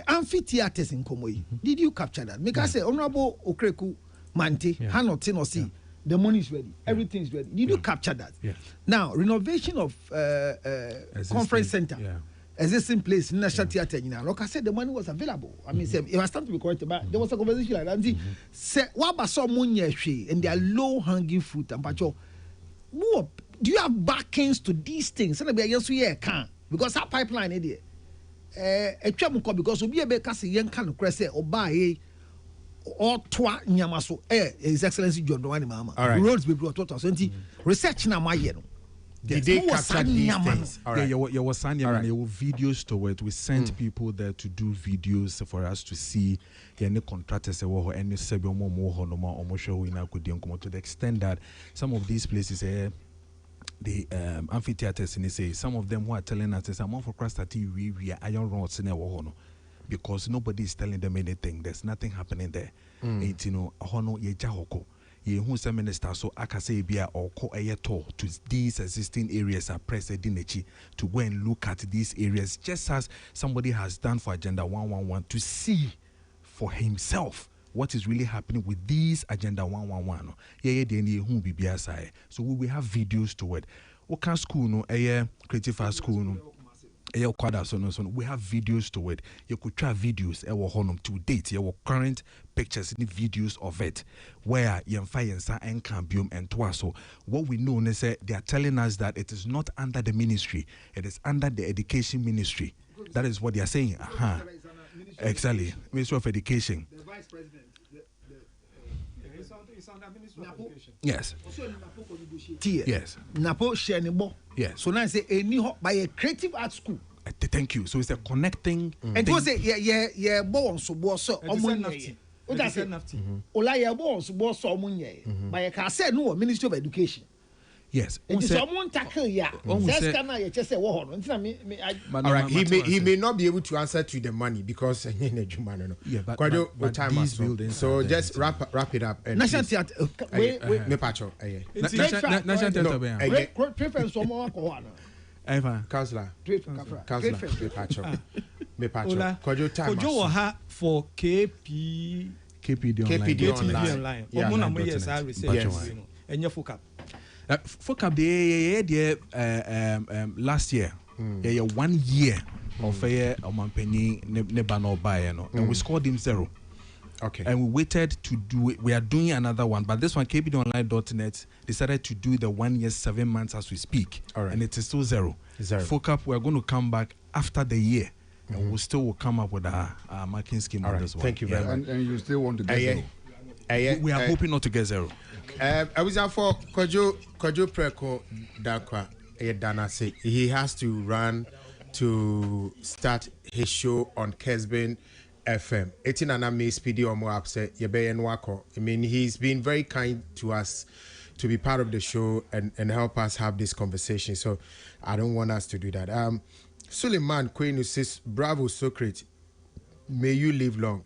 amphitheaters in Komoi. Did you capture that? Make I say, Honorable Okreku Mante, Hanotin or see, the money is ready, everything is ready. Did you capture that? Now, renovation of conference center. Existing place in National Theatre. Like I said, the money was available. I mean, it was time to be corrected, but there was a conversation like that. Say, what about some money and they are low hanging fruit? And do you have backings to these things? So can because that pipeline idea. Because we be a because young can crest or buy or twa nyamaso His Excellency John Dwani Mama. Roads be brought to 20 research na my year. Did they capture these things? Yeah, you were saying there were videos to it. We sent people there to do videos for us to see any contractors or any to the extent that some of these places the amphitheaters and they say some of them who are telling us I'm for cross that we are iron rods in our because nobody is telling them anything. There's nothing happening there. It's hono ye jahoko. Who some minister so akase bia or ko to these existing areas are pressed to go and look at these areas just as somebody has done for Agenda 111 to see for himself what is really happening with these Agenda 111. So we will have videos to it. What can school no creative arts school no we have videos to it. You could try videos to date. Your current pictures and videos of it where and cambium and twaso. What we know is that they are telling us that it is not under the ministry, it is under the education ministry. That is what they are saying. Exactly. Ministry of Education. The Vice President. Yes. Yes. Napo Shenibo. Yes. So now I say by a creative art school. Thank you. So it's a connecting. And to say born so omunye. O da say ola ye born so omunye. By a say no Ministry of Education. Yes. It is someone tackle ya. All right. He may not be able to answer to the money because but these buildings. So just wrap it up. National Theatre. Wait. National Theatre. Preference someone ko Councillor. Kojo ha for KPD online. Research. Focap last year, 1 year of Omampeni Nebano Bayano, and we scored him 0. Okay. And we waited to do it. We are doing another one, but this one, KPDonline.net, decided to do the 1 year, 7 months as we speak. All right. And it is still 0. Focap, we are going to come back after the year. And we still will come up with our marking scheme on this one. Thank you very much. And you still want to get 0? We are hoping not to get 0. I was out for Kojo Preko Dakwa Danase. He has to run to start his show on Kesbin FM. Etinana may speedy or more upset. Yebe Nwako. I mean, he's been very kind to us to be part of the show and help us have this conversation. So I don't want us to do that. Suleiman Kwenu says, bravo, Socrates. May you live long.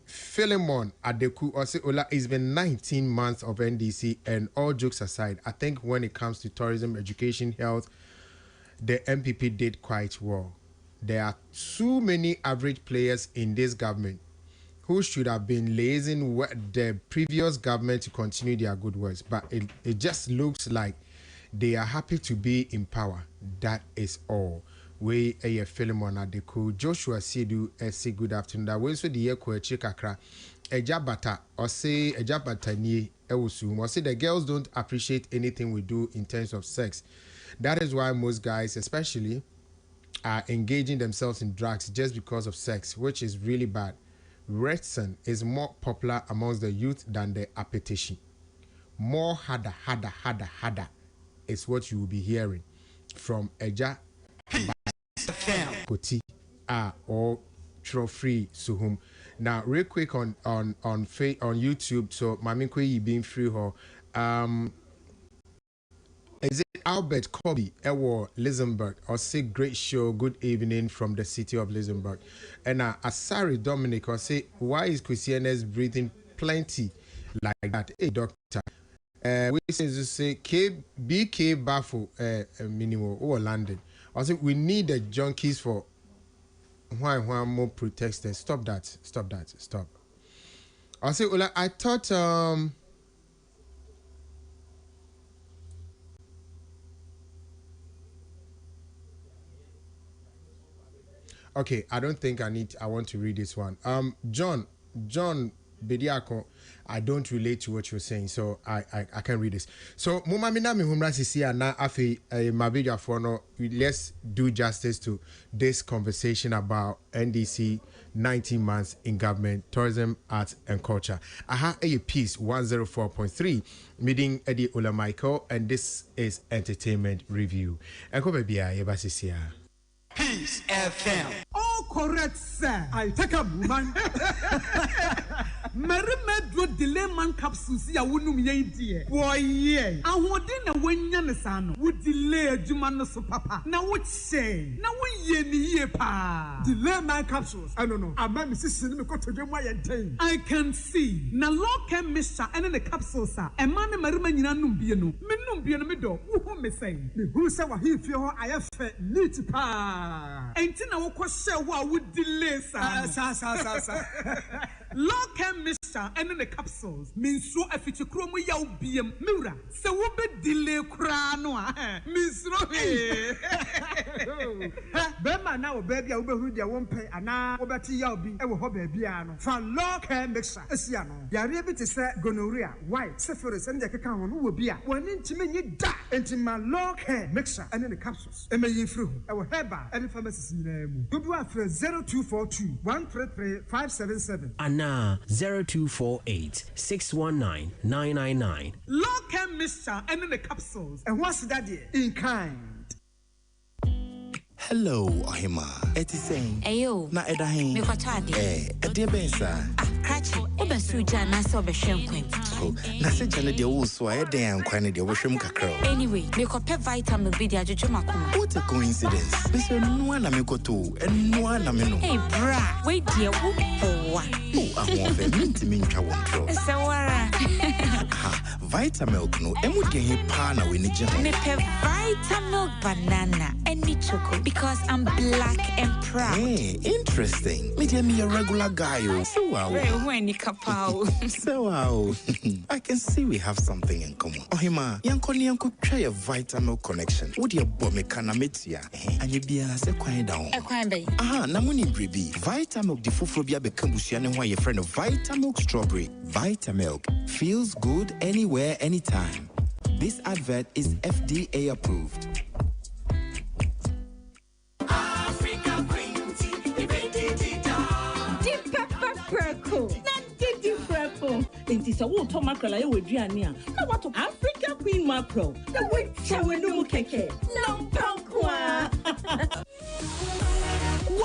Philemon Adeku Ola, it's been 19 months of NDC, and all jokes aside, I think when it comes to tourism, education, health, the MPP did quite well. There are too many average players in this government who should have been liaising with the previous government to continue their good works, but it just looks like they are happy to be in power. That is all. We a Philemon Adeku, Joshua Sidu, say good afternoon. That way, so the year kakra, Ejabata, or say Ejabata ni ewusum, or say the girls don't appreciate anything we do in terms of sex. That is why most guys, especially, are engaging themselves in drugs just because of sex, which is really bad. Redson is more popular amongst the youth than the appetition. More harder is what you will be hearing from Eja Koti or Trophy Suhum. Now, real quick on YouTube, so Mami Kwe being free her. Is it Albert Kobe, Ewo, Lisenberg, or say great show, good evening from the city of Lisenberg. And Asari Dominic, or say, why is Christianes breathing plenty like that? Hey, doctor. We say BK Baffle minimum or London. I say we need the junkies for why more protesters. Stop that. I say, well, I thought okay, I don't think I want to read this one. John Bediako, I don't relate to what you're saying, so I can't read this. So Mumamina mi humra sisi na afi mabeja fono. Let's do justice to this conversation about NDC 19 months in government, tourism, arts and culture. I have a piece 104.3 meeting Eddie Ola Michael, and this is entertainment review. Eko bebia yeba sisi. Peace FM. Oh, correct, sir. I take a woman. Merimedro delay man capsules ya wunu ye die. Boy ye. Ahode na wanya ne sano. Wo delay adwuma no so papa. Na wo che. Na wo ye ni ye pa. Delay man capsules. I don't know. Ama me sisi me ko todwema ye nten. I can see. Na local mixture ene the capsules a. E man merima nyina num bie no. Me num bie no me do. Wo hu me say. Me hu say wa hi fie ho ayefe neat pa. Enti na wo ko she wo a wo delay sa. Sa. Local mixture and the capsules means so if it's a chromo yaw biem mura so wo be delay kra no means no be man na wo baby a wo be hu dia wo mpe ana wo beti yaw bi e wo ho baby a no fa local mixture esia no yare bi te se gonorrhea white syphilis and the keka ho no wo bi a woni ntime nyi da entima local mixture and the capsules e me yin fru e wo heba and pharmacies nyina mu do afre 0242 133 577 Nah, 0248-619-999. Local mixture and the capsules. And what's that there? In kind. Hello, Ohima. Eti saying. Ayo. Na edahin. Me kwatade. Ede bensa. Krachi. Obesuja na so behwem kwan. Oh, na se jane de wo so ede an kwan de wo hwem kakra. Anyway, me kope vitamin B de ajojo makoma. What a coincidence. Me so no na me koto, no na me no. Hey bra, wait dear wo boa. Oh, ahon fe minti me ntwa wo ntro. Se wara. Vitamilk no emu de he pa na we ni je. Me pe Vitamilk banana any choco because I'm black and proud. Hey, interesting. Me dey me a regular guy oh. So wow. When you kapao. So wow. I can see we have something in common. Ohima, yanko try a Vitamilk connection. Would you bomb me kana metia? And you be se kwan down. E kwan be. Aha, na muni brebi. Vitamilk di fufuro bia be kambusua ne ho ye friend of Vitamilk strawberry. Vitamilk feels good anywhere anytime. This advert is FDA approved. African green tea, Deep pepper purple. Not deep purple. It is a water mackerel. I would Diania. I want to African queen mackerel. The wait, no keke. No,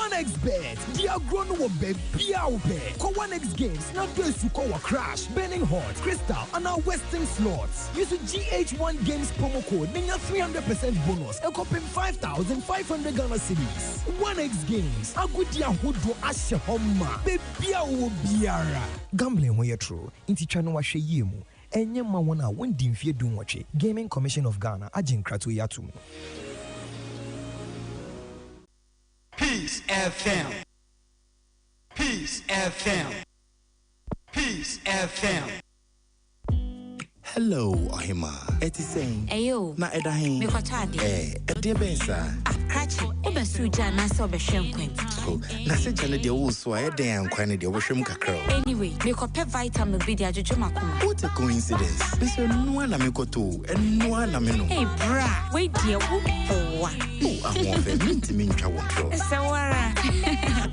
1xBet. They are grown to baby out there. Call 1x Games. Now those who call Crash, Burning Hot, Crystal, and our Western slots. Use the GH1 Games promo code. Then your 300% bonus. And copy 5,500 Ghana cedis. 1x Games. Agudia Hudo Ashe Homa. Baby out biara. Gambling when you're true. Inti chano wa she yemu. Enye ma wana wendi mfie dunwache. Gaming Commission of Ghana. Ajin kratu yatumu. Peace FM. Peace FM. Peace FM. Hello, Ohima. Eti saying. Ayo. Na edahin. Me kwatade. Edi bensa. Krachi. Obesuja na so behwem kwen. So, na se jane de wo so ayeden kwan de wo hwem kakra. Anyway, me kope vitamin bi de ajojo makoma. What a coincidence. Bese no na me koto, eno na me no. Hey bra, wait dear wo boa. Oh, ahon fe mintimi ntwa wo tro. Sewara.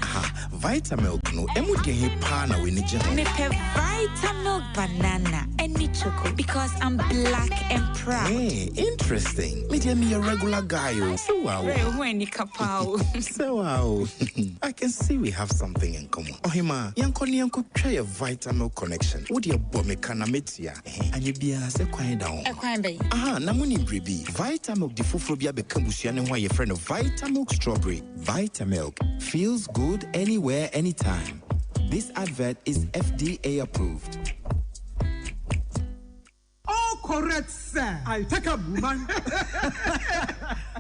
Aha, Vitamilk no emu de he pa na we ni je. Me pe Vitamilk banana any choco because I'm black and proud. Hey, interesting. Me dey me a regular guy oh. So wow. When you kapao. So wow. I can see we have something in common. Ohima, yanko try a Vitamilk connection. What your bomb kana metia? And you be se kwan down. Kwan be. Aha, na muni brebi. Vitamilk di fufuro bia become busuane ho your friend of Vitamilk strawberry. Vitamilk feels good anywhere anytime. This advert is FDA approved. Oh, correct, sir. I take a woman.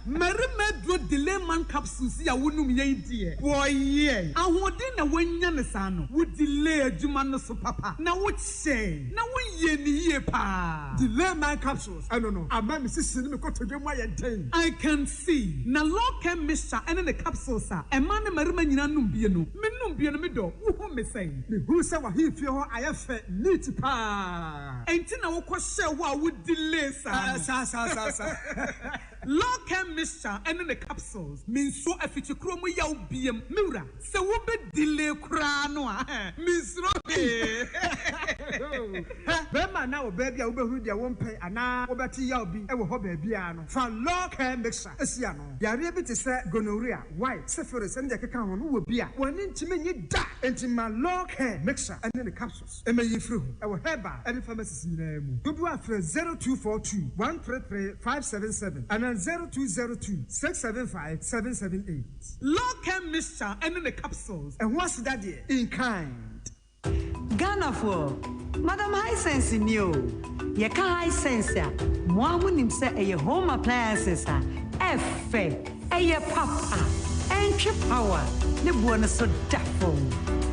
Marimedro delay man capsules ya wonu ye die. Boy ye. Ahode na wanya ne sano. Wo delay adwuma no so papa. Na wo che. Na wo ye ni ye pa. Delay man capsules. I don't know. Ama me sisi me ko todwem aye den. I can see. Na local mixture ene the capsules a. E ma ne marima nyina num bie no. Me num bie no me do. Wo hu me say. Me hu se wa hifie ho aye fe neat pa. Enti na wo ko hye wo a wo delay sa. Sa. Local mixture and the capsules means so a feature chromo yaw biem mura se wo be delay kra no a means robe bema na wo baby a wo be hu dia wo mpe ana wo beti yaw bi e wo ho baby a no fa local mixture esia no yare bi te se gonorrhea white syphilis and the keka ho no wo bi a woni ntime nyi da enti ma local mixture and the capsules e me yifru e wo heba e pharmacies nyina mu dudu afre 0242 133 577 and 0202-675-778. Local mixture and the capsules. And what's that there? In kind. Ghana for Madam High Sense in you. Yaka High Sense ya. Mwamu nimse eye home appliances ha. Efe. Eye papa. Entry power. Ne buona so dafo.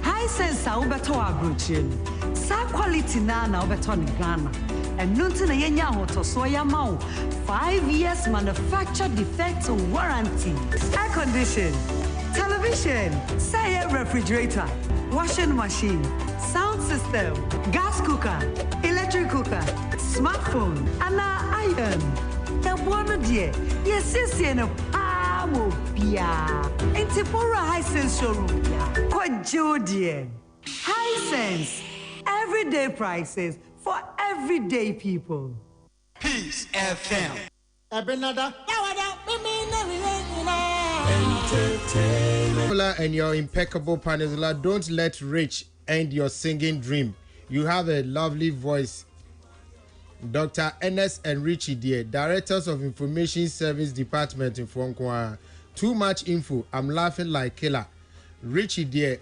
High Sense ha ubeto abrochien. Sa quality na ubeto ni Ghana. And nothing yenya hoto so yamau 5 years manufacture defect warranty. Air condition, television, say refrigerator, washing machine, sound system, gas cooker, electric cooker, smartphone, and iron. The one dear, yes, no power pia. Intipora High Sense showroom. Quite dear. High Sense, everyday prices for everyday people. Peace FM. And your impeccable Peninsula, don't let Rich end your singing dream. You have a lovely voice. Dr. Ernest and Richie Dear, Directors of Information Service Department in Fonkwa. Too much info. I'm laughing like killer. Richie Dear,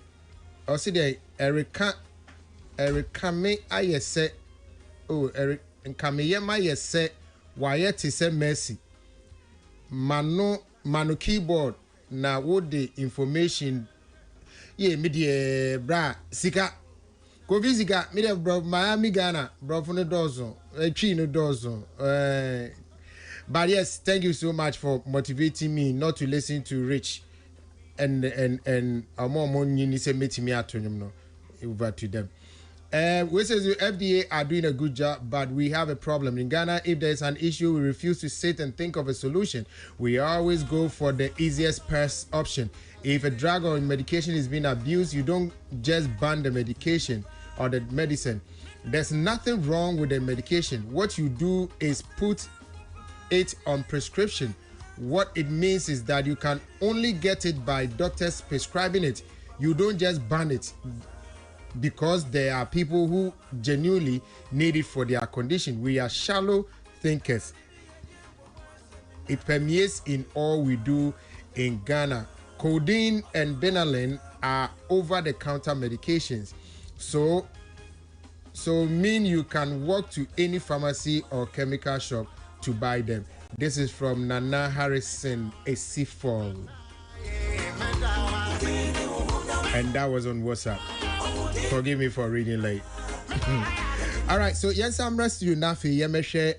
also there, Erica me I say, oh, Eric Nkame my say, why to say mercy. Manu keyboard na what the information media bra sika kofi sika media bro Miami Ghana bro for no dozen tree no dozen but yes, thank you so much for motivating me not to listen to Rich and more you say meet me at no over to them. We say the FDA are doing a good job, but we have a problem. In Ghana, if there's an issue, we refuse to sit and think of a solution. We always go for the easiest option. If a drug or medication is being abused, you don't just ban the medication or the medicine. There's nothing wrong with the medication. What you do is put it on prescription What it means is that you can only get it by doctors prescribing it. You don't just ban it because there are people who genuinely need it for their condition. We are shallow thinkers. It permeates in all we do in Ghana. Codeine and Benadryl are over-the-counter medications. So mean you can walk to any pharmacy or chemical shop to buy them. This is from Nana Harrison Esifol. And that was on WhatsApp. Forgive me for reading late. All right, so yes, I'm resting you now for Yemeshe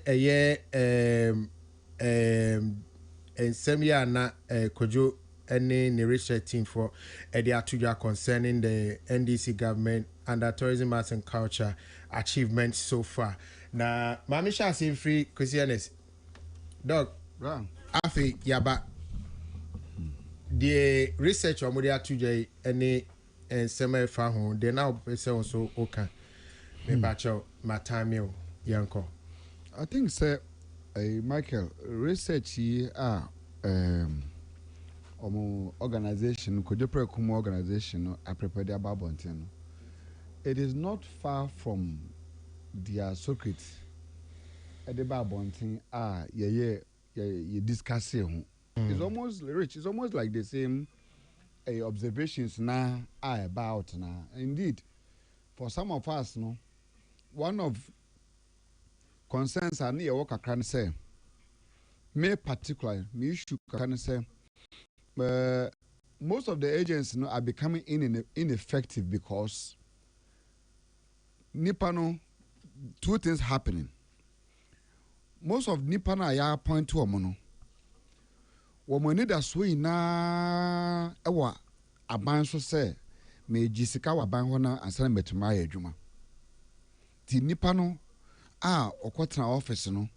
and Semiana Kojo any research team for the Atuja concerning the NDC government under tourism, arts and culture achievements so far. Now, Mami Shasi free Christianes. Dog, Afi Yaba. The research on Mudia Atuja any and Semi Faho, they now say also okay. Me bacho Matamio Yanko. I think, sir, Michael, research here organization, Kujoprekumo organization, I prepared their Babontin. It is not far from their circuit. At the Babontin, you discuss it. It's almost rich. It's almost like the same observations now about now. Indeed, for some of us, no, one of concerns I need work I can say. Me particularly, me issue can say. Most of the agents are becoming ineffective because Nipano, two things happening. Most of Nipano are point to a mono. We need a swing na ewa aban so say me jisika wa ban hona ansana metuma ya adwuma. Ti Nipano okotena office no.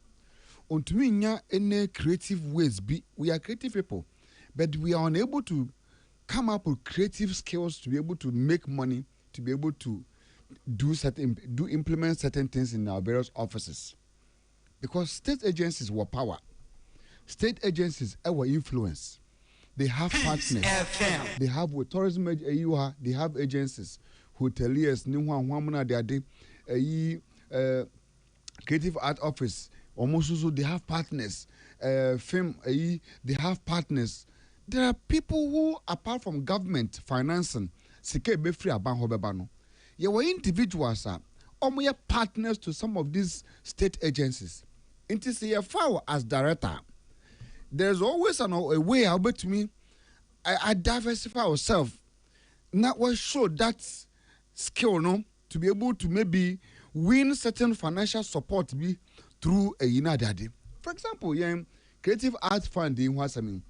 Ontumi nya any creative ways be. We are creative people. But we are unable to come up with creative skills to be able to make money, to be able to implement certain things in our various offices. Because state agencies were power. State agencies were influence. They have partners. They have with tourism, they have agencies. Hoteliers, creative art office, almost also they have partners. Film, they have partners. There are people who, apart from government financing, sike be free aban hobebano. Ye were individuals are partners to some of these state agencies. Into say as director, there's always a way how to me. I diversify ourselves. Not what show that skill no to be able to maybe win certain financial support be through a Yinadadi. For example, creative arts fund in Wasami.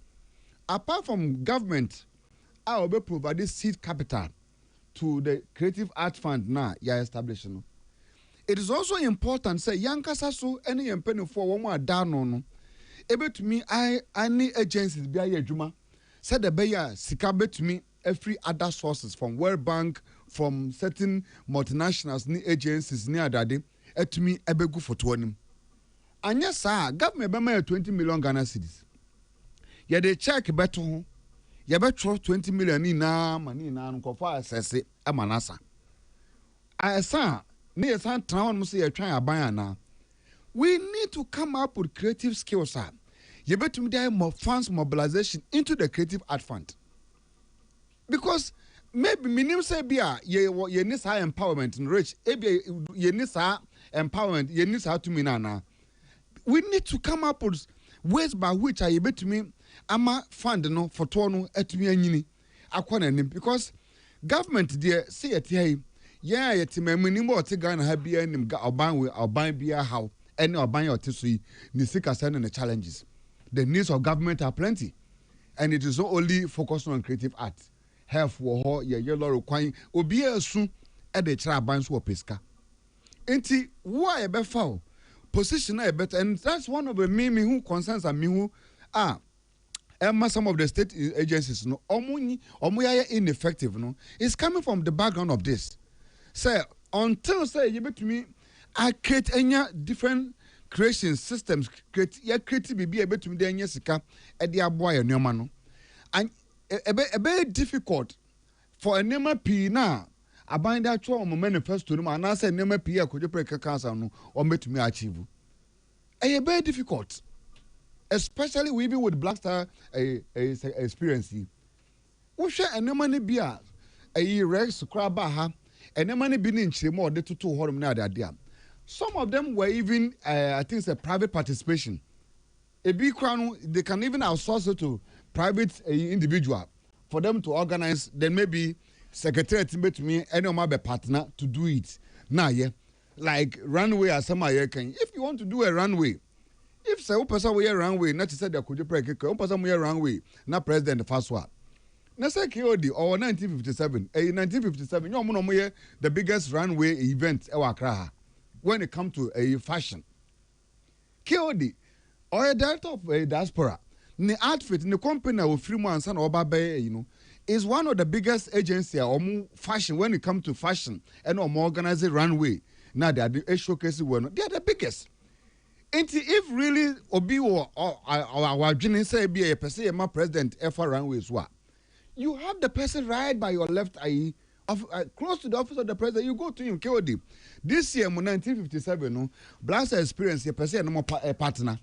Apart from government, I will be providing seed capital to the creative art fund now establishing. It is also important say Yankasasu any penny for one more down on. Able to me, I need agencies be a juma. Said the Bayer Sikabe to me every other sources from World Bank, from certain multinationals, ni agencies near daddy, to me ebegu for 20. And yes, sir, government be 20 million Ghana cedis. Yeah, they check better. You better 20 million in money na nkofa assess it amanasa. I say, near san town must say try a buy na. We need to come up with creative skills, sir. You better do more funds mobilization into the creative art fund. Because maybe minimum say be you need empowerment in rich, you need empowerment, you need to me na. We need to come up with ways by which I able to me ama fund no for tono etumi anyini akwana nim because government there say it here yet memini mo te Ghana ha bia nim ga oban bia how any oban your tisui ni sika send the challenges. The needs of government are plenty and it is not only focused on creative art. Health wo ye yellow kwan obi asu e de kira ban so pesca. Enti why be foul position a better and that's one of the me who concerns and me who some of the state agencies no omuya ineffective no is coming from the background of this. Say until say you bet me I create any different creation systems create be a bit to the sika at the boy and your man. And a very difficult for a name P now. I bind that to my manifesto and I say name P could you break a cancer or make me achieve. A very difficult, especially even with Black Star experience. We share a name beer a Rex Krabaha and a money being in more than 2 horror now that some of them were even, I think, it's a private participation. A big crown, they can even outsource it to private individual for them to organize. Then maybe secretary to me, any of my partner to do it. Now, yeah, like runway or some can. If you want to do a runway, if say person we runway, not to say that could you break it, person we runway, not president the first one. Na say KOD or 1957, 1957, you know the biggest runway event in Accra. When it comes to a fashion, KOD or a director of a diaspora, the outfit in the company of Fremont and Obabe, is one of the biggest agencies or more fashion when it comes to fashion and more organized runway. Now they are the showcase they are the biggest. And if really Obi or our Jinin say be a person, my president ever runways what, you have the person right by your left eye. Close to the office of the president, you go to him, KOD. This year, 1957, no, Blast experience, your person no more partner.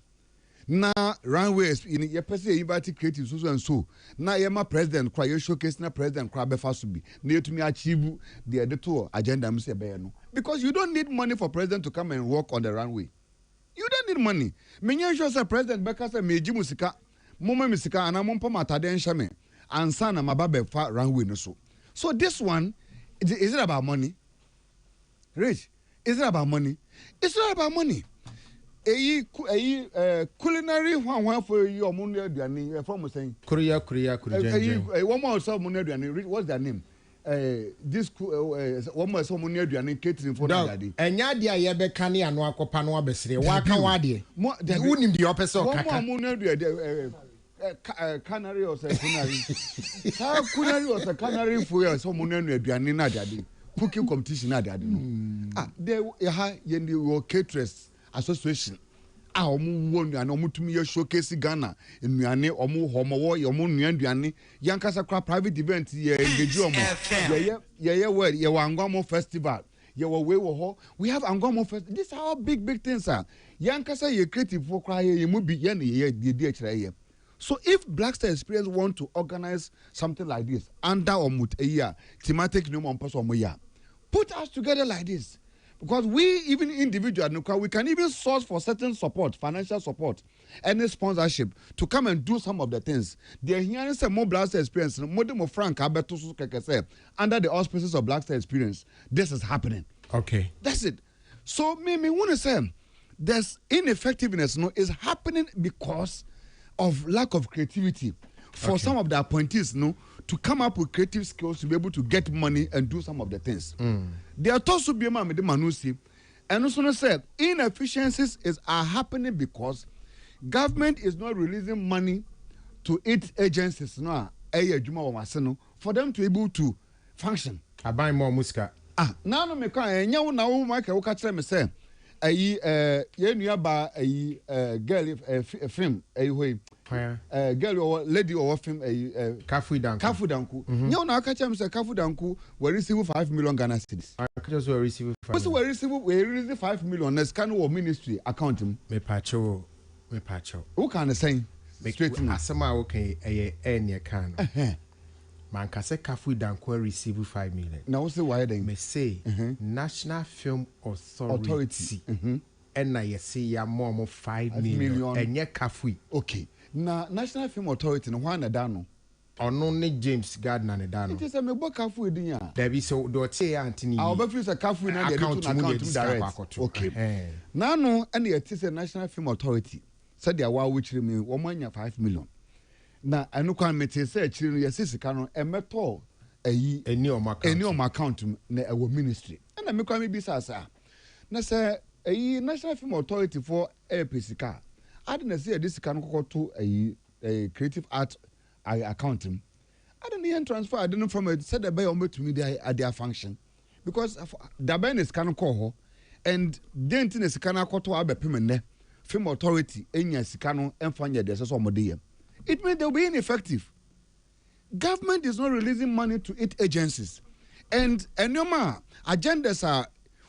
Now, runways, your person invited creative so and so. Now, you're my president, cry, you showcase, na president, cry, before to be. Near to me, achieve the editor agenda, because you don't need money for president to come and walk on the runway. You don't need money. Many sure say president, because I made Musika, Moma Musika, and I'm on Pomata, then Shame, and Sana Mababe, far runway, no so. So this one, is it about money? Rich, is it about money? It's not about money. Culinary one for your money, from saying Korea. One more some money. What's their name? This one more some money catering for daddy. And Yadia Yebe Kani and Wakopano Besri. Waka Wadi. The wouldn't be opposite. One more money. Canary or canary. How canary was a canary for your some money aduane na dade. Cooking competition na dade no. There you caterers association. Omu won and omu tumi ye showcase Ghana nnuane omu homo omu nnuane yankasa kwa private event ye engage omu. Ye word ye Angwamo festival. Ye we ho. We have Angwamo festival. These are all big things are. Yankasa ye creative for cry ye mu bi ye ye. So if Black Star Experience want to organize something like this under or with a year, thematic no one person year, put us together like this. Because we even individual, we can even source for certain support, financial support, any sponsorship to come and do some of the things. They're hearing some more Black Star Experience, more Frank Albertus under the auspices of Black Star Experience. This is happening. Okay. That's it. So me want to say there's ineffectiveness is happening because of lack of creativity for some of the appointees to come up with creative skills to be able to get money and do some of the things. There are also be manusi, and also said inefficiencies are happening because government is not releasing money to its agencies for them to be able to function. I buy more muska. Now no me can now my me say ye nuaba girl film girl or lady or film Kafu Danku. You know, catch him say Kafu Danku will receive 5 million Ghana cedis. I just will receive 5 million. We receive 5 million as can or ministry account him. Me pacho. Who can say straight to Asama okay any can. Man can say Kafu Danku receive 5 million. Now say why they me say National Film Authority. And I say ya more 5 million and ye Kafu. Okay. Now National Film Authority no one adano. Only James Gardner and Dano. It is a mebo Kafu idinya. There be so do say Anthony. Our refuse a Kafu in account direct. Okay. Now no and it is a National Film Authority. Said they are which me 1.5 million. Na anu kwa mete say chiri no yesi sika no emeto any on account na ewo ministry na me kwa me bisa sa na say National Film Authority for APSika ade na say this sika no kokoto creative art account ade na transfer ade no from said the buy o metumi their function because the buy is sika no ko ho and dent na sika no akoto abepem ne film authority enya sika no emfa nya de so omode yam, it means they'll be ineffective. Government is not releasing money to its agencies, and enoma agendas are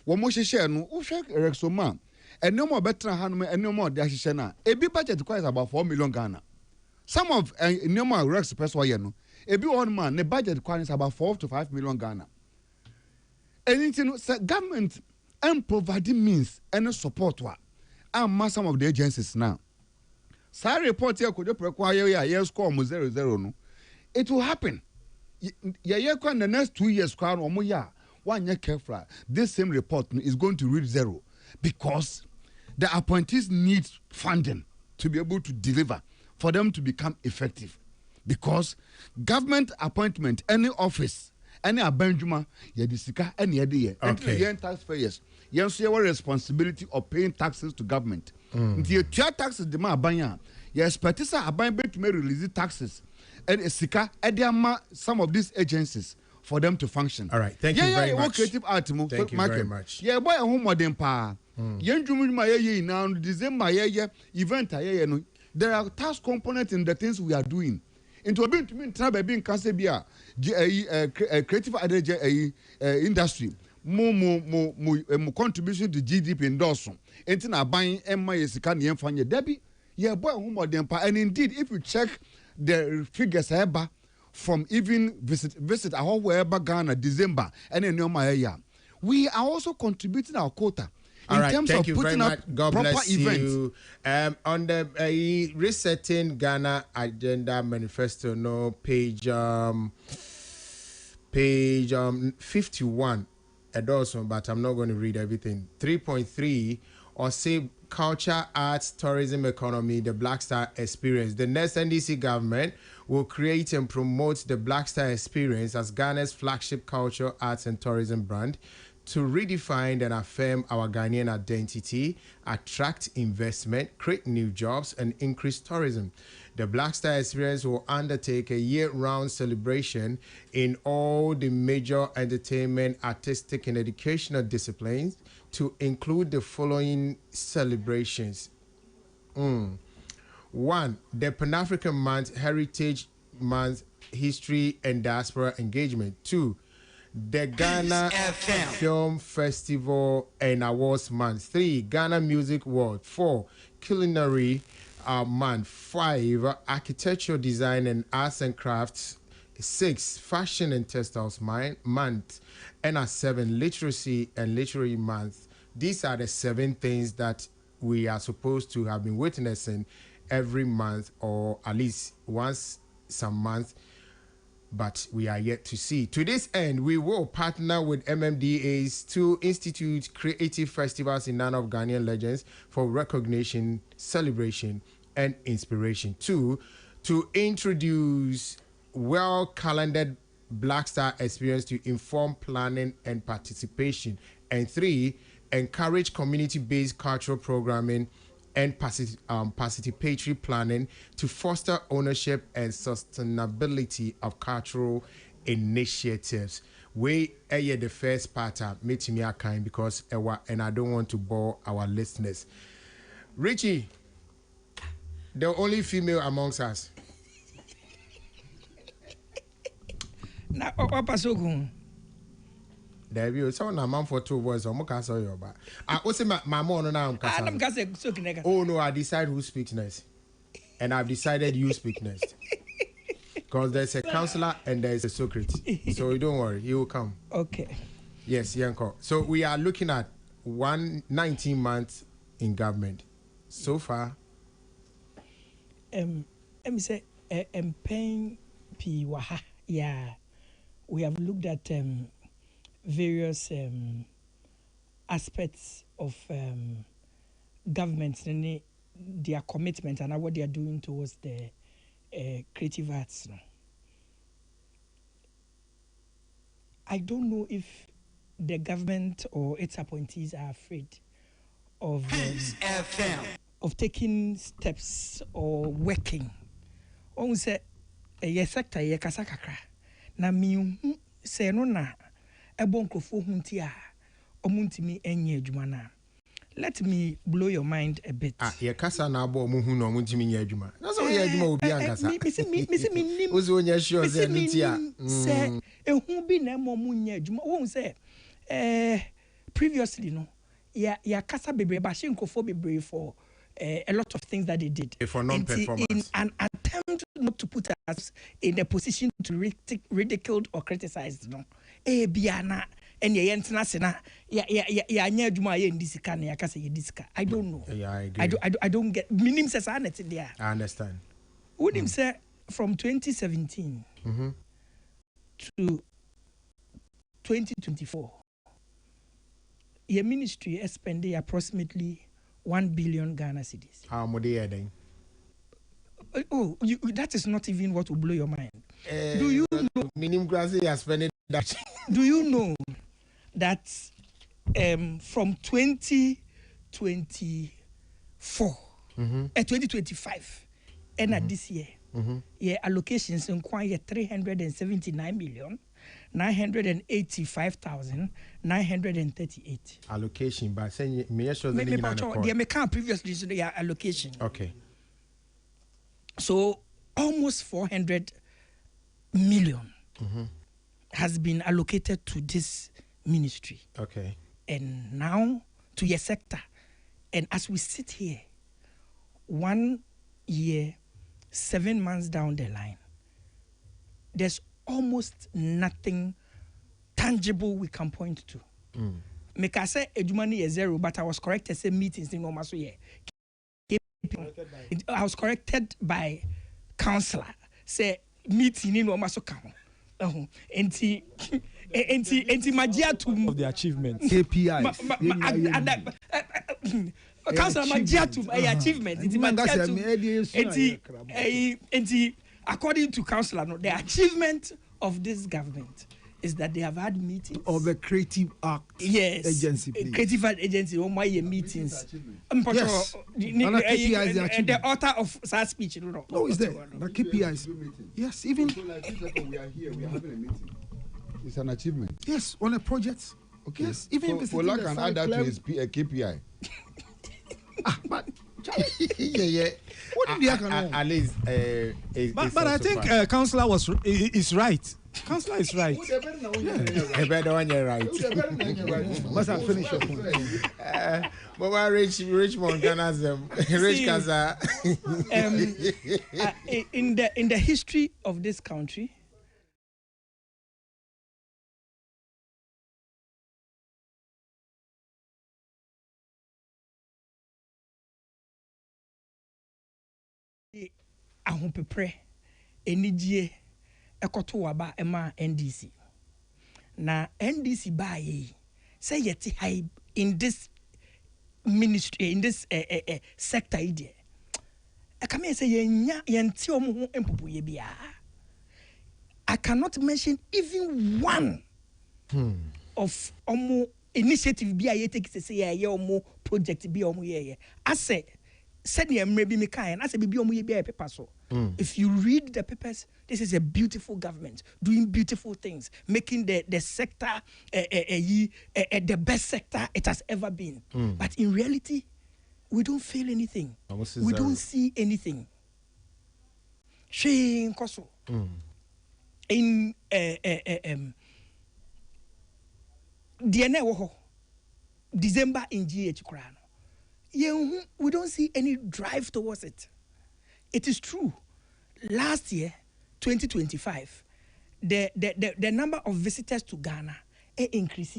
womo share no uhwe Rexoma enoma betra hanum enoma de ahye na ebi budget requires about 4 million Ghana. Some of enoma Rex person ye no ebi one man the budget requires about 4 to 5 million Ghana. Anything government and providing means and support wa and some of the agencies now. Sa report here could require ya score 0-0 no. It will happen. Yeah, in the next 2 years, one year careful. This same report is going to reach 0 because the appointees need funding to be able to deliver for them to become effective. Because government appointment, any office, any abanjuma, yedisika, any idea, and taxpayers, you have a responsibility of paying taxes to government. The taxes demand abanya, your expertise abanya to release taxes. And sika ediama some of these agencies for them to function. All right, thank you very much. Creative art thank you very much. Yeah, boy, home modern pa. Yenjumuma now December event no. There are task components in the things we are doing. Into being to mean travel being cancer beer, creative industry. More contribution to GDP in Dawson. Entina buying Emma sika ni emfanye Debbie. Yeah, boy, home modern pa. And indeed, if you check the figures ever from even visit our wherever Ghana December and in area, we are also contributing our quota in terms of putting up proper events. On the resetting Ghana agenda manifesto, no page 51. Also, but I'm not going to read everything. 3.3 or say culture, arts, tourism, economy, the Black Star Experience. The next NDC government will create and promote the Black Star Experience as Ghana's flagship culture, arts, and tourism brand to redefine and affirm our Ghanaian identity, attract investment, create new jobs, and increase tourism. The Black Star Experience will undertake a year-round celebration in all the major entertainment, artistic, and educational disciplines to include the following celebrations. 1. The Pan-African Month, Heritage Month, History and Diaspora Engagement. 2. The Ghana Film Festival and Awards Month. 3. Ghana Music World. 4. Culinary Month. 5. Architectural Design and Arts and Crafts. 6. Fashion and Textiles Month. And 7. Literacy and Literary Month. These are the 7 things that we are supposed to have been witnessing every month, or at least once some month, but we are yet to see. To this end, we will partner with MMDAs to institute creative festivals in honor of Ghanaian legends for recognition, celebration, and inspiration. 2, to introduce well-calendared Black Star Experience to inform planning and participation. And 3, encourage community-based cultural programming and participatory planning to foster ownership and sustainability of cultural initiatives. We are the first part of meeting me kind because and I don't want to bore our listeners. Richie, the only female amongst us. Na Papa Sogun. There you so na man for 2 boys or muka so yo ba. I say my mom na am kasa. Oh no, I decide who speaks next. And I've decided you speak next. Because there's a counselor and there's a Socrates. So don't worry, he will come. Okay. Yes, Yanko. So we are looking at 19 months in government. So far. Let me say pen P waha. Yeah. We have looked at various aspects of government and their commitment and what they are doing towards the creative arts. I don't know if the government or its appointees are afraid of taking steps or working. On say a sector ye kasakakra na mi se no na ebo nkrofo hunti a omuntimi enye adwuma na let me blow your mind a bit. Ye kasa na abo mu hu no mu ntimi nya adwuma. Na so ye adwuma obi ankasa. Me nim. Ozo onya sure say ntia. Say ehu bi na mo mu nya adwuma. Wo say previously no ya kasa bebre ba shinkofo bebre for a lot of things that they did for non-performance in an attempt not to put us in a position to ridiculed or criticized. No, biana and ye international ya nya adwuma ye ndisika na yakasa ye disika. I don't know. Yeah, I agree. I don't get minim says there. I understand. Would say from 2017 to 2024 your ministry is spending approximately 1 billion Ghana cedis. How much are they? Oh, that is not even what will blow your mind. Do you know? Minimum grass is spending that. Do you know that from 2024, 2025, and at this year, your allocations inquire 379,985,938. Allocation, but saying me sure the they can't previously so their allocation. Okay. So almost 400 million has been allocated to this ministry. Okay. And now to your sector. And as we sit here, 1 year, 7 months down the line, there's almost nothing tangible we can point to. Make I say Edumani is zero, but I was corrected. Say meetings in Omaso ye. I was corrected by counselor. Say meeting in Omaso count. Enti magia to of the achievements. KPIs. Counselor magia to achievement. Enti according to counselor, no, the achievement of this government is that they have had meetings of the creative act agency. Please. Creative art agency. My meetings. Yes. The author of that speech. No, is there? The KPIs. Yes, even. So like this, we are here. We are having a meeting. It's an achievement. Yes, on a project. Okay. Yes, even so Ola can add that to his KPI. But yeah. What did at least, but I think Councillor is right. Councillor is right. A better one, you're right. Must I finish your point? But Richmond Ghana's rich Kaza. In the history of this country, ahopepre enidie ekoto waba ema NDC na NDC ba yi say yeti high in this ministry, in this sector idea I come say yenya yenti omo ho empopoye bia. I cannot mention even one of omo initiative bia ye take say ye omo project bia omo ye I say said maybe me kind. I said be a paper so. If you read the papers, this is a beautiful government doing beautiful things, making the sector the best sector it has ever been. But in reality, we don't feel anything. We don't see anything. In December in GH Crown. We don't see any drive towards it. It is true. Last year, 2025, the number of visitors to Ghana increased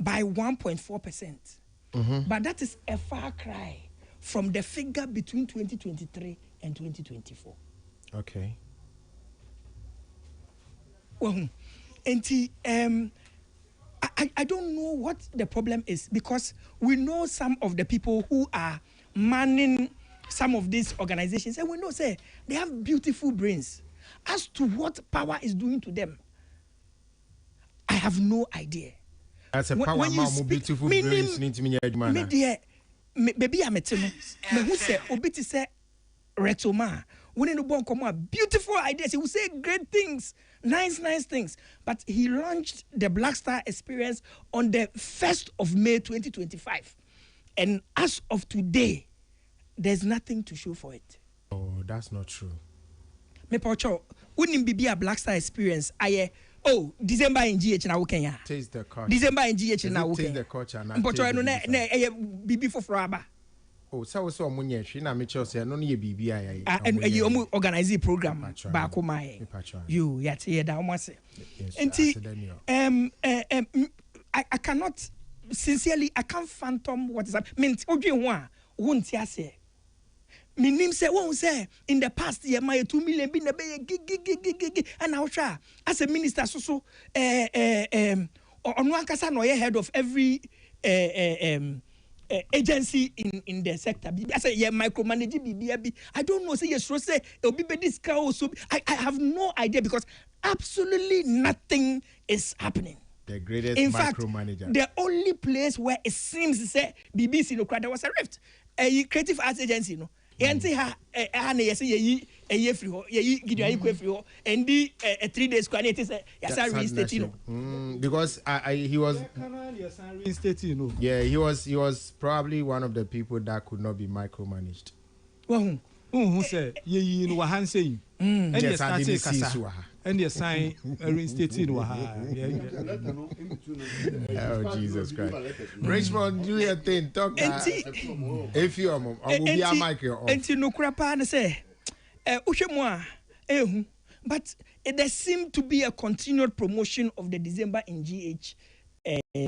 by 1.4%. But that is a far cry from the figure between 2023 and 2024. Okay. Well, and I don't know what the problem is because we know some of the people who are manning some of these organizations and we know say they have beautiful brains. As to what power is doing to them, I have no idea. As a power more beautiful brains need to mean baby I met me who say obiti say retoma when in the come out, beautiful ideas. He will say great things, nice things. But he launched the Black Star Experience on the 1st of May 2025. And as of today, there's nothing to show for it. Oh, that's not true. Me pocho, wouldn't be a Black Star Experience. December in GH na Kenya. Taste the culture. December in GH na Kenya. Taste the culture na. Pocho no ne bibi for aba. Oh, so omunye hwe na me chose no ye bibi ayi. And you organize a program back home my. You yet here da almost. I cannot sincerely I can't phantom what is that. Mean odwe ho a won't ase. Minim say won say in the past year my 2 million be na be gig and now as a minister so onu ankasa no head of every agency in the sector. I say yeah micromanage BBB. I don't know say yes say obi be this car also. I have no idea because absolutely nothing is happening. The greatest in fact, micromanager. The only place where it seems to say BBC no there was a rift. A creative arts agency no. Yenti ha na yesi ye free ho ye Gideon Ayiko free ho and the 3 days kwa it is yasa reinstate no because he was reinstate. Yeah, he was probably one of the people that could not be micromanaged. Well, who said ye no han say and yes start kasa and yes sign reinstate no ha. Oh Jesus Christ. Richmond, do your thing. Talk if you are be a mic enti no krapa na say uhwemu a ehu but there seemed to be a continued promotion of the December in GH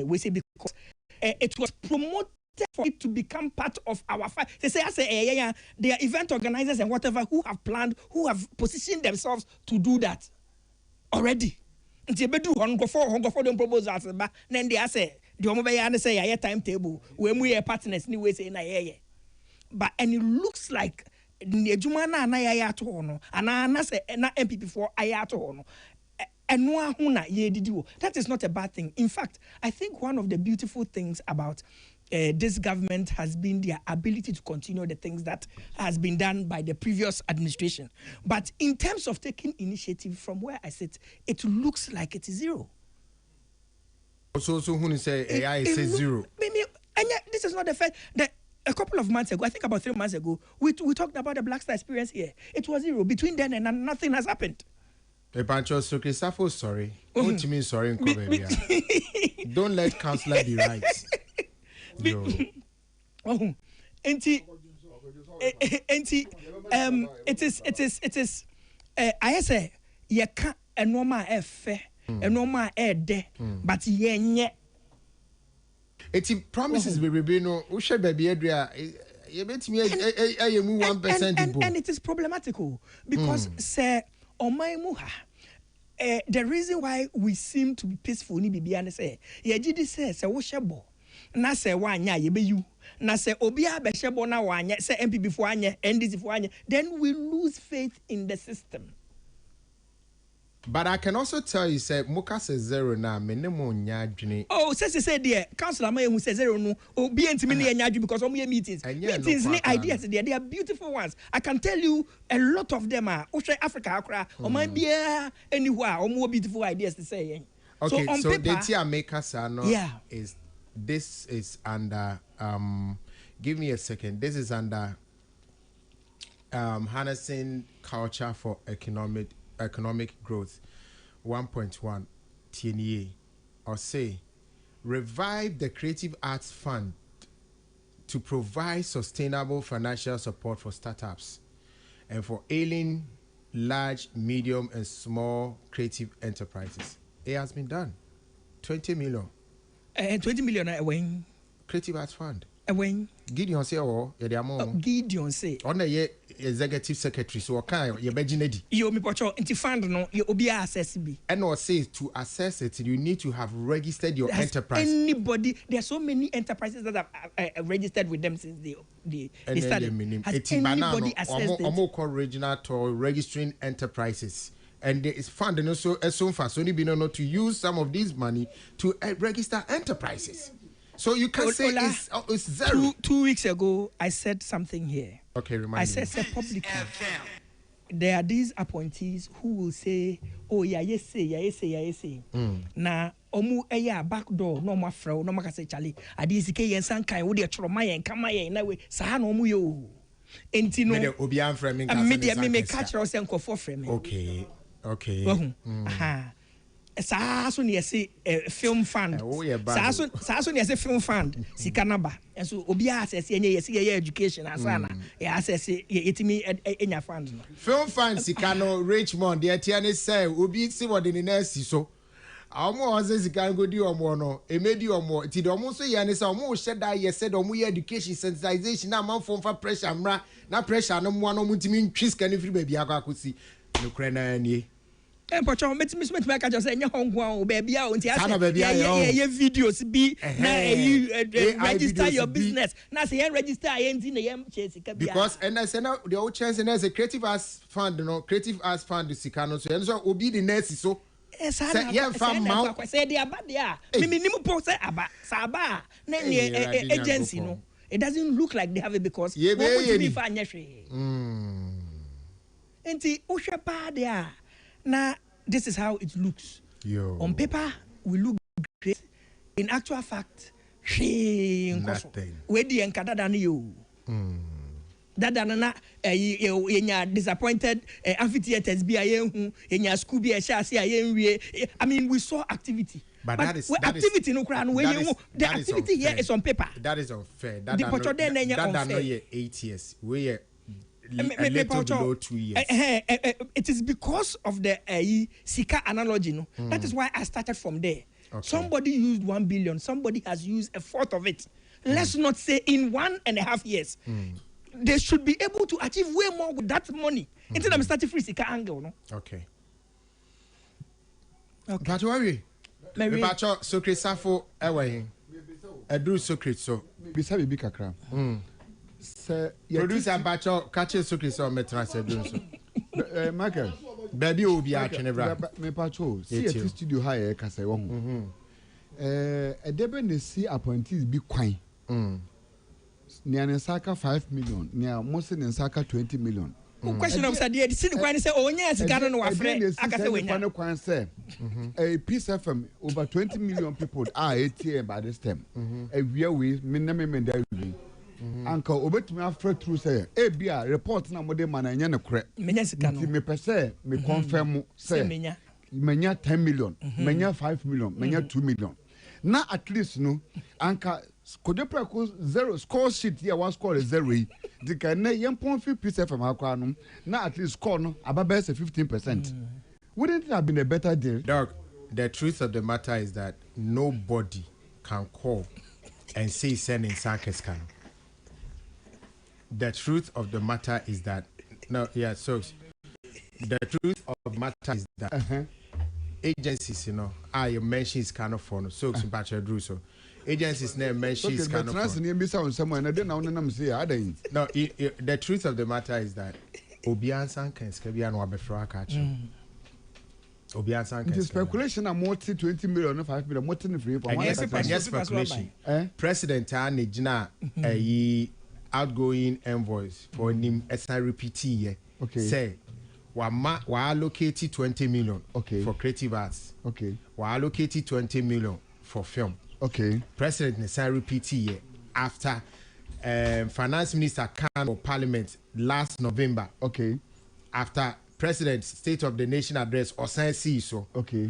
we say because it was promoted for it to become part of our fight. They say they are event organizers and whatever who have planned, who have positioned themselves to do that already. Nti bedu go for them proposals ba then they say the omo say ya timetable we mu your partners ni we say na ye but and it looks like ejuma na ya to ho no ana say na MPP for aya to ho no eno ahu na ye didi wo. That is not a bad thing. In fact, I think one of the beautiful things about this government has been their ability to continue the things that has been done by the previous administration. But in terms of taking initiative from where I sit, it looks like it is zero. So who say AI says zero? And yet, this is not the fact that a couple of months ago, I think about 3 months ago, we talked about the Black Star Experience here. It was zero. Between then and nothing has happened. Epancho, so Christopher, sorry. What you mean sorry in Don't let counselor be right. It is I say ye can a normal a normal de but ye it promises baby no ushe baby adria you bet me 1% and it is problematical because say omai muha the reason why we seem to be peaceful ni bibia ne say ye gidi say wo shebo na say wanya ye be you na say obi abehebo na wanya say MPP fo anya NDC fo anya then we lose faith in the system. But I can also tell you say Muka says zero na me ne mo nya adwene. Oh say there councillor ma say zero no obi entimi ne nya adwene because omo meetings ni ideas they are beautiful ones. I can tell you a lot of them are Africa akra omo bia anywhere omo beautiful ideas to say. Okay, so on so paper, the make us is this is under give me a second. This is under harnessing culture for economic growth 1.1 TNA or say revive the Creative Arts Fund to provide sustainable financial support for startups and for ailing large, medium and small creative enterprises. It has been done. 20 million. 20 million when Creative Arts Fund. When Gideon say Gideon say on the executive secretary so kan ye beginedi you me pocho nti fund no you obi access bi and or say to access it you need to have registered your enterprise. Anybody there are so many enterprises that have registered with them since they started. Has anybody accessed it? Omo regional to registering enterprises. And there is fund and also so far so be no to use some of this money to register enterprises. So you can say it's zero. 2 weeks ago, I said something here. Okay, remind me. I said publicly. there are these appointees who will say, oh yeah, yes say. Na omu eya back door no ma frau no ma ka say Charlie. Adi sike yen san kan wo de troma yen kama yen na we sa no omu yo. Enti no. Me de obi an frame nka. Me catch us en nkofo frame. Okay. Aha. Saa so ne yesi film fund. Saa so ne yesi film fund. Sika naba. Enso obi access enye yesi ye education asana. Ya access yetimi enya fund no. Film fund sika no Richmond dey tia ne say obi si wode ne na si so. Omo ose sika go di omo no. Emedi omo ti de omo so ye ne say omo hye da ye said omo ye education sensitization na man for pressure mra na pressure no mo no mutimi ntwi sika ne free baby akwakosi. No kra na nie. Pocho metimi ka just say nya honko o baby a onti ase ye videos bi na register your business na say register enti na yem chase ka bia because and I say now the old chance and as a creative arts fund sika no so and so obi the nurse so say yeah fam ma say the aba there me nim po say aba sa aba na agency no it doesn't look like they have it because what would be for anya hwe enti o hwe pa there. Now, this is how it looks. On paper, we look great. In actual fact, nothing. Where the enkada than you. That dana you disappointed amphitheaters be in your school be a chassis. I mean, we saw activity. But that is activity no crown where the activity here is on paper. That is unfair. That 8 years. We a little below 2 years. It is because of the Sika analogy. No? That is why I started from there. Okay. Somebody used 1 billion. Somebody has used a fourth of it. Let's not say in 1.5 years. They should be able to achieve way more with that money. Instead of starting free Sika angle. No? Okay. But worry. Me bacho Socrates Safo ewe. Edu Socrates so. Bisa bibi kakra. Producer bacho catch Socrates on metra se do so. Michael. Baby obi a twene bra. Me pacho see at studio high ka say wo. Edebe ne see appointees bi kwan. Nia ne saka 5 million, nia mo se ne saka 20 million. Question of said the sin kwan say onya sika no wa frɛ aka say wenya. Kwan say Peace FM over 20 million people are ATM by this time. Where we me na me dey we. Anka obetumi afra through say bia report na mo de man anya ne korɛ. Menya sika no. Me pese me confirm say menya 10 million, menya 5 million, menya 2 million. Na at least no anka Kodepra zero score sheet here one score is 0. The can yempon fi Peace FM akwa no na at least score no ababa say 15%. Wouldn't it have been a better deal? Dog, the truth of the matter is that nobody can call and say sending Sankes can. The truth of the matter is that so the truth of the matter is that agencies, you know, I mention is kind of fun. So Bachelor Drew so agencies name mention is kind of fun. No, the truth of the matter is that Obian Sankes can be an Wabefra catch. Obian Sankes. The speculation are more 20 million or 5 million, more than free. Yes, speculation. President Anijina a outgoing envoys for him SRPT. Okay. Say we allocated 20 million for creative arts. Okay. We allocated 20 million for film. Okay. President SRPT after Finance Minister Khan for Parliament last November. Okay. After President's State of the Nation address or so. Okay.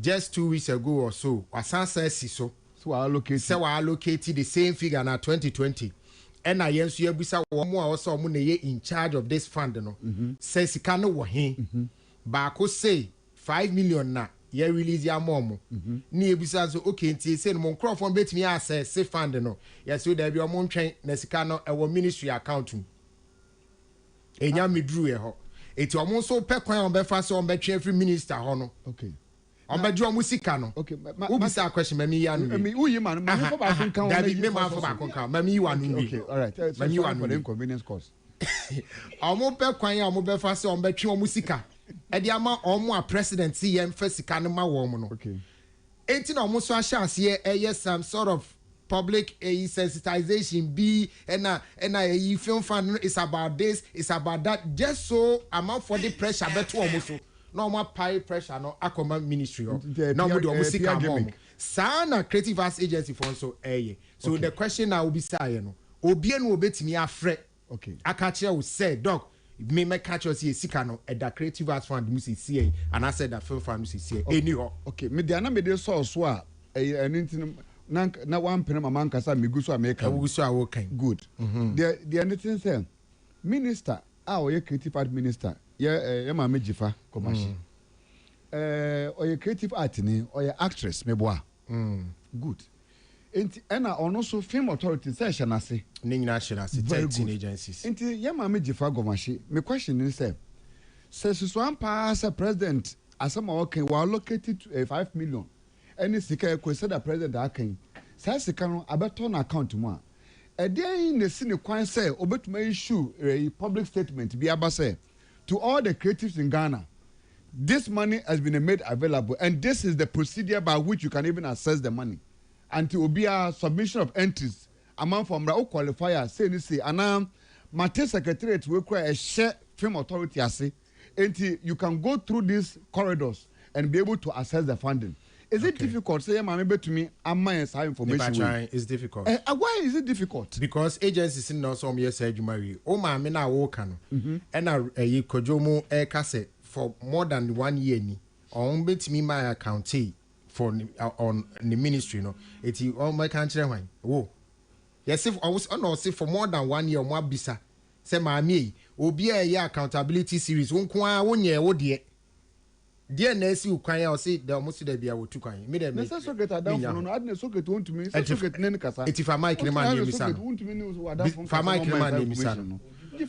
Just 2 weeks ago or so, so we allocated the same figure now 2020. And I yes you bisa more also in charge of this fund no says he can no hin ba ko say 5 million na ye release ya mom ni ebisa so okay nti say no microphone bet me access say fund no yes so there be omo ntwen na sika no e ministry account enya medru e ho eti omo so pe kwan on be fa so on be twen every minister ho no okay on be do sika no okay ubisa question mami ya no me uyi man ma for ba kon kan that me ma for ba kon kan mami wa no okay all right mami wa no inconvenience cost omo pe kwan ya omo be fa so on be twen omo sika e dia ma omo a president si yem fa sika no ma wo mo no okay enti na omo so ahya ase some sort of public sensitization be and a film fan is about this, it's about that, just so amount for the pressure better almost no more pie pressure no akoma ministry or no more the music sana creative arts agency for so so the question now will be say no obi enu obetimi afre okay akache will say dog me catch us here sika no at the creative arts fund music see and I said that film fund music see anyhow okay me dia na me dey so a anything na one pen mama nkasa me gu so America we so awokan good the anything say minister oye creative art minister ye ma mejifa commercial oye creative art ni oye actress me boa good enti ena ono so film authority say shanase ni nyina shanase 13 agencies enti ye ma mejifa gomashi me question is say so one pass president asama okay we allocated 5 million any sika ko say the president akan say sika no abeto na account mu a eden na si ne kwan say obetuma issue a public statement bi aba say to all the creatives in Ghana this money has been made available and this is the procedure by which you can even access the money until be a submission of entries among from the qualifier say ni say ana mate secretariat we require a share film authority ase until you can go through these corridors and be able to access the funding. Is it difficult? Say, "Mama, bet to me, I'm my information." It's difficult. Why is it difficult? Because agencies in some years said you marry. Oh, my men are working, and I kojomo kase for more than 1 year ni. On bet me my account for on the ministry no. It's all my country wine. Oh, yes. If I was on say for more than 1 year, more bisa. Say my me. Obi a accountability series. Unkwa wonye odie. Dear Nessie, can you say the almost there be able to can me them? Let's get a down for no adne socket want to me. If I might man name Miss for my name Miss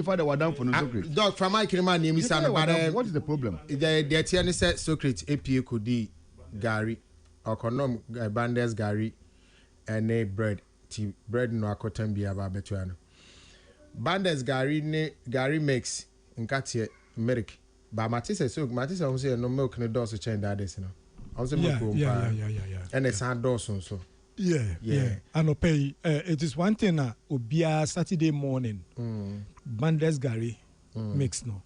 Father were down for no socket. Dog for my man name Miss what is the problem? The Tiani said Socrates APA could be Gary or Condom Bandes Gary and a bread no cotton be about betuano. Bandes Gary makes in Katia Merrick. But Matisse who say no milk in the doors to change that is no. Also milk and it's hard doors so. Yeah. And pay it is one thing obia Saturday morning. Bandes Gary makes no.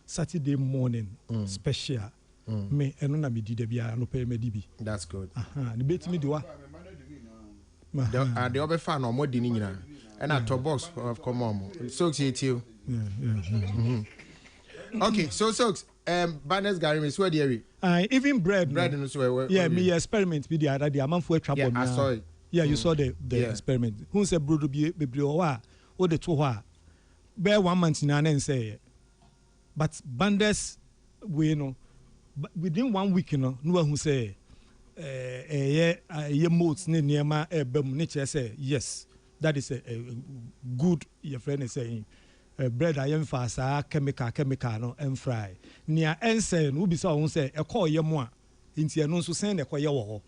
Saturday morning special. Me enona me did bia no pay me dibi. That's good. The bet me do the other fan or more dinner and a top box of come on. So it's you. Okay, so Bandes Gary me swear dearie. Even bread no swear. Yeah, me experiment with the other day. I'm for trouble. Yeah, I saw it. Yeah, you saw the experiment. Who said brodo be o the two bear 1 month in an say. But Bandes we know within 1 week no one who say ye modes near my nature say yes. That is a good your friend is saying. Bread I am fast chemical no and fry near ense no be so say e call ye mo a nti no so send e call ye wo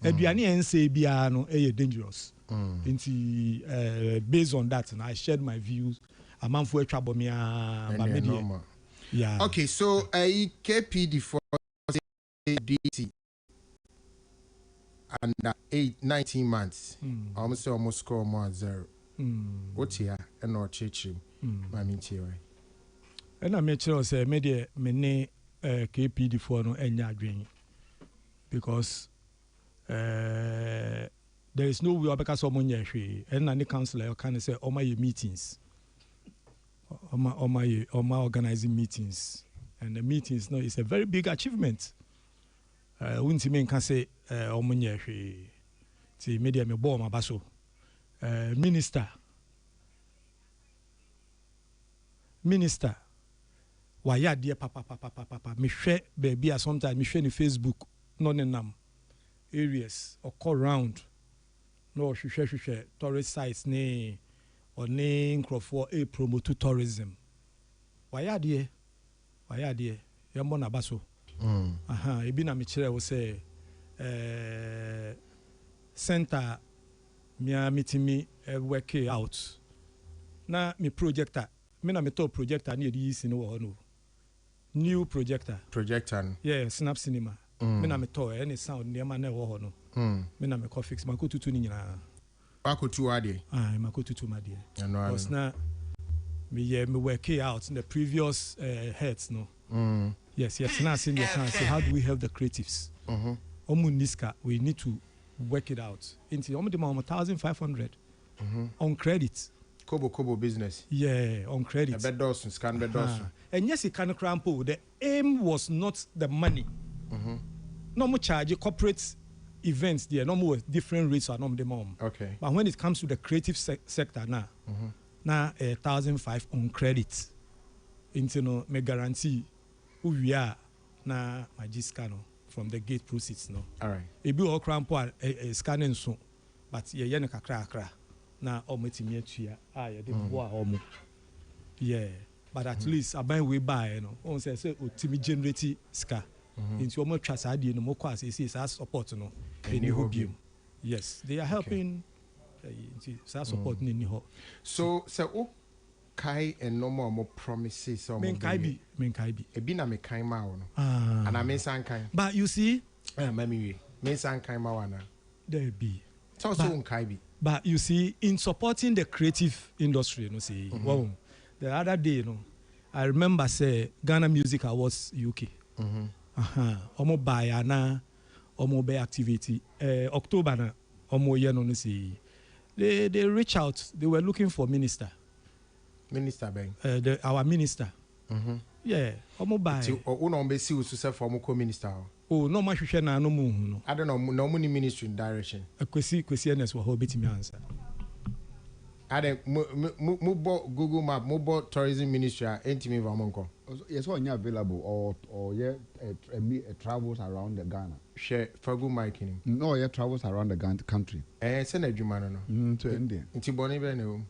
aduane ense bia no e dangerous nti based on that and I shared my views amanfo atwabo me ba media yeah okay so KPD for DT under 19 months almost score more 0 what here and not church and I make sure say media many KPD for no enya adwen because there is no way because someone hwe and any councillor can say all my meetings all my organizing meetings and the meetings no is a very big achievement wunti men can say omunye hwe ti media me bo ma baso Minister, why ya dear papa, me share baby sometimes me share in Facebook, none in them areas or call round. No, she share tourist sites ne or ne for a promote to tourism. Why ya dear? Yamona baso. Ebina Michele will say center me meeting me work out. Na me projector. Me na me projector near the east in no new projector. Projector. Yeah, Snap Cinema. me na me to any sound nneɛma na ɛwɔ hɔ no me na me kɔ fix ma kɔ tutu ni nyinaa wakotu ade ma kɔ tutu ma deɛ because na me work it out in the previous heads no yes now saying you can say how do we help the creatives omu niska we need to work it out into omu dem 1,500 on credit kobo business on credit bedosun scan bedosun and yes it can crampo the aim was not the money no more charge corporate events there no more different rates are no dem okay but when it comes to the creative sector now na 1,500 on credit into no me guarantee who we are na magiska no from the gate proceeds no all right e bi o crampo scanning so but ye no kakra na ometimi atua ye de bo a omo but at least aban we buy no on say otimi generate ska into omo twa sa de no mo kwa say support no any hobby yes they are helping into support ni ho so kai and no more promises so men kai bi e bi na me kai ma wo no and I mean san kai but you see mami we san kai ma wana there be so kai bi but you see in supporting the creative industry you know say wow the other day you know I remember say Ghana Music Awards UK omo buy na omo be activity October na omo ye no say they reach out they were looking for minister bang our minister omo buy o no be see so say for omo co-minister no ma hwehwe na no mu hu no I don't know no money ministry direction kwesi ns wo betimi answer ade mo Google map mo tourism ministry entimi va monko yes one available or travels around the Ghana share fagu mic him no travels around the country say na adwuma no to India nti boni be na wo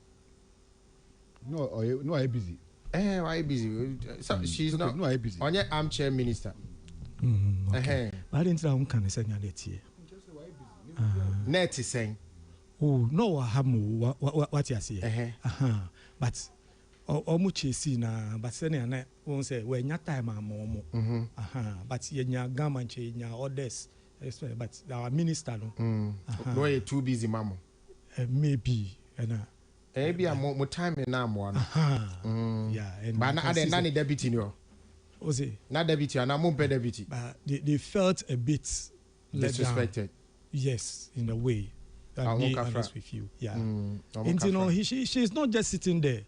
no I busy why busy so she's not no I busy onye armchair minister but intra un kan say nya letie net saying no hamu what you say but omu chesi na but say na won say we nya time amomo but ye nya gama che nya orders but our minister no no you too busy mamo maybe na be mo time na mo no and but na the deputy no na deputy na mo deputy but they felt a bit disrespected yes in a way be honest with you and you know she's not just sitting there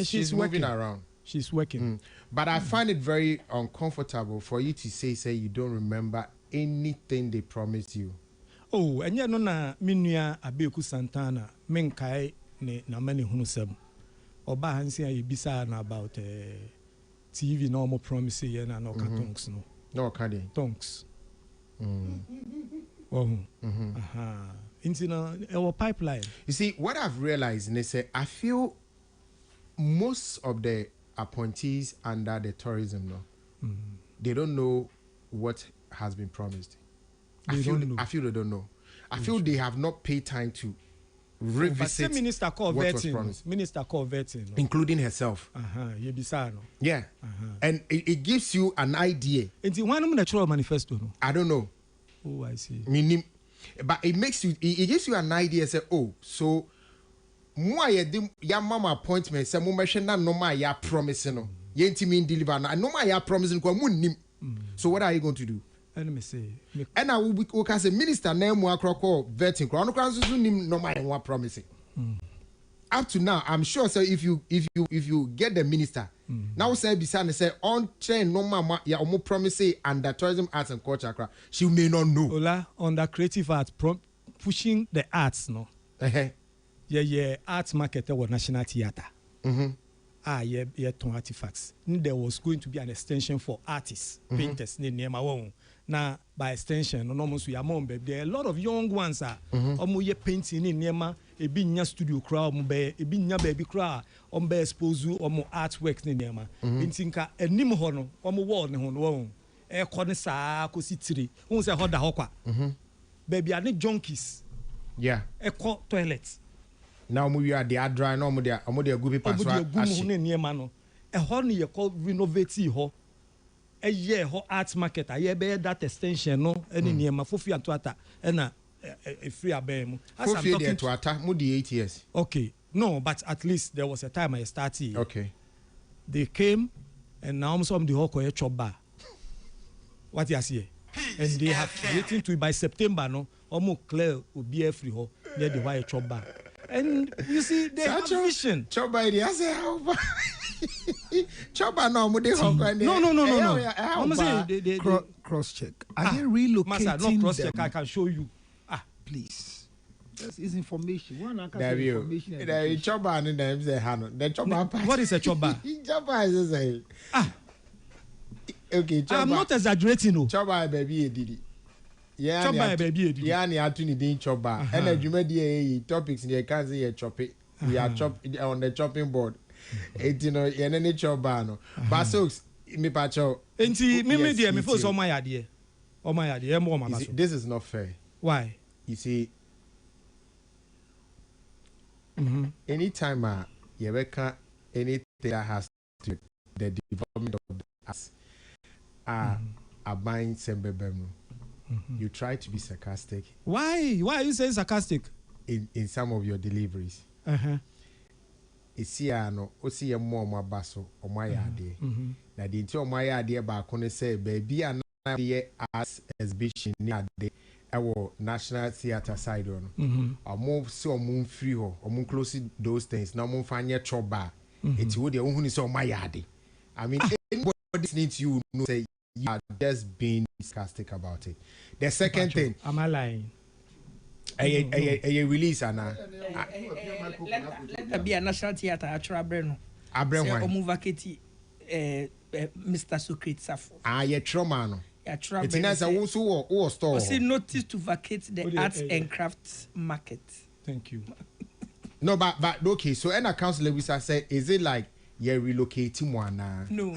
she's moving around she's working but I find it very uncomfortable for you to say you don't remember anything they promised you and you know na minua Abeku Santana menkai ne na mani hunu sem oba hansi ya bisa na about TV no more promise ye na no cartons no kade tonks into our pipeline. You see, what I've realized, they say, I feel most of the appointees under the tourism, they don't know what has been promised. I feel they don't know. I feel they have not paid time to revisit minister called what was promised. Minister called vetting, including herself. Yeah, and it gives you an idea. It's one natural manifesto. I don't know. Oh, I see. But it makes you, it gives you an idea. Say, oh, so more ya mama appointment. Say, mo mention na no ma ya promising no. Ye inti mean deliver na no ma ya promising ko mo nim. So what are you going to do? Let me say. And I will can say minister na mo akroko vetting. Ko no kan so nim no ma ya promising. Up to now, I'm sure. So if you get the minister, now say Bisane say on train no mama ya omo promise under tourism, arts and culture, she may not know. Ola under creative arts pushing the arts no. Yeah, arts market was National Theatre. Ton artifacts. There was going to be an extension for artists, painters, near my own. Now, by extension, almost we are more. There are a lot of young ones ye painting in Nema, a binya studio crowd, a binya baby crowd, expose you artworks in Nema. Intinka, a nimhono, wall, no, a corner sa, cositri, who's a hot hawker. Baby, I need junkies. Yeah, a court toilet. Now we are the dry, no more there, good people. A horny, you call renovate ho. a year ho arts market a year be that extension no any near ma fofi atuata na a free abem as I'm talking to ata mo di 8 years. Okay, no, but at least there was a time I started. Okay, they came and now some the whole koye chop bar. What you see? And they have waiting to by September no almost clear will be free ho near the white chop bar. And you see they have vision. Chop bar they say how chop bar no mo dey ho no. I'm saying they cross check. Are they relocating? Master, not cross check. I can show you. Please. This is information. One information. The chop bar and them say Hano. The chop bar. What is a chop bar? Chop bar is say. Okay, I'm not exaggerating. No. Chop bar baby didi. Yeah, chop bar baby didi. Yeah, ni atuni din chop bar. And the jumedi topics in the can say chop it. We are chop on the chopping board. It you know any chop bar no. But so me pacho. Enti me dey me for my idea. Oh my idea. This is not fair. Why? You see, anytime you reckon anything that has to the development of the arts are buying Sembebemu, you try to be sarcastic. Why? Why are you saying sarcastic? In some of your deliveries. Isiano, osi ya mwa baso, omaya ade. Na di nti omaya ade ba kone se baby ana ye arts exhibition ni ade. Our National Theatre side on. Move so moon free or moon close those things. Now moon find your choba. It's what the only so my yadi. I mean, anybody needs you know say you are just being sarcastic about it. The second thing, am I lying? A release Anna. Let be a National Theatre actual Breno. Abraham. Omu vacate Mr. Socrates Safo. Ye trauma no. It's nice or store. I see notice to vacate the arts and crafts market. Thank you. No, but okay. So, and Councillor Lewis said, is it like you're relocating one? No.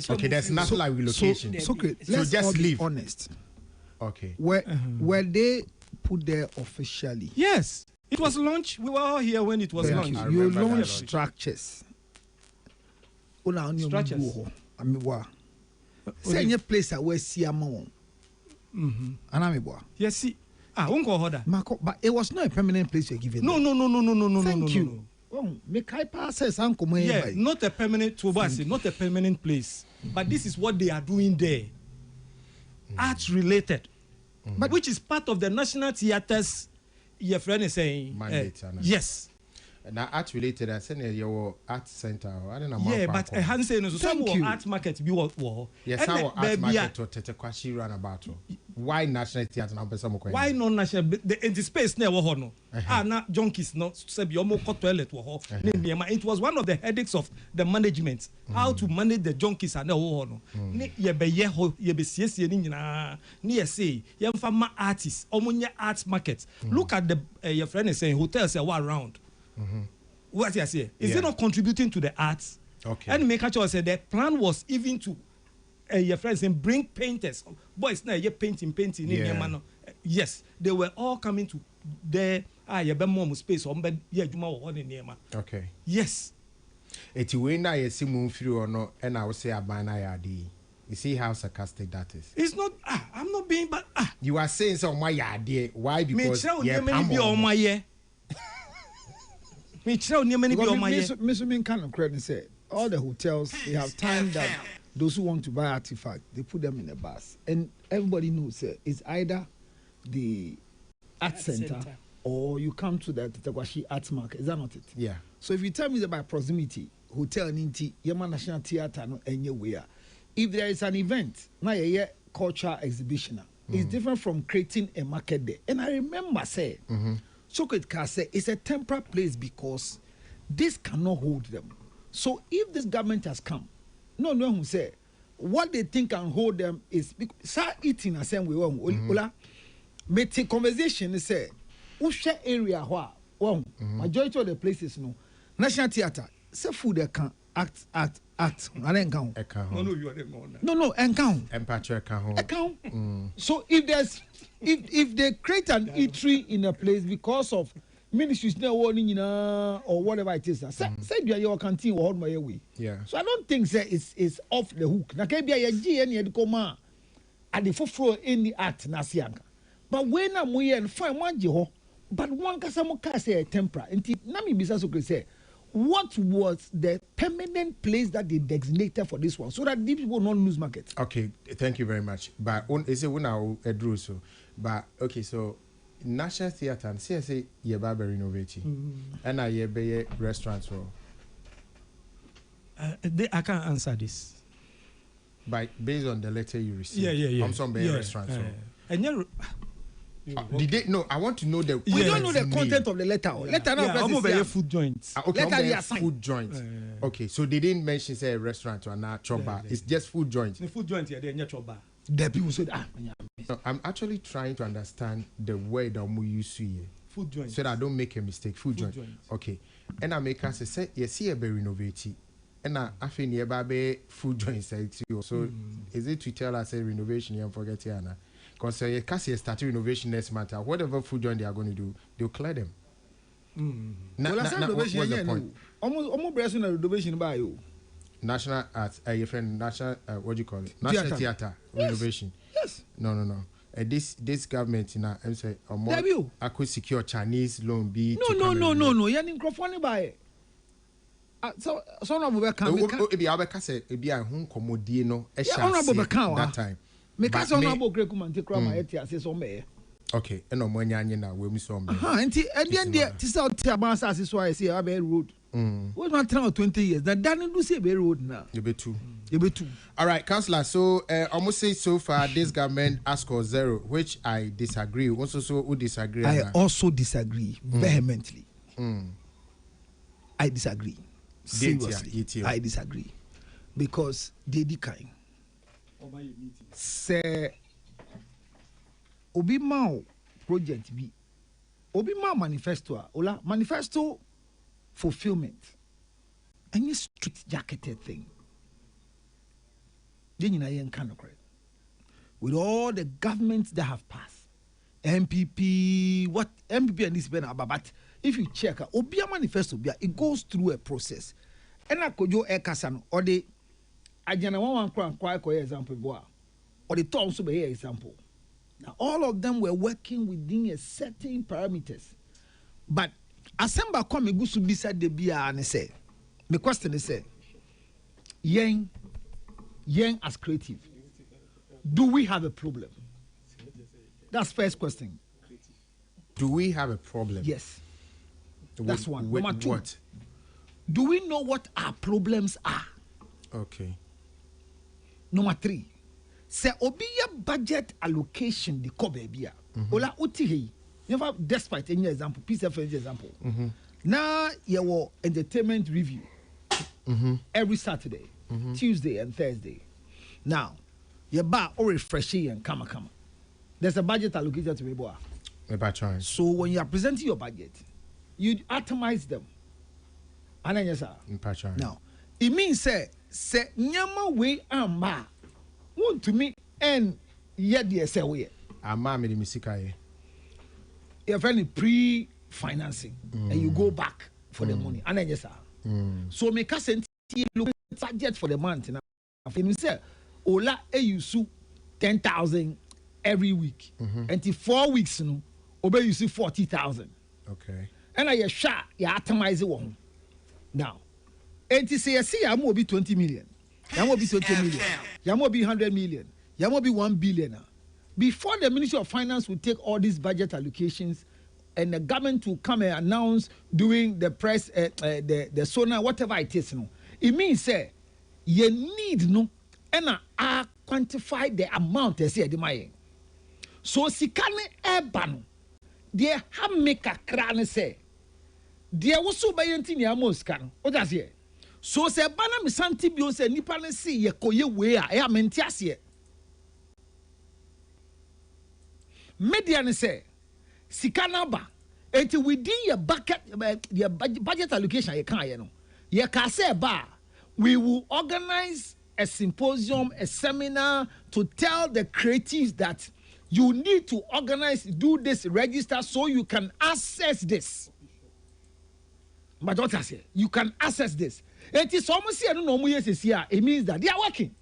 Okay, there's nothing like relocation. So let's just be leave. Honest. Okay. Were they put there officially? Yes, it was launched. We were all here when it was launched. You launched structures. Structures. I mean, what? Say any place I will see a more. Yes, see. Won't go order. But it was not a permanent place you're giving. No. Thank you. Make I pass uncle. Yeah, not a permanent not a permanent place. But this is what they are doing there. Arts related. But which is part of the National Theatre's your friend is saying mandate. Yes. Now art related, I said your art center. I don't know. Yeah, but I hadn't said no. So some art market be what war. Yes, our art market or Tetekwashi run about. Why National Theatre now? Why not national? The space near war no. Now junkies no. So be almost toilet war. It was one of the headaches of the management. How to manage the junkies and the war no. Ye be ye ho ye be CSC ni na. Ni say ye farmer artists. Omunya art market. Look at the your friend is saying hotels are around. What you say? Is it not contributing to the arts? Okay. And make sure say the plan was even to your friends saying bring painters. Boys now you painting. Yes, they were all coming to there. You be more space or okay. Yes. It's when I see moon through or no, and I will say a banana. You see how sarcastic that is. It's not. I'm not being. But you are saying so my idea. Why? Because my year. Mr. kind of credit say all the hotels they have time that those who want to buy artifacts they put them in a bus and everybody knows it's either the art center or you come to the Tetekwashi Arts Market. Is that not it? Yeah. So if you tell me that by proximity, hotel Ninti, Yama National Theatre no anywhere. If there is an event, now a culture exhibition, it's different from creating a market there. And I remember say. Chocolate Car say it's a temporary place because this cannot hold them. So if this government has come, no who say what they think can hold them is start eating the same way. Ola, make conversation say, Usha area majority of the places no National Theatre say food they can act. No, you are the one. No, account. Account. So if they create an eatery in a place because of ministries now or whatever it is. Say your canteen or my way. Yeah. So I don't think that it's off the hook. Na can be a G and you come at the floor in the act nasianga. But when I'm we and fine one jeho, but one casamoka say a tempera. And Nami Bisasu say, what was the permanent place that they designated for this one so that these people will not lose market? Okay, thank you very much. But is it when I drew so? But okay, so National Theatre and CSA yeba be renovating, and I yeba restaurants for. I can't answer this. But based on the letter you received, yeah. From some restaurants. And did they? No, I want to know the. We don't know the content of the letter. Letter now, food joints. Okay, letter food joints. Okay, so they didn't mention say a restaurant or not choba. It's just food joints. The food joint here, they're not choba. The people said, no, I'm actually trying to understand the word that we use here. Food joints. So that I don't make a mistake. Food joints. Okay, and I make us say yes, here be renovated. And I think nearby food joints. So is it to tell us a renovation and forget it? Because you can't say start renovation next month. Whatever food joint they are going to do, they'll clear them. What's the point? Almost breaking a renovation by you. National Arts, your friend, National, what do you call it? National Theatre renovation. Yes. No. This government, I'm saying, I could secure Chinese loan. No. You're in Crawford by. So honorable Bekan. Ebi abeka say ebi a hu komodie no e sha that time. Because honorable Grekuman te kra ma etia say so me. Okay, e no mo anya anye na we mu so me. Enti e dey ti say oti abansa ase so I say Abe road. We want to 20 years. That Dan do say Abe road now. You be two. All right, councillor. So almost say so far this government has scored 0, which I disagree. Also, who disagree? I also disagree vehemently. I disagree. Seriously, I disagree because they decline. Say Obi Mao project B, Obi Mao manifesto, Ola manifesto fulfillment, any strict jacketed thing. Then you know kind of correct. With all the governments that have passed, MPP, what MPP and this been about, but if you check Obia manifesto, it goes through a process. And I could do a Casan or the Ajana one quite example, or the Tom Super example. Now, all of them were working within a certain parameters. But Asemba come go to beside the Bia and say, the question is, young as creative, do we have a problem? That's first question. Do we have a problem? Yes. That's one. With Number two, what? do we know what our problems are? Okay. Number three, say obiya budget allocation the kobebia. Ola utihi. Never despite any example, PCF example. Now your entertainment review every Saturday, Tuesday and Thursday. Now, your bar or refreshing and kama. There's a budget allocated to Reboa. So when you are presenting your budget, you atomize them. And then yes, sir. Now, it means say nyama we amba want to me and yet the say we. Ama me the misika. You have any pre-financing and you go back for the money. And then yes, sir. So make us look budget for the month now. You say Ola you 10,000 every week. Until 4 weeks no obey you see 40,000. Okay. And I shot you atomize one. Now, and say I see I'm be 20 million. I'm be 20 million. I'm be 100 million. I'm be 1 billion. Before the Ministry of Finance will take all these budget allocations and the government will come and announce during the press the SONA whatever it is no. It means say you need no and I quantify the amount they say the money. So sikane ebano they have make a crane say there was so by anything amos can what does here so say bana mi santi bio say nipa ne see ye koye we a e amenti ase media ne say sikana ba enti within your bucket your budget allocation you can you know you can say ba we will organize a symposium, a seminar to tell the creatives that you need to organize, do this, register so you can access this. but what I say, you can access this. It is almost here, no more years here. It means that they are working.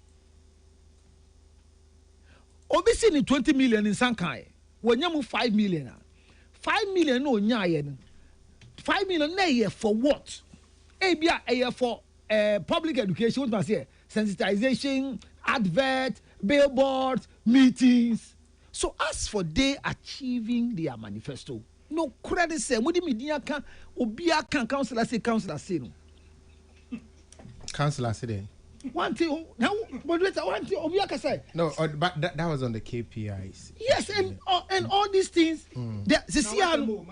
Obviously, in 20 million in Sankai, when you move 5 million, 5 million no nyayen, 5 million a year for what? A year for public education. What must say? Sensitization, advert, billboards, meetings. So as for they achieving their manifesto, no credit say. What do media can? Obia can councillor say no. Councillor say. One thing now, moderator. One thing Obia can say. No, but that was on the KPIs. Yes, and all these things. Sesiano.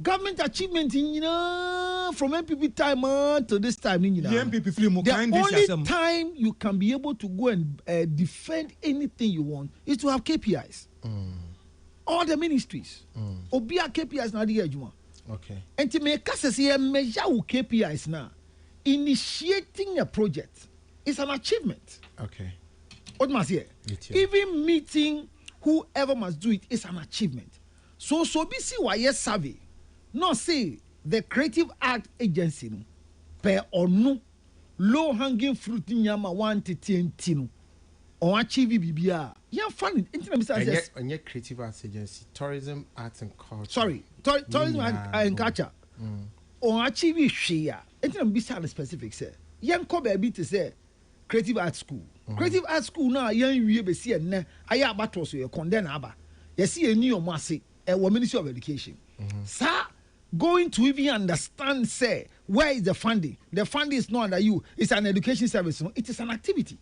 Government achievement from MPP time to this time. The only time you can be able to go and defend anything you want is to have KPIs. All the ministries. Obia KPIs na the edge. Okay. And to make us a measure with KPIs now, initiating a project is an achievement. Okay. What must say? Even meeting whoever must do it is an achievement. So BC why survey, not say the Creative Art Agency per or no low hanging fruit in yama 1 to 10 or achieve BBR. Yeah, funny. And yet Creative Arts Agency, Tourism, Arts and Culture. Sorry, Tourism and Culture. Or achieve share. It's not be specific, sir. Young Kobe bit to say Creative Art School. Creative Art School now, young we be see and I have battles with a condemn abba. You see a new massy, a Ministry of Education. Sir, going to even understand, say, where is the funding? The funding is not under you, it's an education service. It is an activity.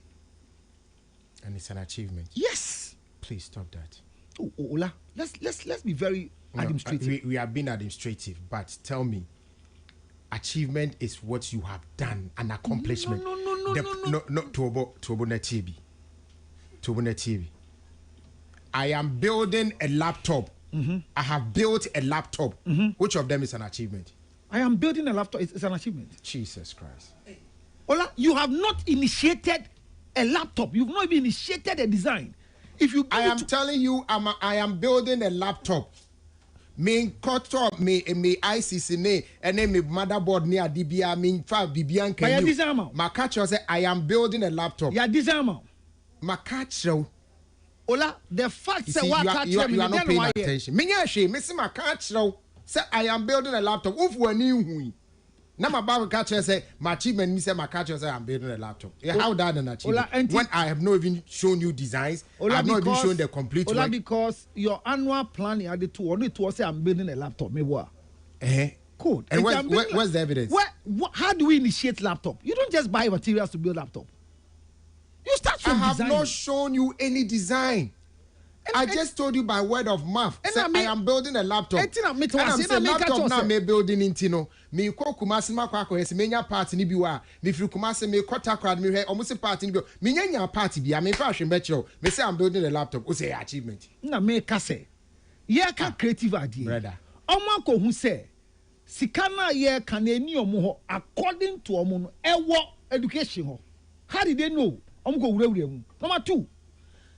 And it's an achievement. Yes. Please stop that. Oh, Ola, let's be very administrative. We have been administrative, but tell me, achievement is what you have done, an accomplishment. No, Tobo Netibi. I am building a laptop. I have built a laptop. Which of them is an achievement? I am building a laptop. It's an achievement. Jesus Christ. Ola, you have not initiated a laptop. You've not even initiated a design. If you, I am telling you, I am building a laptop. Me koto me ICC ne ene me motherboard ne adibia me fa bibian kan you. Makacho say I am building a laptop. Ya design. Makacho. Ola, the fact say what you are not paying attention. Me nya hwe me se makacho say I am building a laptop. Ofu ani hu. Na my Bible catcher say my achievement me say my catcher say I'm building a laptop. How that an achievement? When I have not even shown you designs, I have not even shown the complete work. Because your annual plan you had the two only to say I'm building a laptop. Me what? Cool. And where's the evidence? How do we initiate laptop? You don't just buy materials to build laptop. You start from design. I have not shown you any design. I just told you by word of mouth. I am building a laptop. And I'm saying laptop now me building intino. Me ko kumasi ma kwa kwesi me nya party ni biwa. Me firi kumasi me kota crowd me he almost party ni biwa. Me nya party bia me fa hwe betro. Me say I'm building a laptop. O say achievement. Na me ka say. Ye ka creative idea. Brother. Omo ko hu say sika na ye kan eni omo ho according to omo no ewo education ho. How did they know? Omo ko wura mu. Number 2.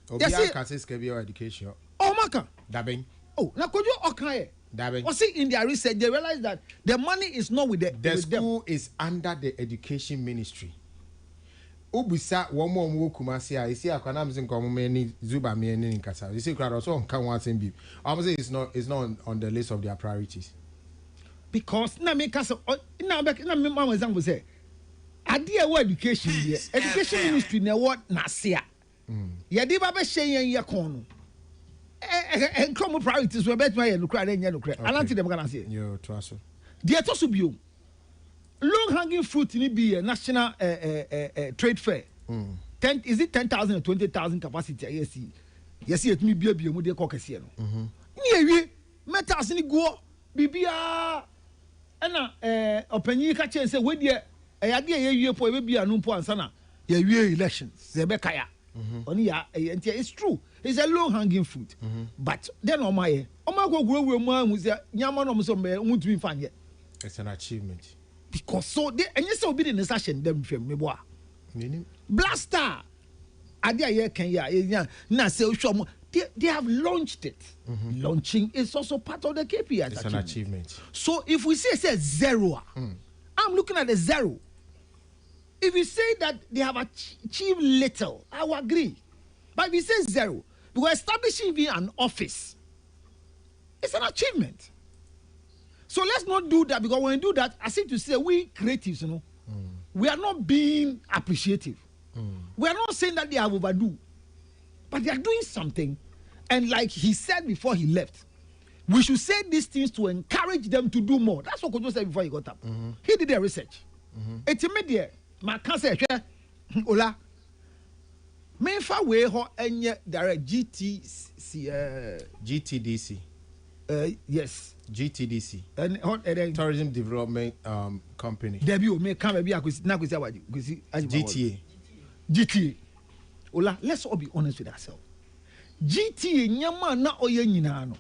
Obia can say scabby education. Oh, Maka. Dabbing. Oh, now could you okay? Dabbing. Well, see, in their research, they realized that the money is not with the school is under the education ministry. Ubisa one more kumasi. I see a kanam sin komeni zuba me ni nkasa. You see, crowd also on can one thing. I'm saying it's not on the list of their priorities. Because na me kasa na me mama example say, idea what education here. Education ministry na what na sia. Yadi baba sheyen ye kon no come priorities we bet my no cry nya no cry ananti dem kana say yo to aso de to so bio long hanging fruit ni be national trade fair 10 is it 10,000 or 20,000 capacity yes it me bia mu de kokese no ni ewie metals ni go bibia na opanyi ka chen say we de yade ye wie po e bia no po ansa na ye wie elections ze be kaya. It's true. It's a low hanging fruit. But then it's an achievement. Because so they and you so be in the session them Blaster. Adia ye can ya na say they have launched it. Launching is also part of the KPIs. It's an achievement. So if we say zero, I'm looking at the zero. If you say that they have achieved little, I will agree. But if you say zero, because establishing even an office, it's an achievement. So let's not do that, because when we do that, I seem to say we creatives, we are not being appreciative. We are not saying that they have overdue, but they are doing something. And like he said before he left, we should say these things to encourage them to do more. That's what Kojo said before he got up. He did their research. It's immediate. My cancer, Ola. Menfa way ho enye direct GTDC. Yes. GTDC. And Tourism Development Company. Debut me come be GTA. Ola, let's all be honest with ourselves. GTA nyama na oye nyina no.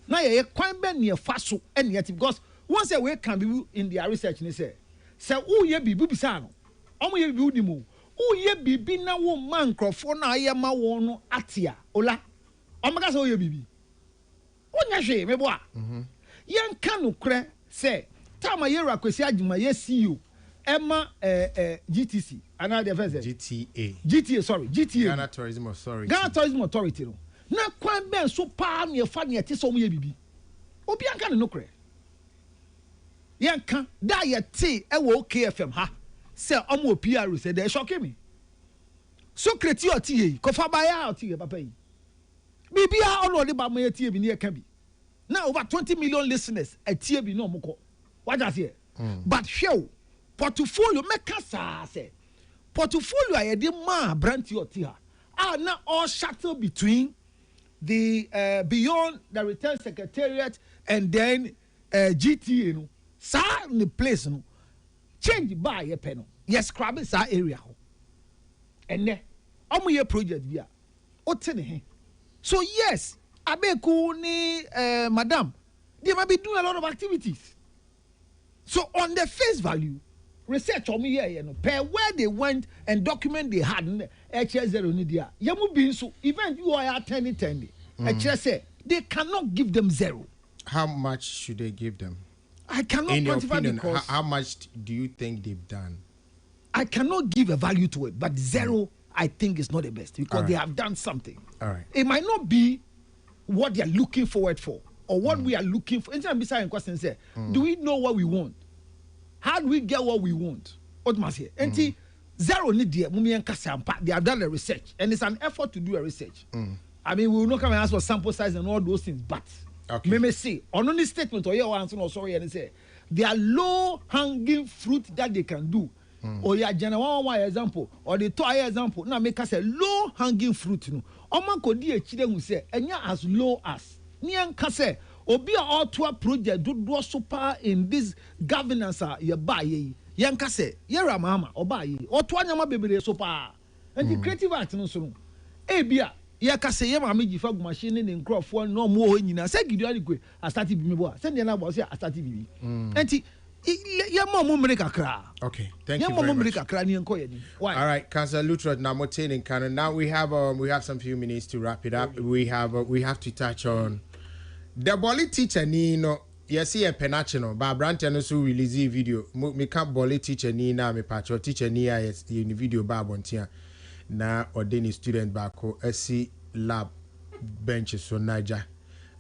Na ye kwan be ne fa so ene yet, because once we can be in their research ni say uye bibi bisa no. Omo ye bibi unimu. Uye bibi na wo man crofo na aye ma wo no atia. Ola. Omo ka say uye bibi. Onya hwe me boa. Yen ka no kre say tama ye rakwesi agima ye CEO Emma GTC another the first GTA sorry GTA Ghana Tourism Authority no na kwan ben so pa ne fa ne te so mo ye bibi obi anka no kre yen ka da ye te e wo KFM ha say omo PR say they shock me so kreti oti ye ko fa ba ya oti ye papa yi bibi a ono de ba mo ye tie bi ne ye ka bi now over 20 million listeners atie bi no mo ko what just here but show portfolio make say portfolio I dey ma brand your tia now all shuttle between the beyond the return secretariat and then GTA no sa the place no change by your pen yes crab sa area ho and then omo project bia o tene he so yes abeku ni madam they might be doing a lot of activities. So on the face value, research on me here, you know, per where they went and document they had HS0 Nidia. Yamu being so even you are attending. HS say they cannot give them zero. How much should they give them? I cannot in your quantify opinion, because how much do you think they've done? I cannot give a value to it, but zero I think is not the best because they have done something. All right. It might not be what they are looking forward for or what we are looking for. Anytime beside question say, do we know what we want? How do we get what we want? What must here? And zero need there. They have done the research, and it's an effort to do a research. I mean, we will not come and ask for sample size and all those things, but me may say on any statement or your answer or sorry and say there are low hanging fruit that they can do. Or your general one example or the toy example. Now make us a low hanging fruit. No, Oman could be a children who say, and ya as low as Nian Kase. Obi a all to a project do super in this governance ye buy ye yanka say yera mama or buy ye or to anyama baby super and the creative art no so ebia ye ka say ye mama gi fag machine in crofo no mo nyina say gidu adikwe I started bi me bo say na bo say I started bi enti ye mo mmere kakra. Okay, thank you very much. Why? All right, Councillor Luttrell Namotin in Canada. Now we have some few minutes to wrap it up. We have to touch on the Bolly teacher ni no yes ye penache no ba brante no so release video me ka Bolly teacher ni na me patcho teacher ni ya yes the video ba bontia na ordini student ba ko asi lab bench so naja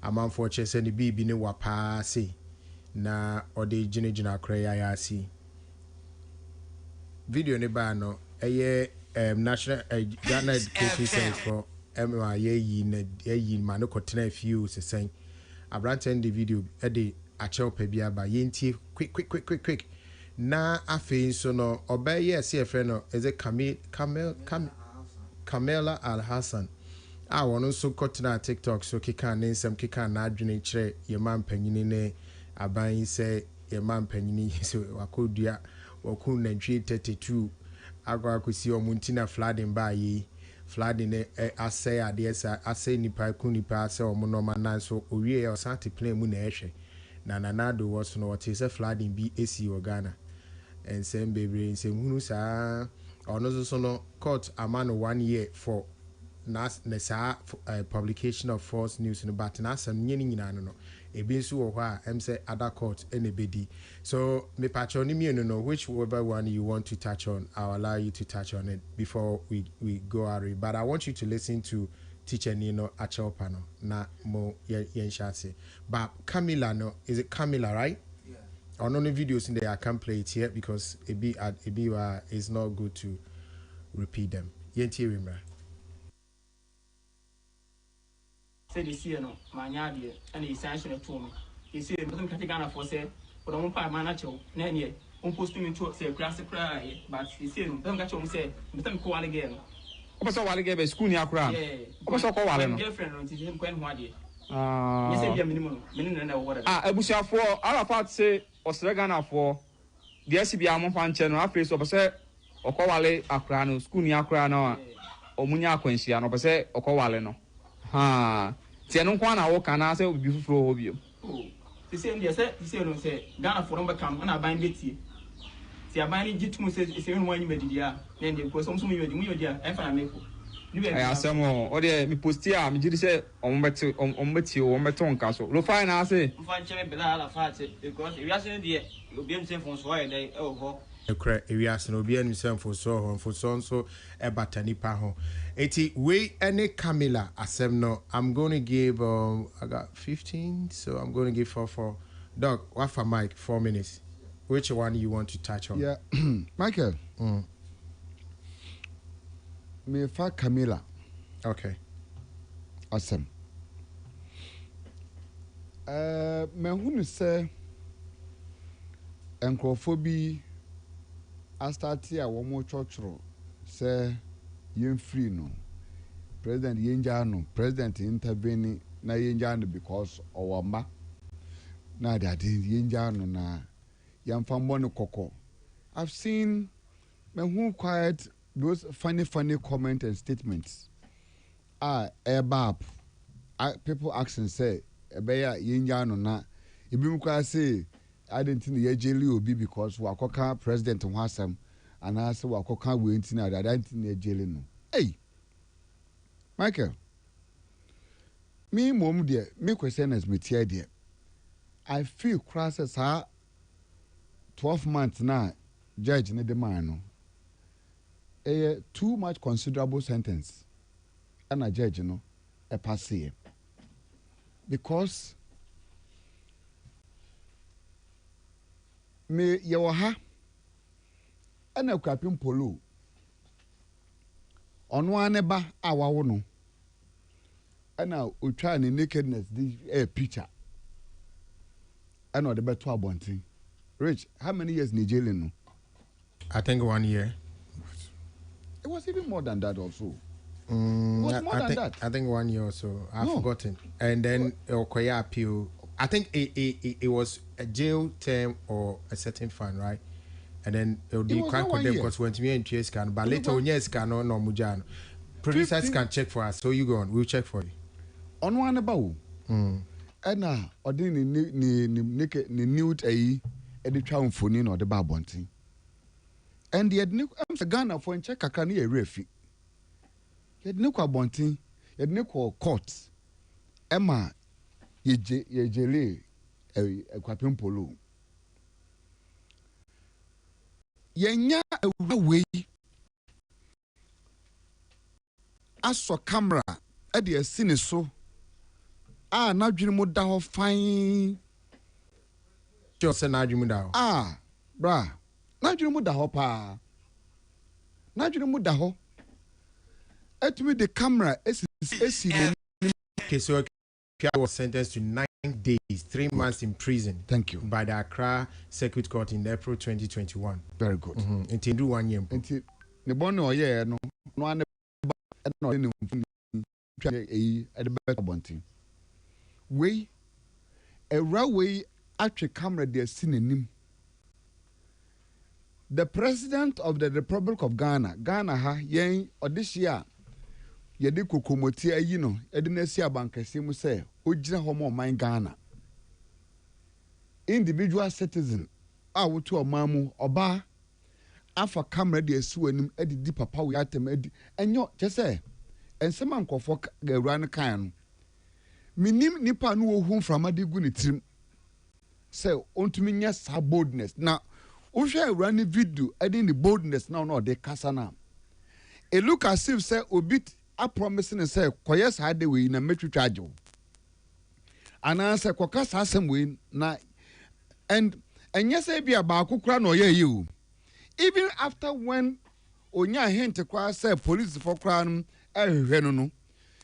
amanfo che se ni bibi ni wapa se na ode gina kra ya asi video ni ba no eye national Ghana Education Center for MY yi ma no kotena few se sen abrante in the video ede achel pebia ba yenti quick na afi so no obeye se friend no is it Kamela Al Hassan wono so kotena TikTok so kika nsem kika na adwene kire ye man panyini ne aban se ye man panyini so wakodua wakun na 32 akosi omuntina flooding ba yi flooding asay adesa asay nipa kunipa asay omonoma nan so owie ya osante plan mu na ehwe na nanado was no what is a flooding bi esi Ghana and same baby nsem hunu sa ono so no court amano 1 year for nas nesa publication of false news no but na asam nyeni nyina no ebi nso wo hɔ a say other court enebedi. So me patch on no whichever one you want to touch on, I'll allow you to touch on it before we go out. But I want you to listen to teacher Nino Achopano na mo yen shase. But Camila no, is it Camila, right? Yeah. On only videos in there I can't play it here because it is not good to repeat them. Yenti Rimra. Say this year no, my yard and the essential to me. He said, "But I'm Katigana for say, but I'm part manager, Nanny, posting into say grass cry, but he said, don't get you say, but I'm calling again." Opa so wale gebe school ni akura. Opa so ko wale no. Girlfriend on him kwen ho ade. You say be minimum. Minimum na wo. Abusiafo, ala part say Australia for the SCB amon fan channel afi so say okowale akura no school ni akura no omunya akwansia no say okowale no. Ha. Ti eno kwa na wo kana say obi fufuro ho bio. Oh. Ti say no say Ghana for number come na ban betie. Ti aban ni jitu say no wanyi medidia. Na ndi ko so mu media e fa na meko. Asemo o de mi posti a mi jiri say ombeti nka so. Lo fine na say. Mfa nche be la fa che because we are saying there obi am say fon so e dey e ho. Ekra ewiase no obi anisem for so nso e batani pa ho. Eti we any Camila asem no I'm going to give I got 15 so I'm going to give 4 Doc what for Mike 4 minutes. Which one you want to touch on? Yeah. Michael. Me fa Camila. Okay. Awesome. Me hunu say enkrofo I started a one more church say yen free no. President Yenjano, President intervene na Yenjano because Owamba. Na that Yenjano na Yamfambono Koko. I've seen men who quiet those funny comments and statements. Ebab. People asking say, Ebeya Yenjano na. Ibimukwa say, I didn't think the jeli will be because Wakoka President Wasam and I said Wakoka we ain't I didn't think the jeli no. Hey, Michael. Me mom dear, me question as me tear dear. I feel crosses her 12 months now, judge ne demano. A too much considerable sentence. And a judge no a passe. Because me yawaha ana kwapim polo ono aneba awawo no ana otwa ne nakedness the picture ana the beto abontin Rich, how many years Nigeria no? I think 1 year. It was even more than that also. It was more than that. I think 1 year or so. I've forgotten. And then Okoya appeal. I think it was a jail term or a certain fine, right? And then it would be quite condemned because when we in scan, but later on yes can no mujano. Producers can check for us. So you go on, we'll check for you. On one about Anna or didn't ni nude a editwa mfoni no de ba bontin. And the edne Ghana for check kakra na refi. Yedne kwa bontin, yedne kwa court. Emma yejele kwapem polo. Yenya away aso camera e de asine so na dwene mu da ho fine just na dwene mu da ho bra na dwene mu da ho pa na dwene mu da ho etumi the camera esi okay so Pia was sentenced to 9 days, 3 months in prison. Thank you. By the Accra Circuit Court in April 2021. Very good. Until 1 year. Until the bono or yeah, no one we a railway actually camera their synonym. The president of the Republic of Ghana, Ghana yen or this year. Yedi kokomoti ayi no edinasi abankase mu se ogira homo man Ghana individual citizen a wotu omamu oba afa camera de asu anim edidi papa we atem edi enyo chese ensema nkofo gawura ne kan no minim nipa no wo hu from adegu ne tim say ontumi nya sa boldness na wo hwe awura ne video edi ne boldness na no de kasa na it look as if say obi a promising say koye sa de we na metwitwa ajo ana say kokasa asem we na and say bi abaako kura na oye yi even after when onya hint kwa say police for kura no ehwe no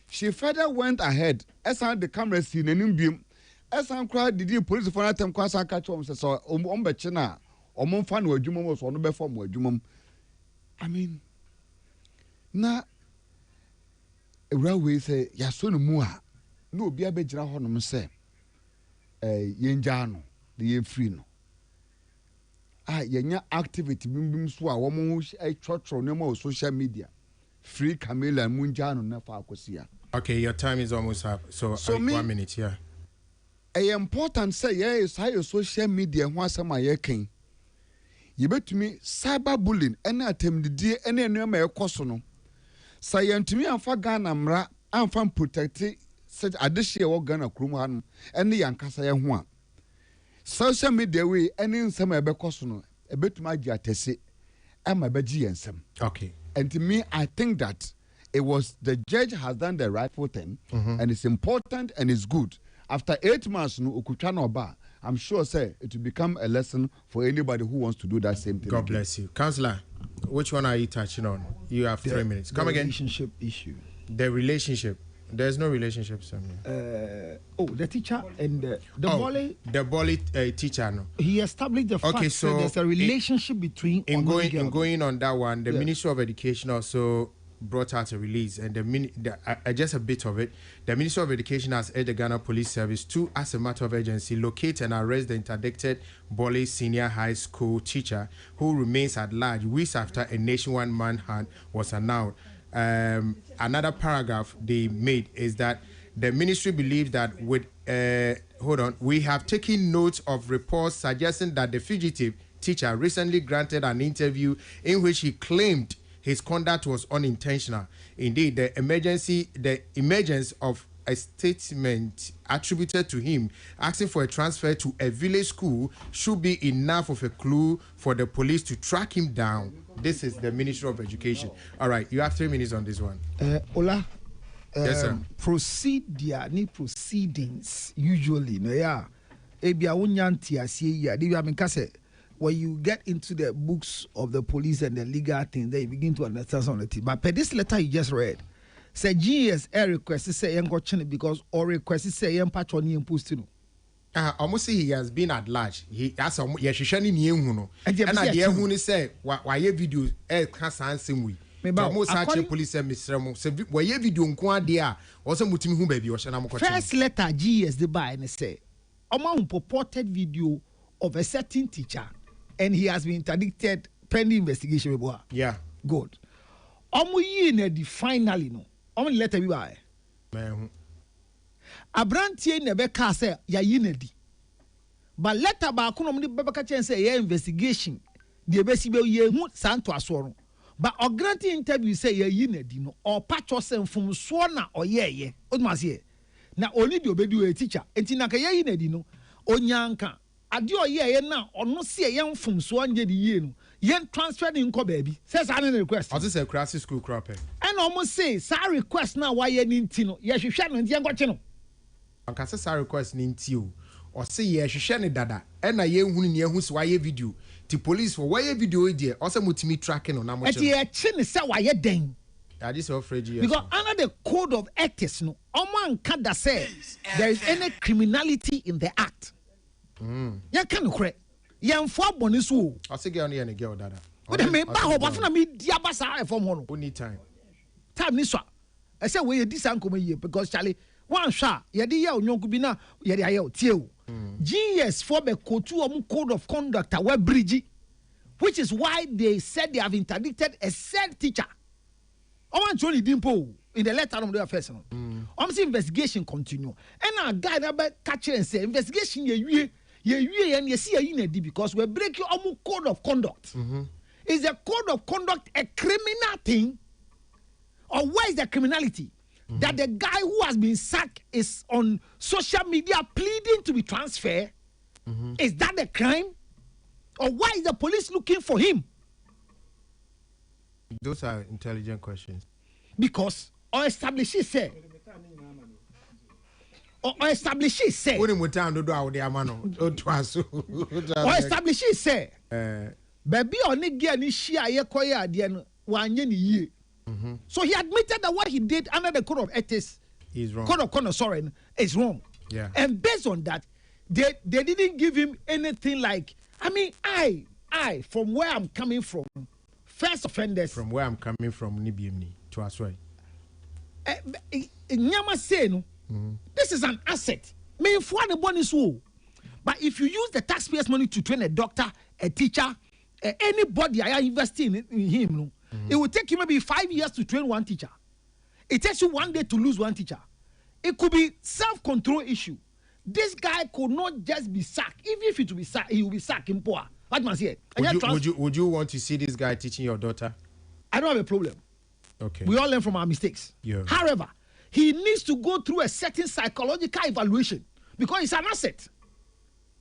she further went ahead esan the camera see nanim biem esan kura didi police for atem kwa san catch om say so be chi na omfa na adwuma mo so no be form adwuma. I mean na we say ya so no mu a na obi abegyina ho no say yenja no the ye free no yenya activity bim so a wo mo chotro no mo social media free Camilla Munjano na fa akosia. Okay, your time is almost up. So 1 minute, yeah. Important say is how your social media ho asama ye ken. Ye betumi cyberbullying ene atemdidie ene enema ekoso no. Say yentumi amfa Ghana mra amfa protect such adehye wo Ghana krum ha no ene yankasa ye ho a. Social media we ene nsema ebekoso no ebetumi agi atese ama beji yensem. Okay. And to me, I think that it was the judge has done the rightful thing, and it's important and it's good. After 8 months, I'm sure say it will become a lesson for anybody who wants to do that same thing. God bless you, Councillor. Which one are you touching on? You have 3 minutes. Come again. Relationship issue. The relationship. There's no relationship, Samuel. The teacher and the Bolly teacher. No. He established the fact that there's a relationship between. In going on that one, the Ministry of Education also brought out a release, and just a bit of it. The Ministry of Education has urged the Ghana Police Service to, as a matter of urgency, locate and arrest the interdicted Bolly Senior High School teacher who remains at large weeks after a nationwide manhunt was announced. Another paragraph they made is that the ministry believes that we have taken note of reports suggesting that the fugitive teacher recently granted an interview in which he claimed his conduct was unintentional. Indeed, the emergence of a statement attributed to him asking for a transfer to a village school should be enough of a clue for the police to track him down. This is the Ministry of Education. All right, you have 3 minutes on this one. Ola, yes, sir. Proceedings usually, when you get into the books of the police and the legal thing, then you begin to understand some of the things. But per this letter you just read, say GS request say because or request say patron imposed no. Almost he has been at large. He has some yeshishani ni ehu no. And at the ehu ni say why video can same way. Almost such police misremo. Say why video nko ade a also mutimi hu baby o shana mo ko. First letter GS the buy and say among purported video of a certain teacher and he has been interdicted pending investigation. Yeah. Good. Finally no. Letter be by. Abrantie nebeka say ya yinedi. But letter ba kuno mni bebeka chen say ya investigation. The besi be ye hu santo asoro. But or grant interview say ya yinedi no or patch us from so na or ye. Odmasi. Na only the obedu a teacher. Enti na ka ya yinedi no onyanka. Adi o ye na ono se ye from so anje di ye no. Yen transfer in ko baby. Says an request. What is a classy school crop? And almost say sa request now why ye nintino. Ye hwehwe no ntia ngwache no. Anka say sa request nintio. Or say ye hwehwe ne dada. E na ye hunu ne ehu se why video. The police for why video e there. Also mutimi tracking on amoche. E ye chi ne say why ye den. Yeah, this afraid you. Because under the code of ethics no, omo anka da say there is any criminality in the act. Ya kan kure. Yemfo abone so. I say girl near girl dada. What me ba ho ba na me dia ba sa from ho no. We need time. Time ni so. I say we dis anko me because Charlie one sha ye dey ya onyonku bi na ye dey aye tie o. GS for be kotu code of conduct we bridge, which is why they said they have interdicted a said teacher. Oman Johnny Dimpo in the letter of the affairs no. See investigation continue. And a guy that be catch and say investigation ye see a because we break your code of conduct. Is the code of conduct a criminal thing? Or where is the criminality? That the guy who has been sacked is on social media pleading to be transferred? Is that the crime? Or why is the police looking for him? Those are intelligent questions. Because or establishes say. Or establishes say. Or establishes say. Baby on again ni share ye koya ade wanye ni ye. So he admitted that what he did under the code of ethics is wrong. Code of conduct, sorry, is wrong. Yeah. And based on that, they didn't give him anything like, I mean, I from where I'm coming from, first offenders. From where I'm coming from, Nibiumni to Asway. Nyama say no. This is an asset. Me for the bonus wool. But if you use the taxpayers' money to train a doctor, a teacher, anybody I are investing in him, no. It will take you maybe 5 years to train one teacher. It takes you 1 day to lose one teacher. It could be self-control issue. This guy could not just be sacked. Even if it will be sacked, he will be sacked in poor. What must say? Would you want to see this guy teaching your daughter? I don't have a problem. Okay. We all learn from our mistakes. Yeah. However, he needs to go through a certain psychological evaluation because he's an asset.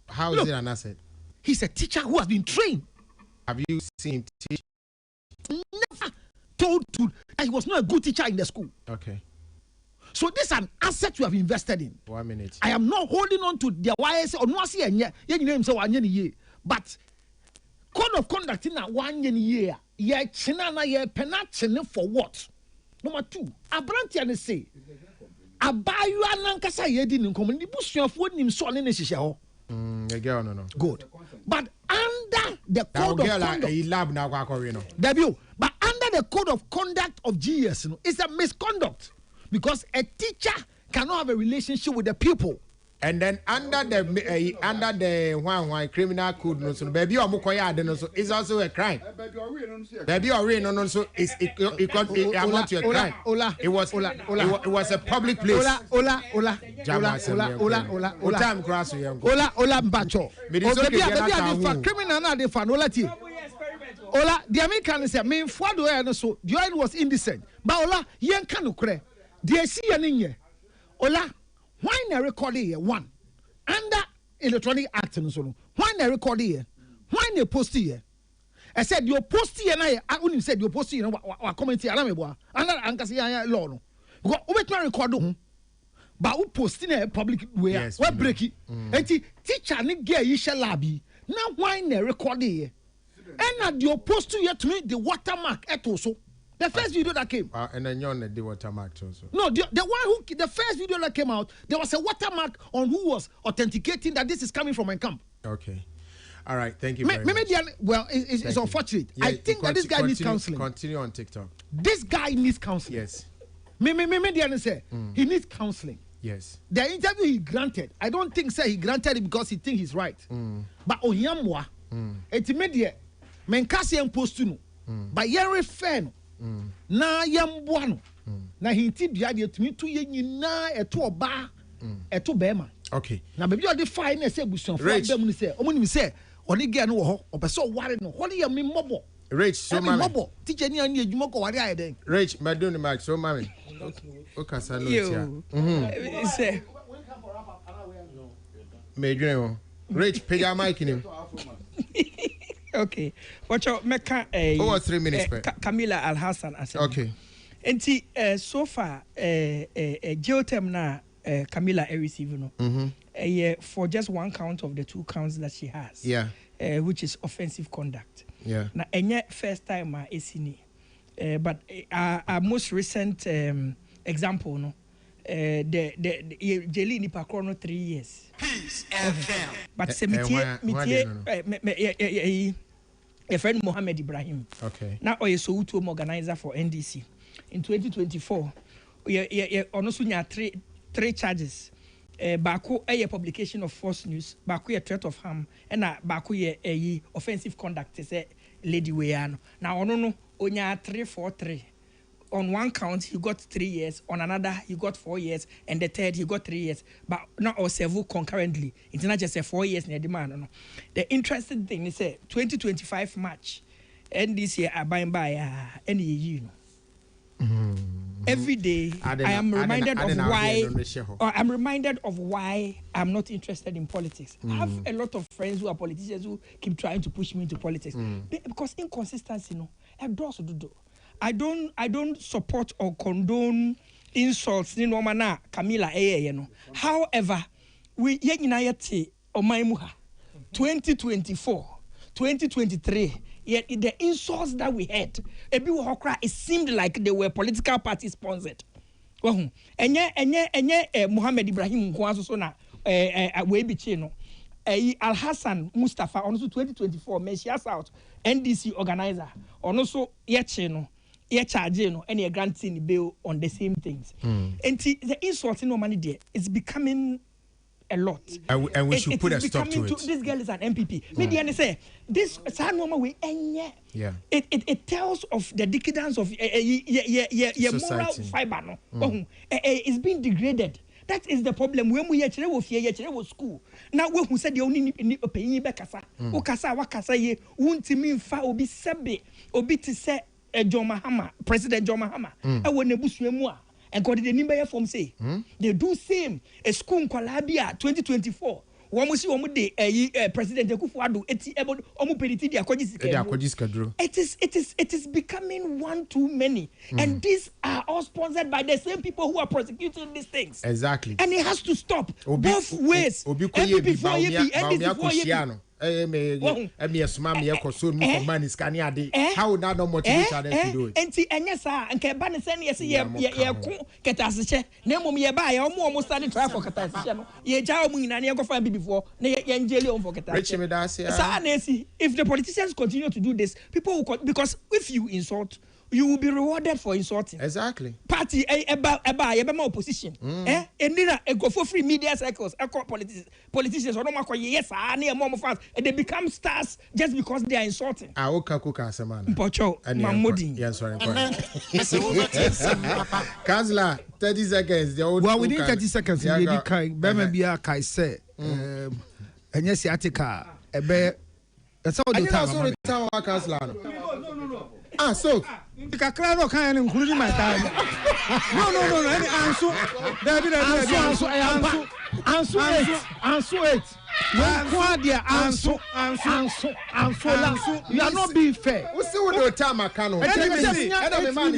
How is it an asset? He's a teacher who has been trained. Have you seen him teach? Never told to that he was not a good teacher in the school. Okay. So this is an asset you have invested in. 1 minute. I am not holding on to the YS or no see any name so 1 year. But code of conduct in that 1 year. Yeah, chinana yeah penalty for what? Number 2. Abrantian say Abayu anankasa yedi ni nkomo ni busuafo nim so ne hihye ho. Girl, no. Good. But under the code of conduct, no. But under the code of conduct of GS, it's a misconduct because a teacher cannot have a relationship with the pupil. And then under the criminal code, no, so baby or mukoya, no, so it's also a crime. Baby or rain, no, so it's it amount to a crime. It was a public place. Ola mbacho. Baby criminal na de fa no lati. Ola the American say me for do no so the oil was indecent. But Ola yen kan no kre. The see ye Ola why na record here one under electronic act no so no why na record here why na post here I said you post here na I only said you post here wa comment here na me boa under ankase ya law no because we better record ho but we post in a public way we break it enti teacher ni girl yi she labi na why na record here and you post here to me the watermark eto so the first video that came. And then you're on the watermark also. No, the one the first video that came out, there was a watermark on who was authenticating that this is coming from my camp. Okay. All right. Thank you very much. Well, it's unfortunate. Yeah, I think that this guy needs counseling. Continue on TikTok. This guy needs counseling. Yes. He needs counseling. Yes. The interview he granted, I don't think he granted it because he thinks he's right. But Onyamwa, it's media, menkasi post to no. But you're fan. Na yamboa no na hinti bia de tumi to ye nyina eto oba eto bema. Okay. Na baby o de fine na say busuanfo abam ni say omo ni say oni ge no wo ho obeso ware no ho ye me mobo Rich so mama mobo teacher ni ani adwuma ko ware ayeden Rich madon match so mama o kasa no tia say me dwen Rich pega mic ni okay watch out meka over 3 minutes Camila Al-Hassan as okay enti so far geoterm na Camila receive no for just one count of the 2 counts that she has which is offensive conduct na enye first time esini but our most recent example no the Jelly ni pakro 3 years. Peace FM. But se a friend Mohammed Ibrahim. Okay. Now oye so utu organizer for NDC. In 2024, also nya 3 charges. Bako a publication of false news, bako a threat of harm, and bako a offensive conduct say lady weyano. Now ono onya 343. On one count, he got 3 years. On another, he got 4 years. And the third, he got 3 years. But not all several concurrently. It's not just 4 years near demand. No. The interesting thing is 2025 March. And this year, I buy any you know. every day I am reminded of why. I'm reminded of why I'm not interested in politics. I have a lot of friends who are politicians who keep trying to push me into politics because inconsistency, I don't support or condone insults. Camila, however, we 2024, 2023. Yet the insults that we had, it seemed like they were political party sponsored. Muhammad Ibrahim Kwasona Webichino, Al Hassan Mustafa, also 2024, Messias out, NDC organizer, also Yachino, Yachajeno, and a granting bill on the same things. And the insults in no money there is becoming a lot, and we should put a stop to it. This girl is an MPP. Maybe say this way, yeah. It tells of the decadence of moral fiber. It's being degraded. That is the problem. When we was school. Now we who said the only opinion bekasa. Ukasa wakasa ye wunti minfa obi sebe obi ti se John Mahama, President John Mahama. I want nebusuemua. And God the nimba from say they do same a school in Calabria 2024. President Akufo-Addo it is becoming one too many, and these are all sponsored by the same people who are prosecuting these things. Exactly, and it has to stop both ways. How now no motivate others to do it? And and ban send yes almost started try for Katasha. Ye jaw munina go find before for Katasha. If the politicians continue to do this, people will because if you insult, you will be rewarded for insulting. Exactly. Party opposition. And go for free media cycles. Politicians yes, and they become stars just because they are insulting. Pocho, Mamodi. Yes, sorry. Councillor, 30 seconds. Well, within 30 seconds, Kai say, and yes, Yatika, a bear. That's all the time. Councillor. So Kakra can include my time. No. Answer it. You are not being fair. We see what the time I can.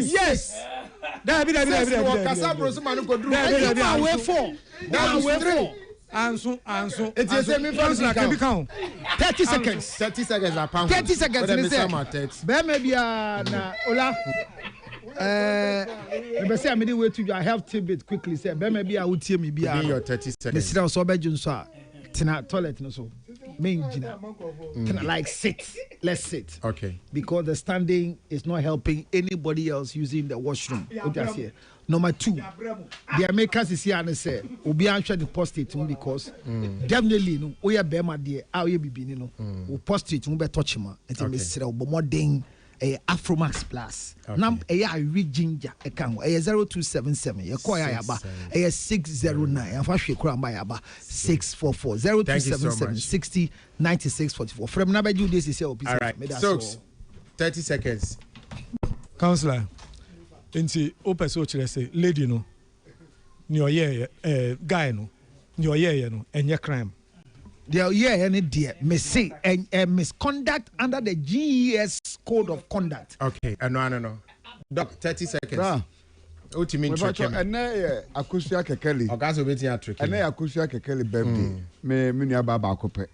Yes. Answer. It is a 30 seconds. 30 seconds. 30 seconds. Maybe na Ola. Let say I made way to your health tidbit quickly. Say maybe I would see me be your 30 seconds. Sit down so bedroom so. Tina toilet no so. Main like sit. Let's sit. Okay. Because the standing is not helping anybody else using the washroom. Just here. Number 2, the Americans is here and say, "We'll be answering the postage because definitely no, we are Bema dear, our baby no, we postage we be touch him, and we say we more ding a Afromax Plus. Nam a read ginger a can a 0277 a koya yaba a 609 and fashion crown by yaba 644 0277 60 96 44. From number you this is your piece. All right, so 30 seconds. Councillor. Nti open so chere say lady no ni oye guy no ni oye no enye crime the any dear me say misconduct under the GES code of conduct. Okay, no. Doc 30 seconds. O ti mean trick me. Ene Akosua Kekeli. Oga so beti trick. Ene Akosua Kekeli birthday. Me nua baba akope.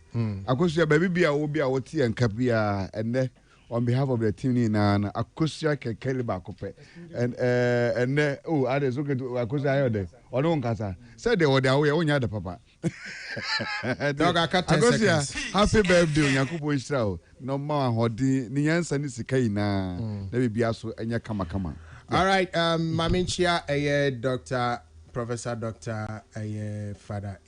Akosua baby bia wo bia wo tie nka bia ene on behalf of the team na Akosua Kekeli bakope. And others okay to Akosua ayode. Ono nkasa. Say they were there we onya the papa. Dog aka 10 seconds. Happy birthday Nyakubo Israel. No ma hodi ni yansa ni sika ina. Na bibia so enya kama. All right, Maminchia, Professor Dr. Father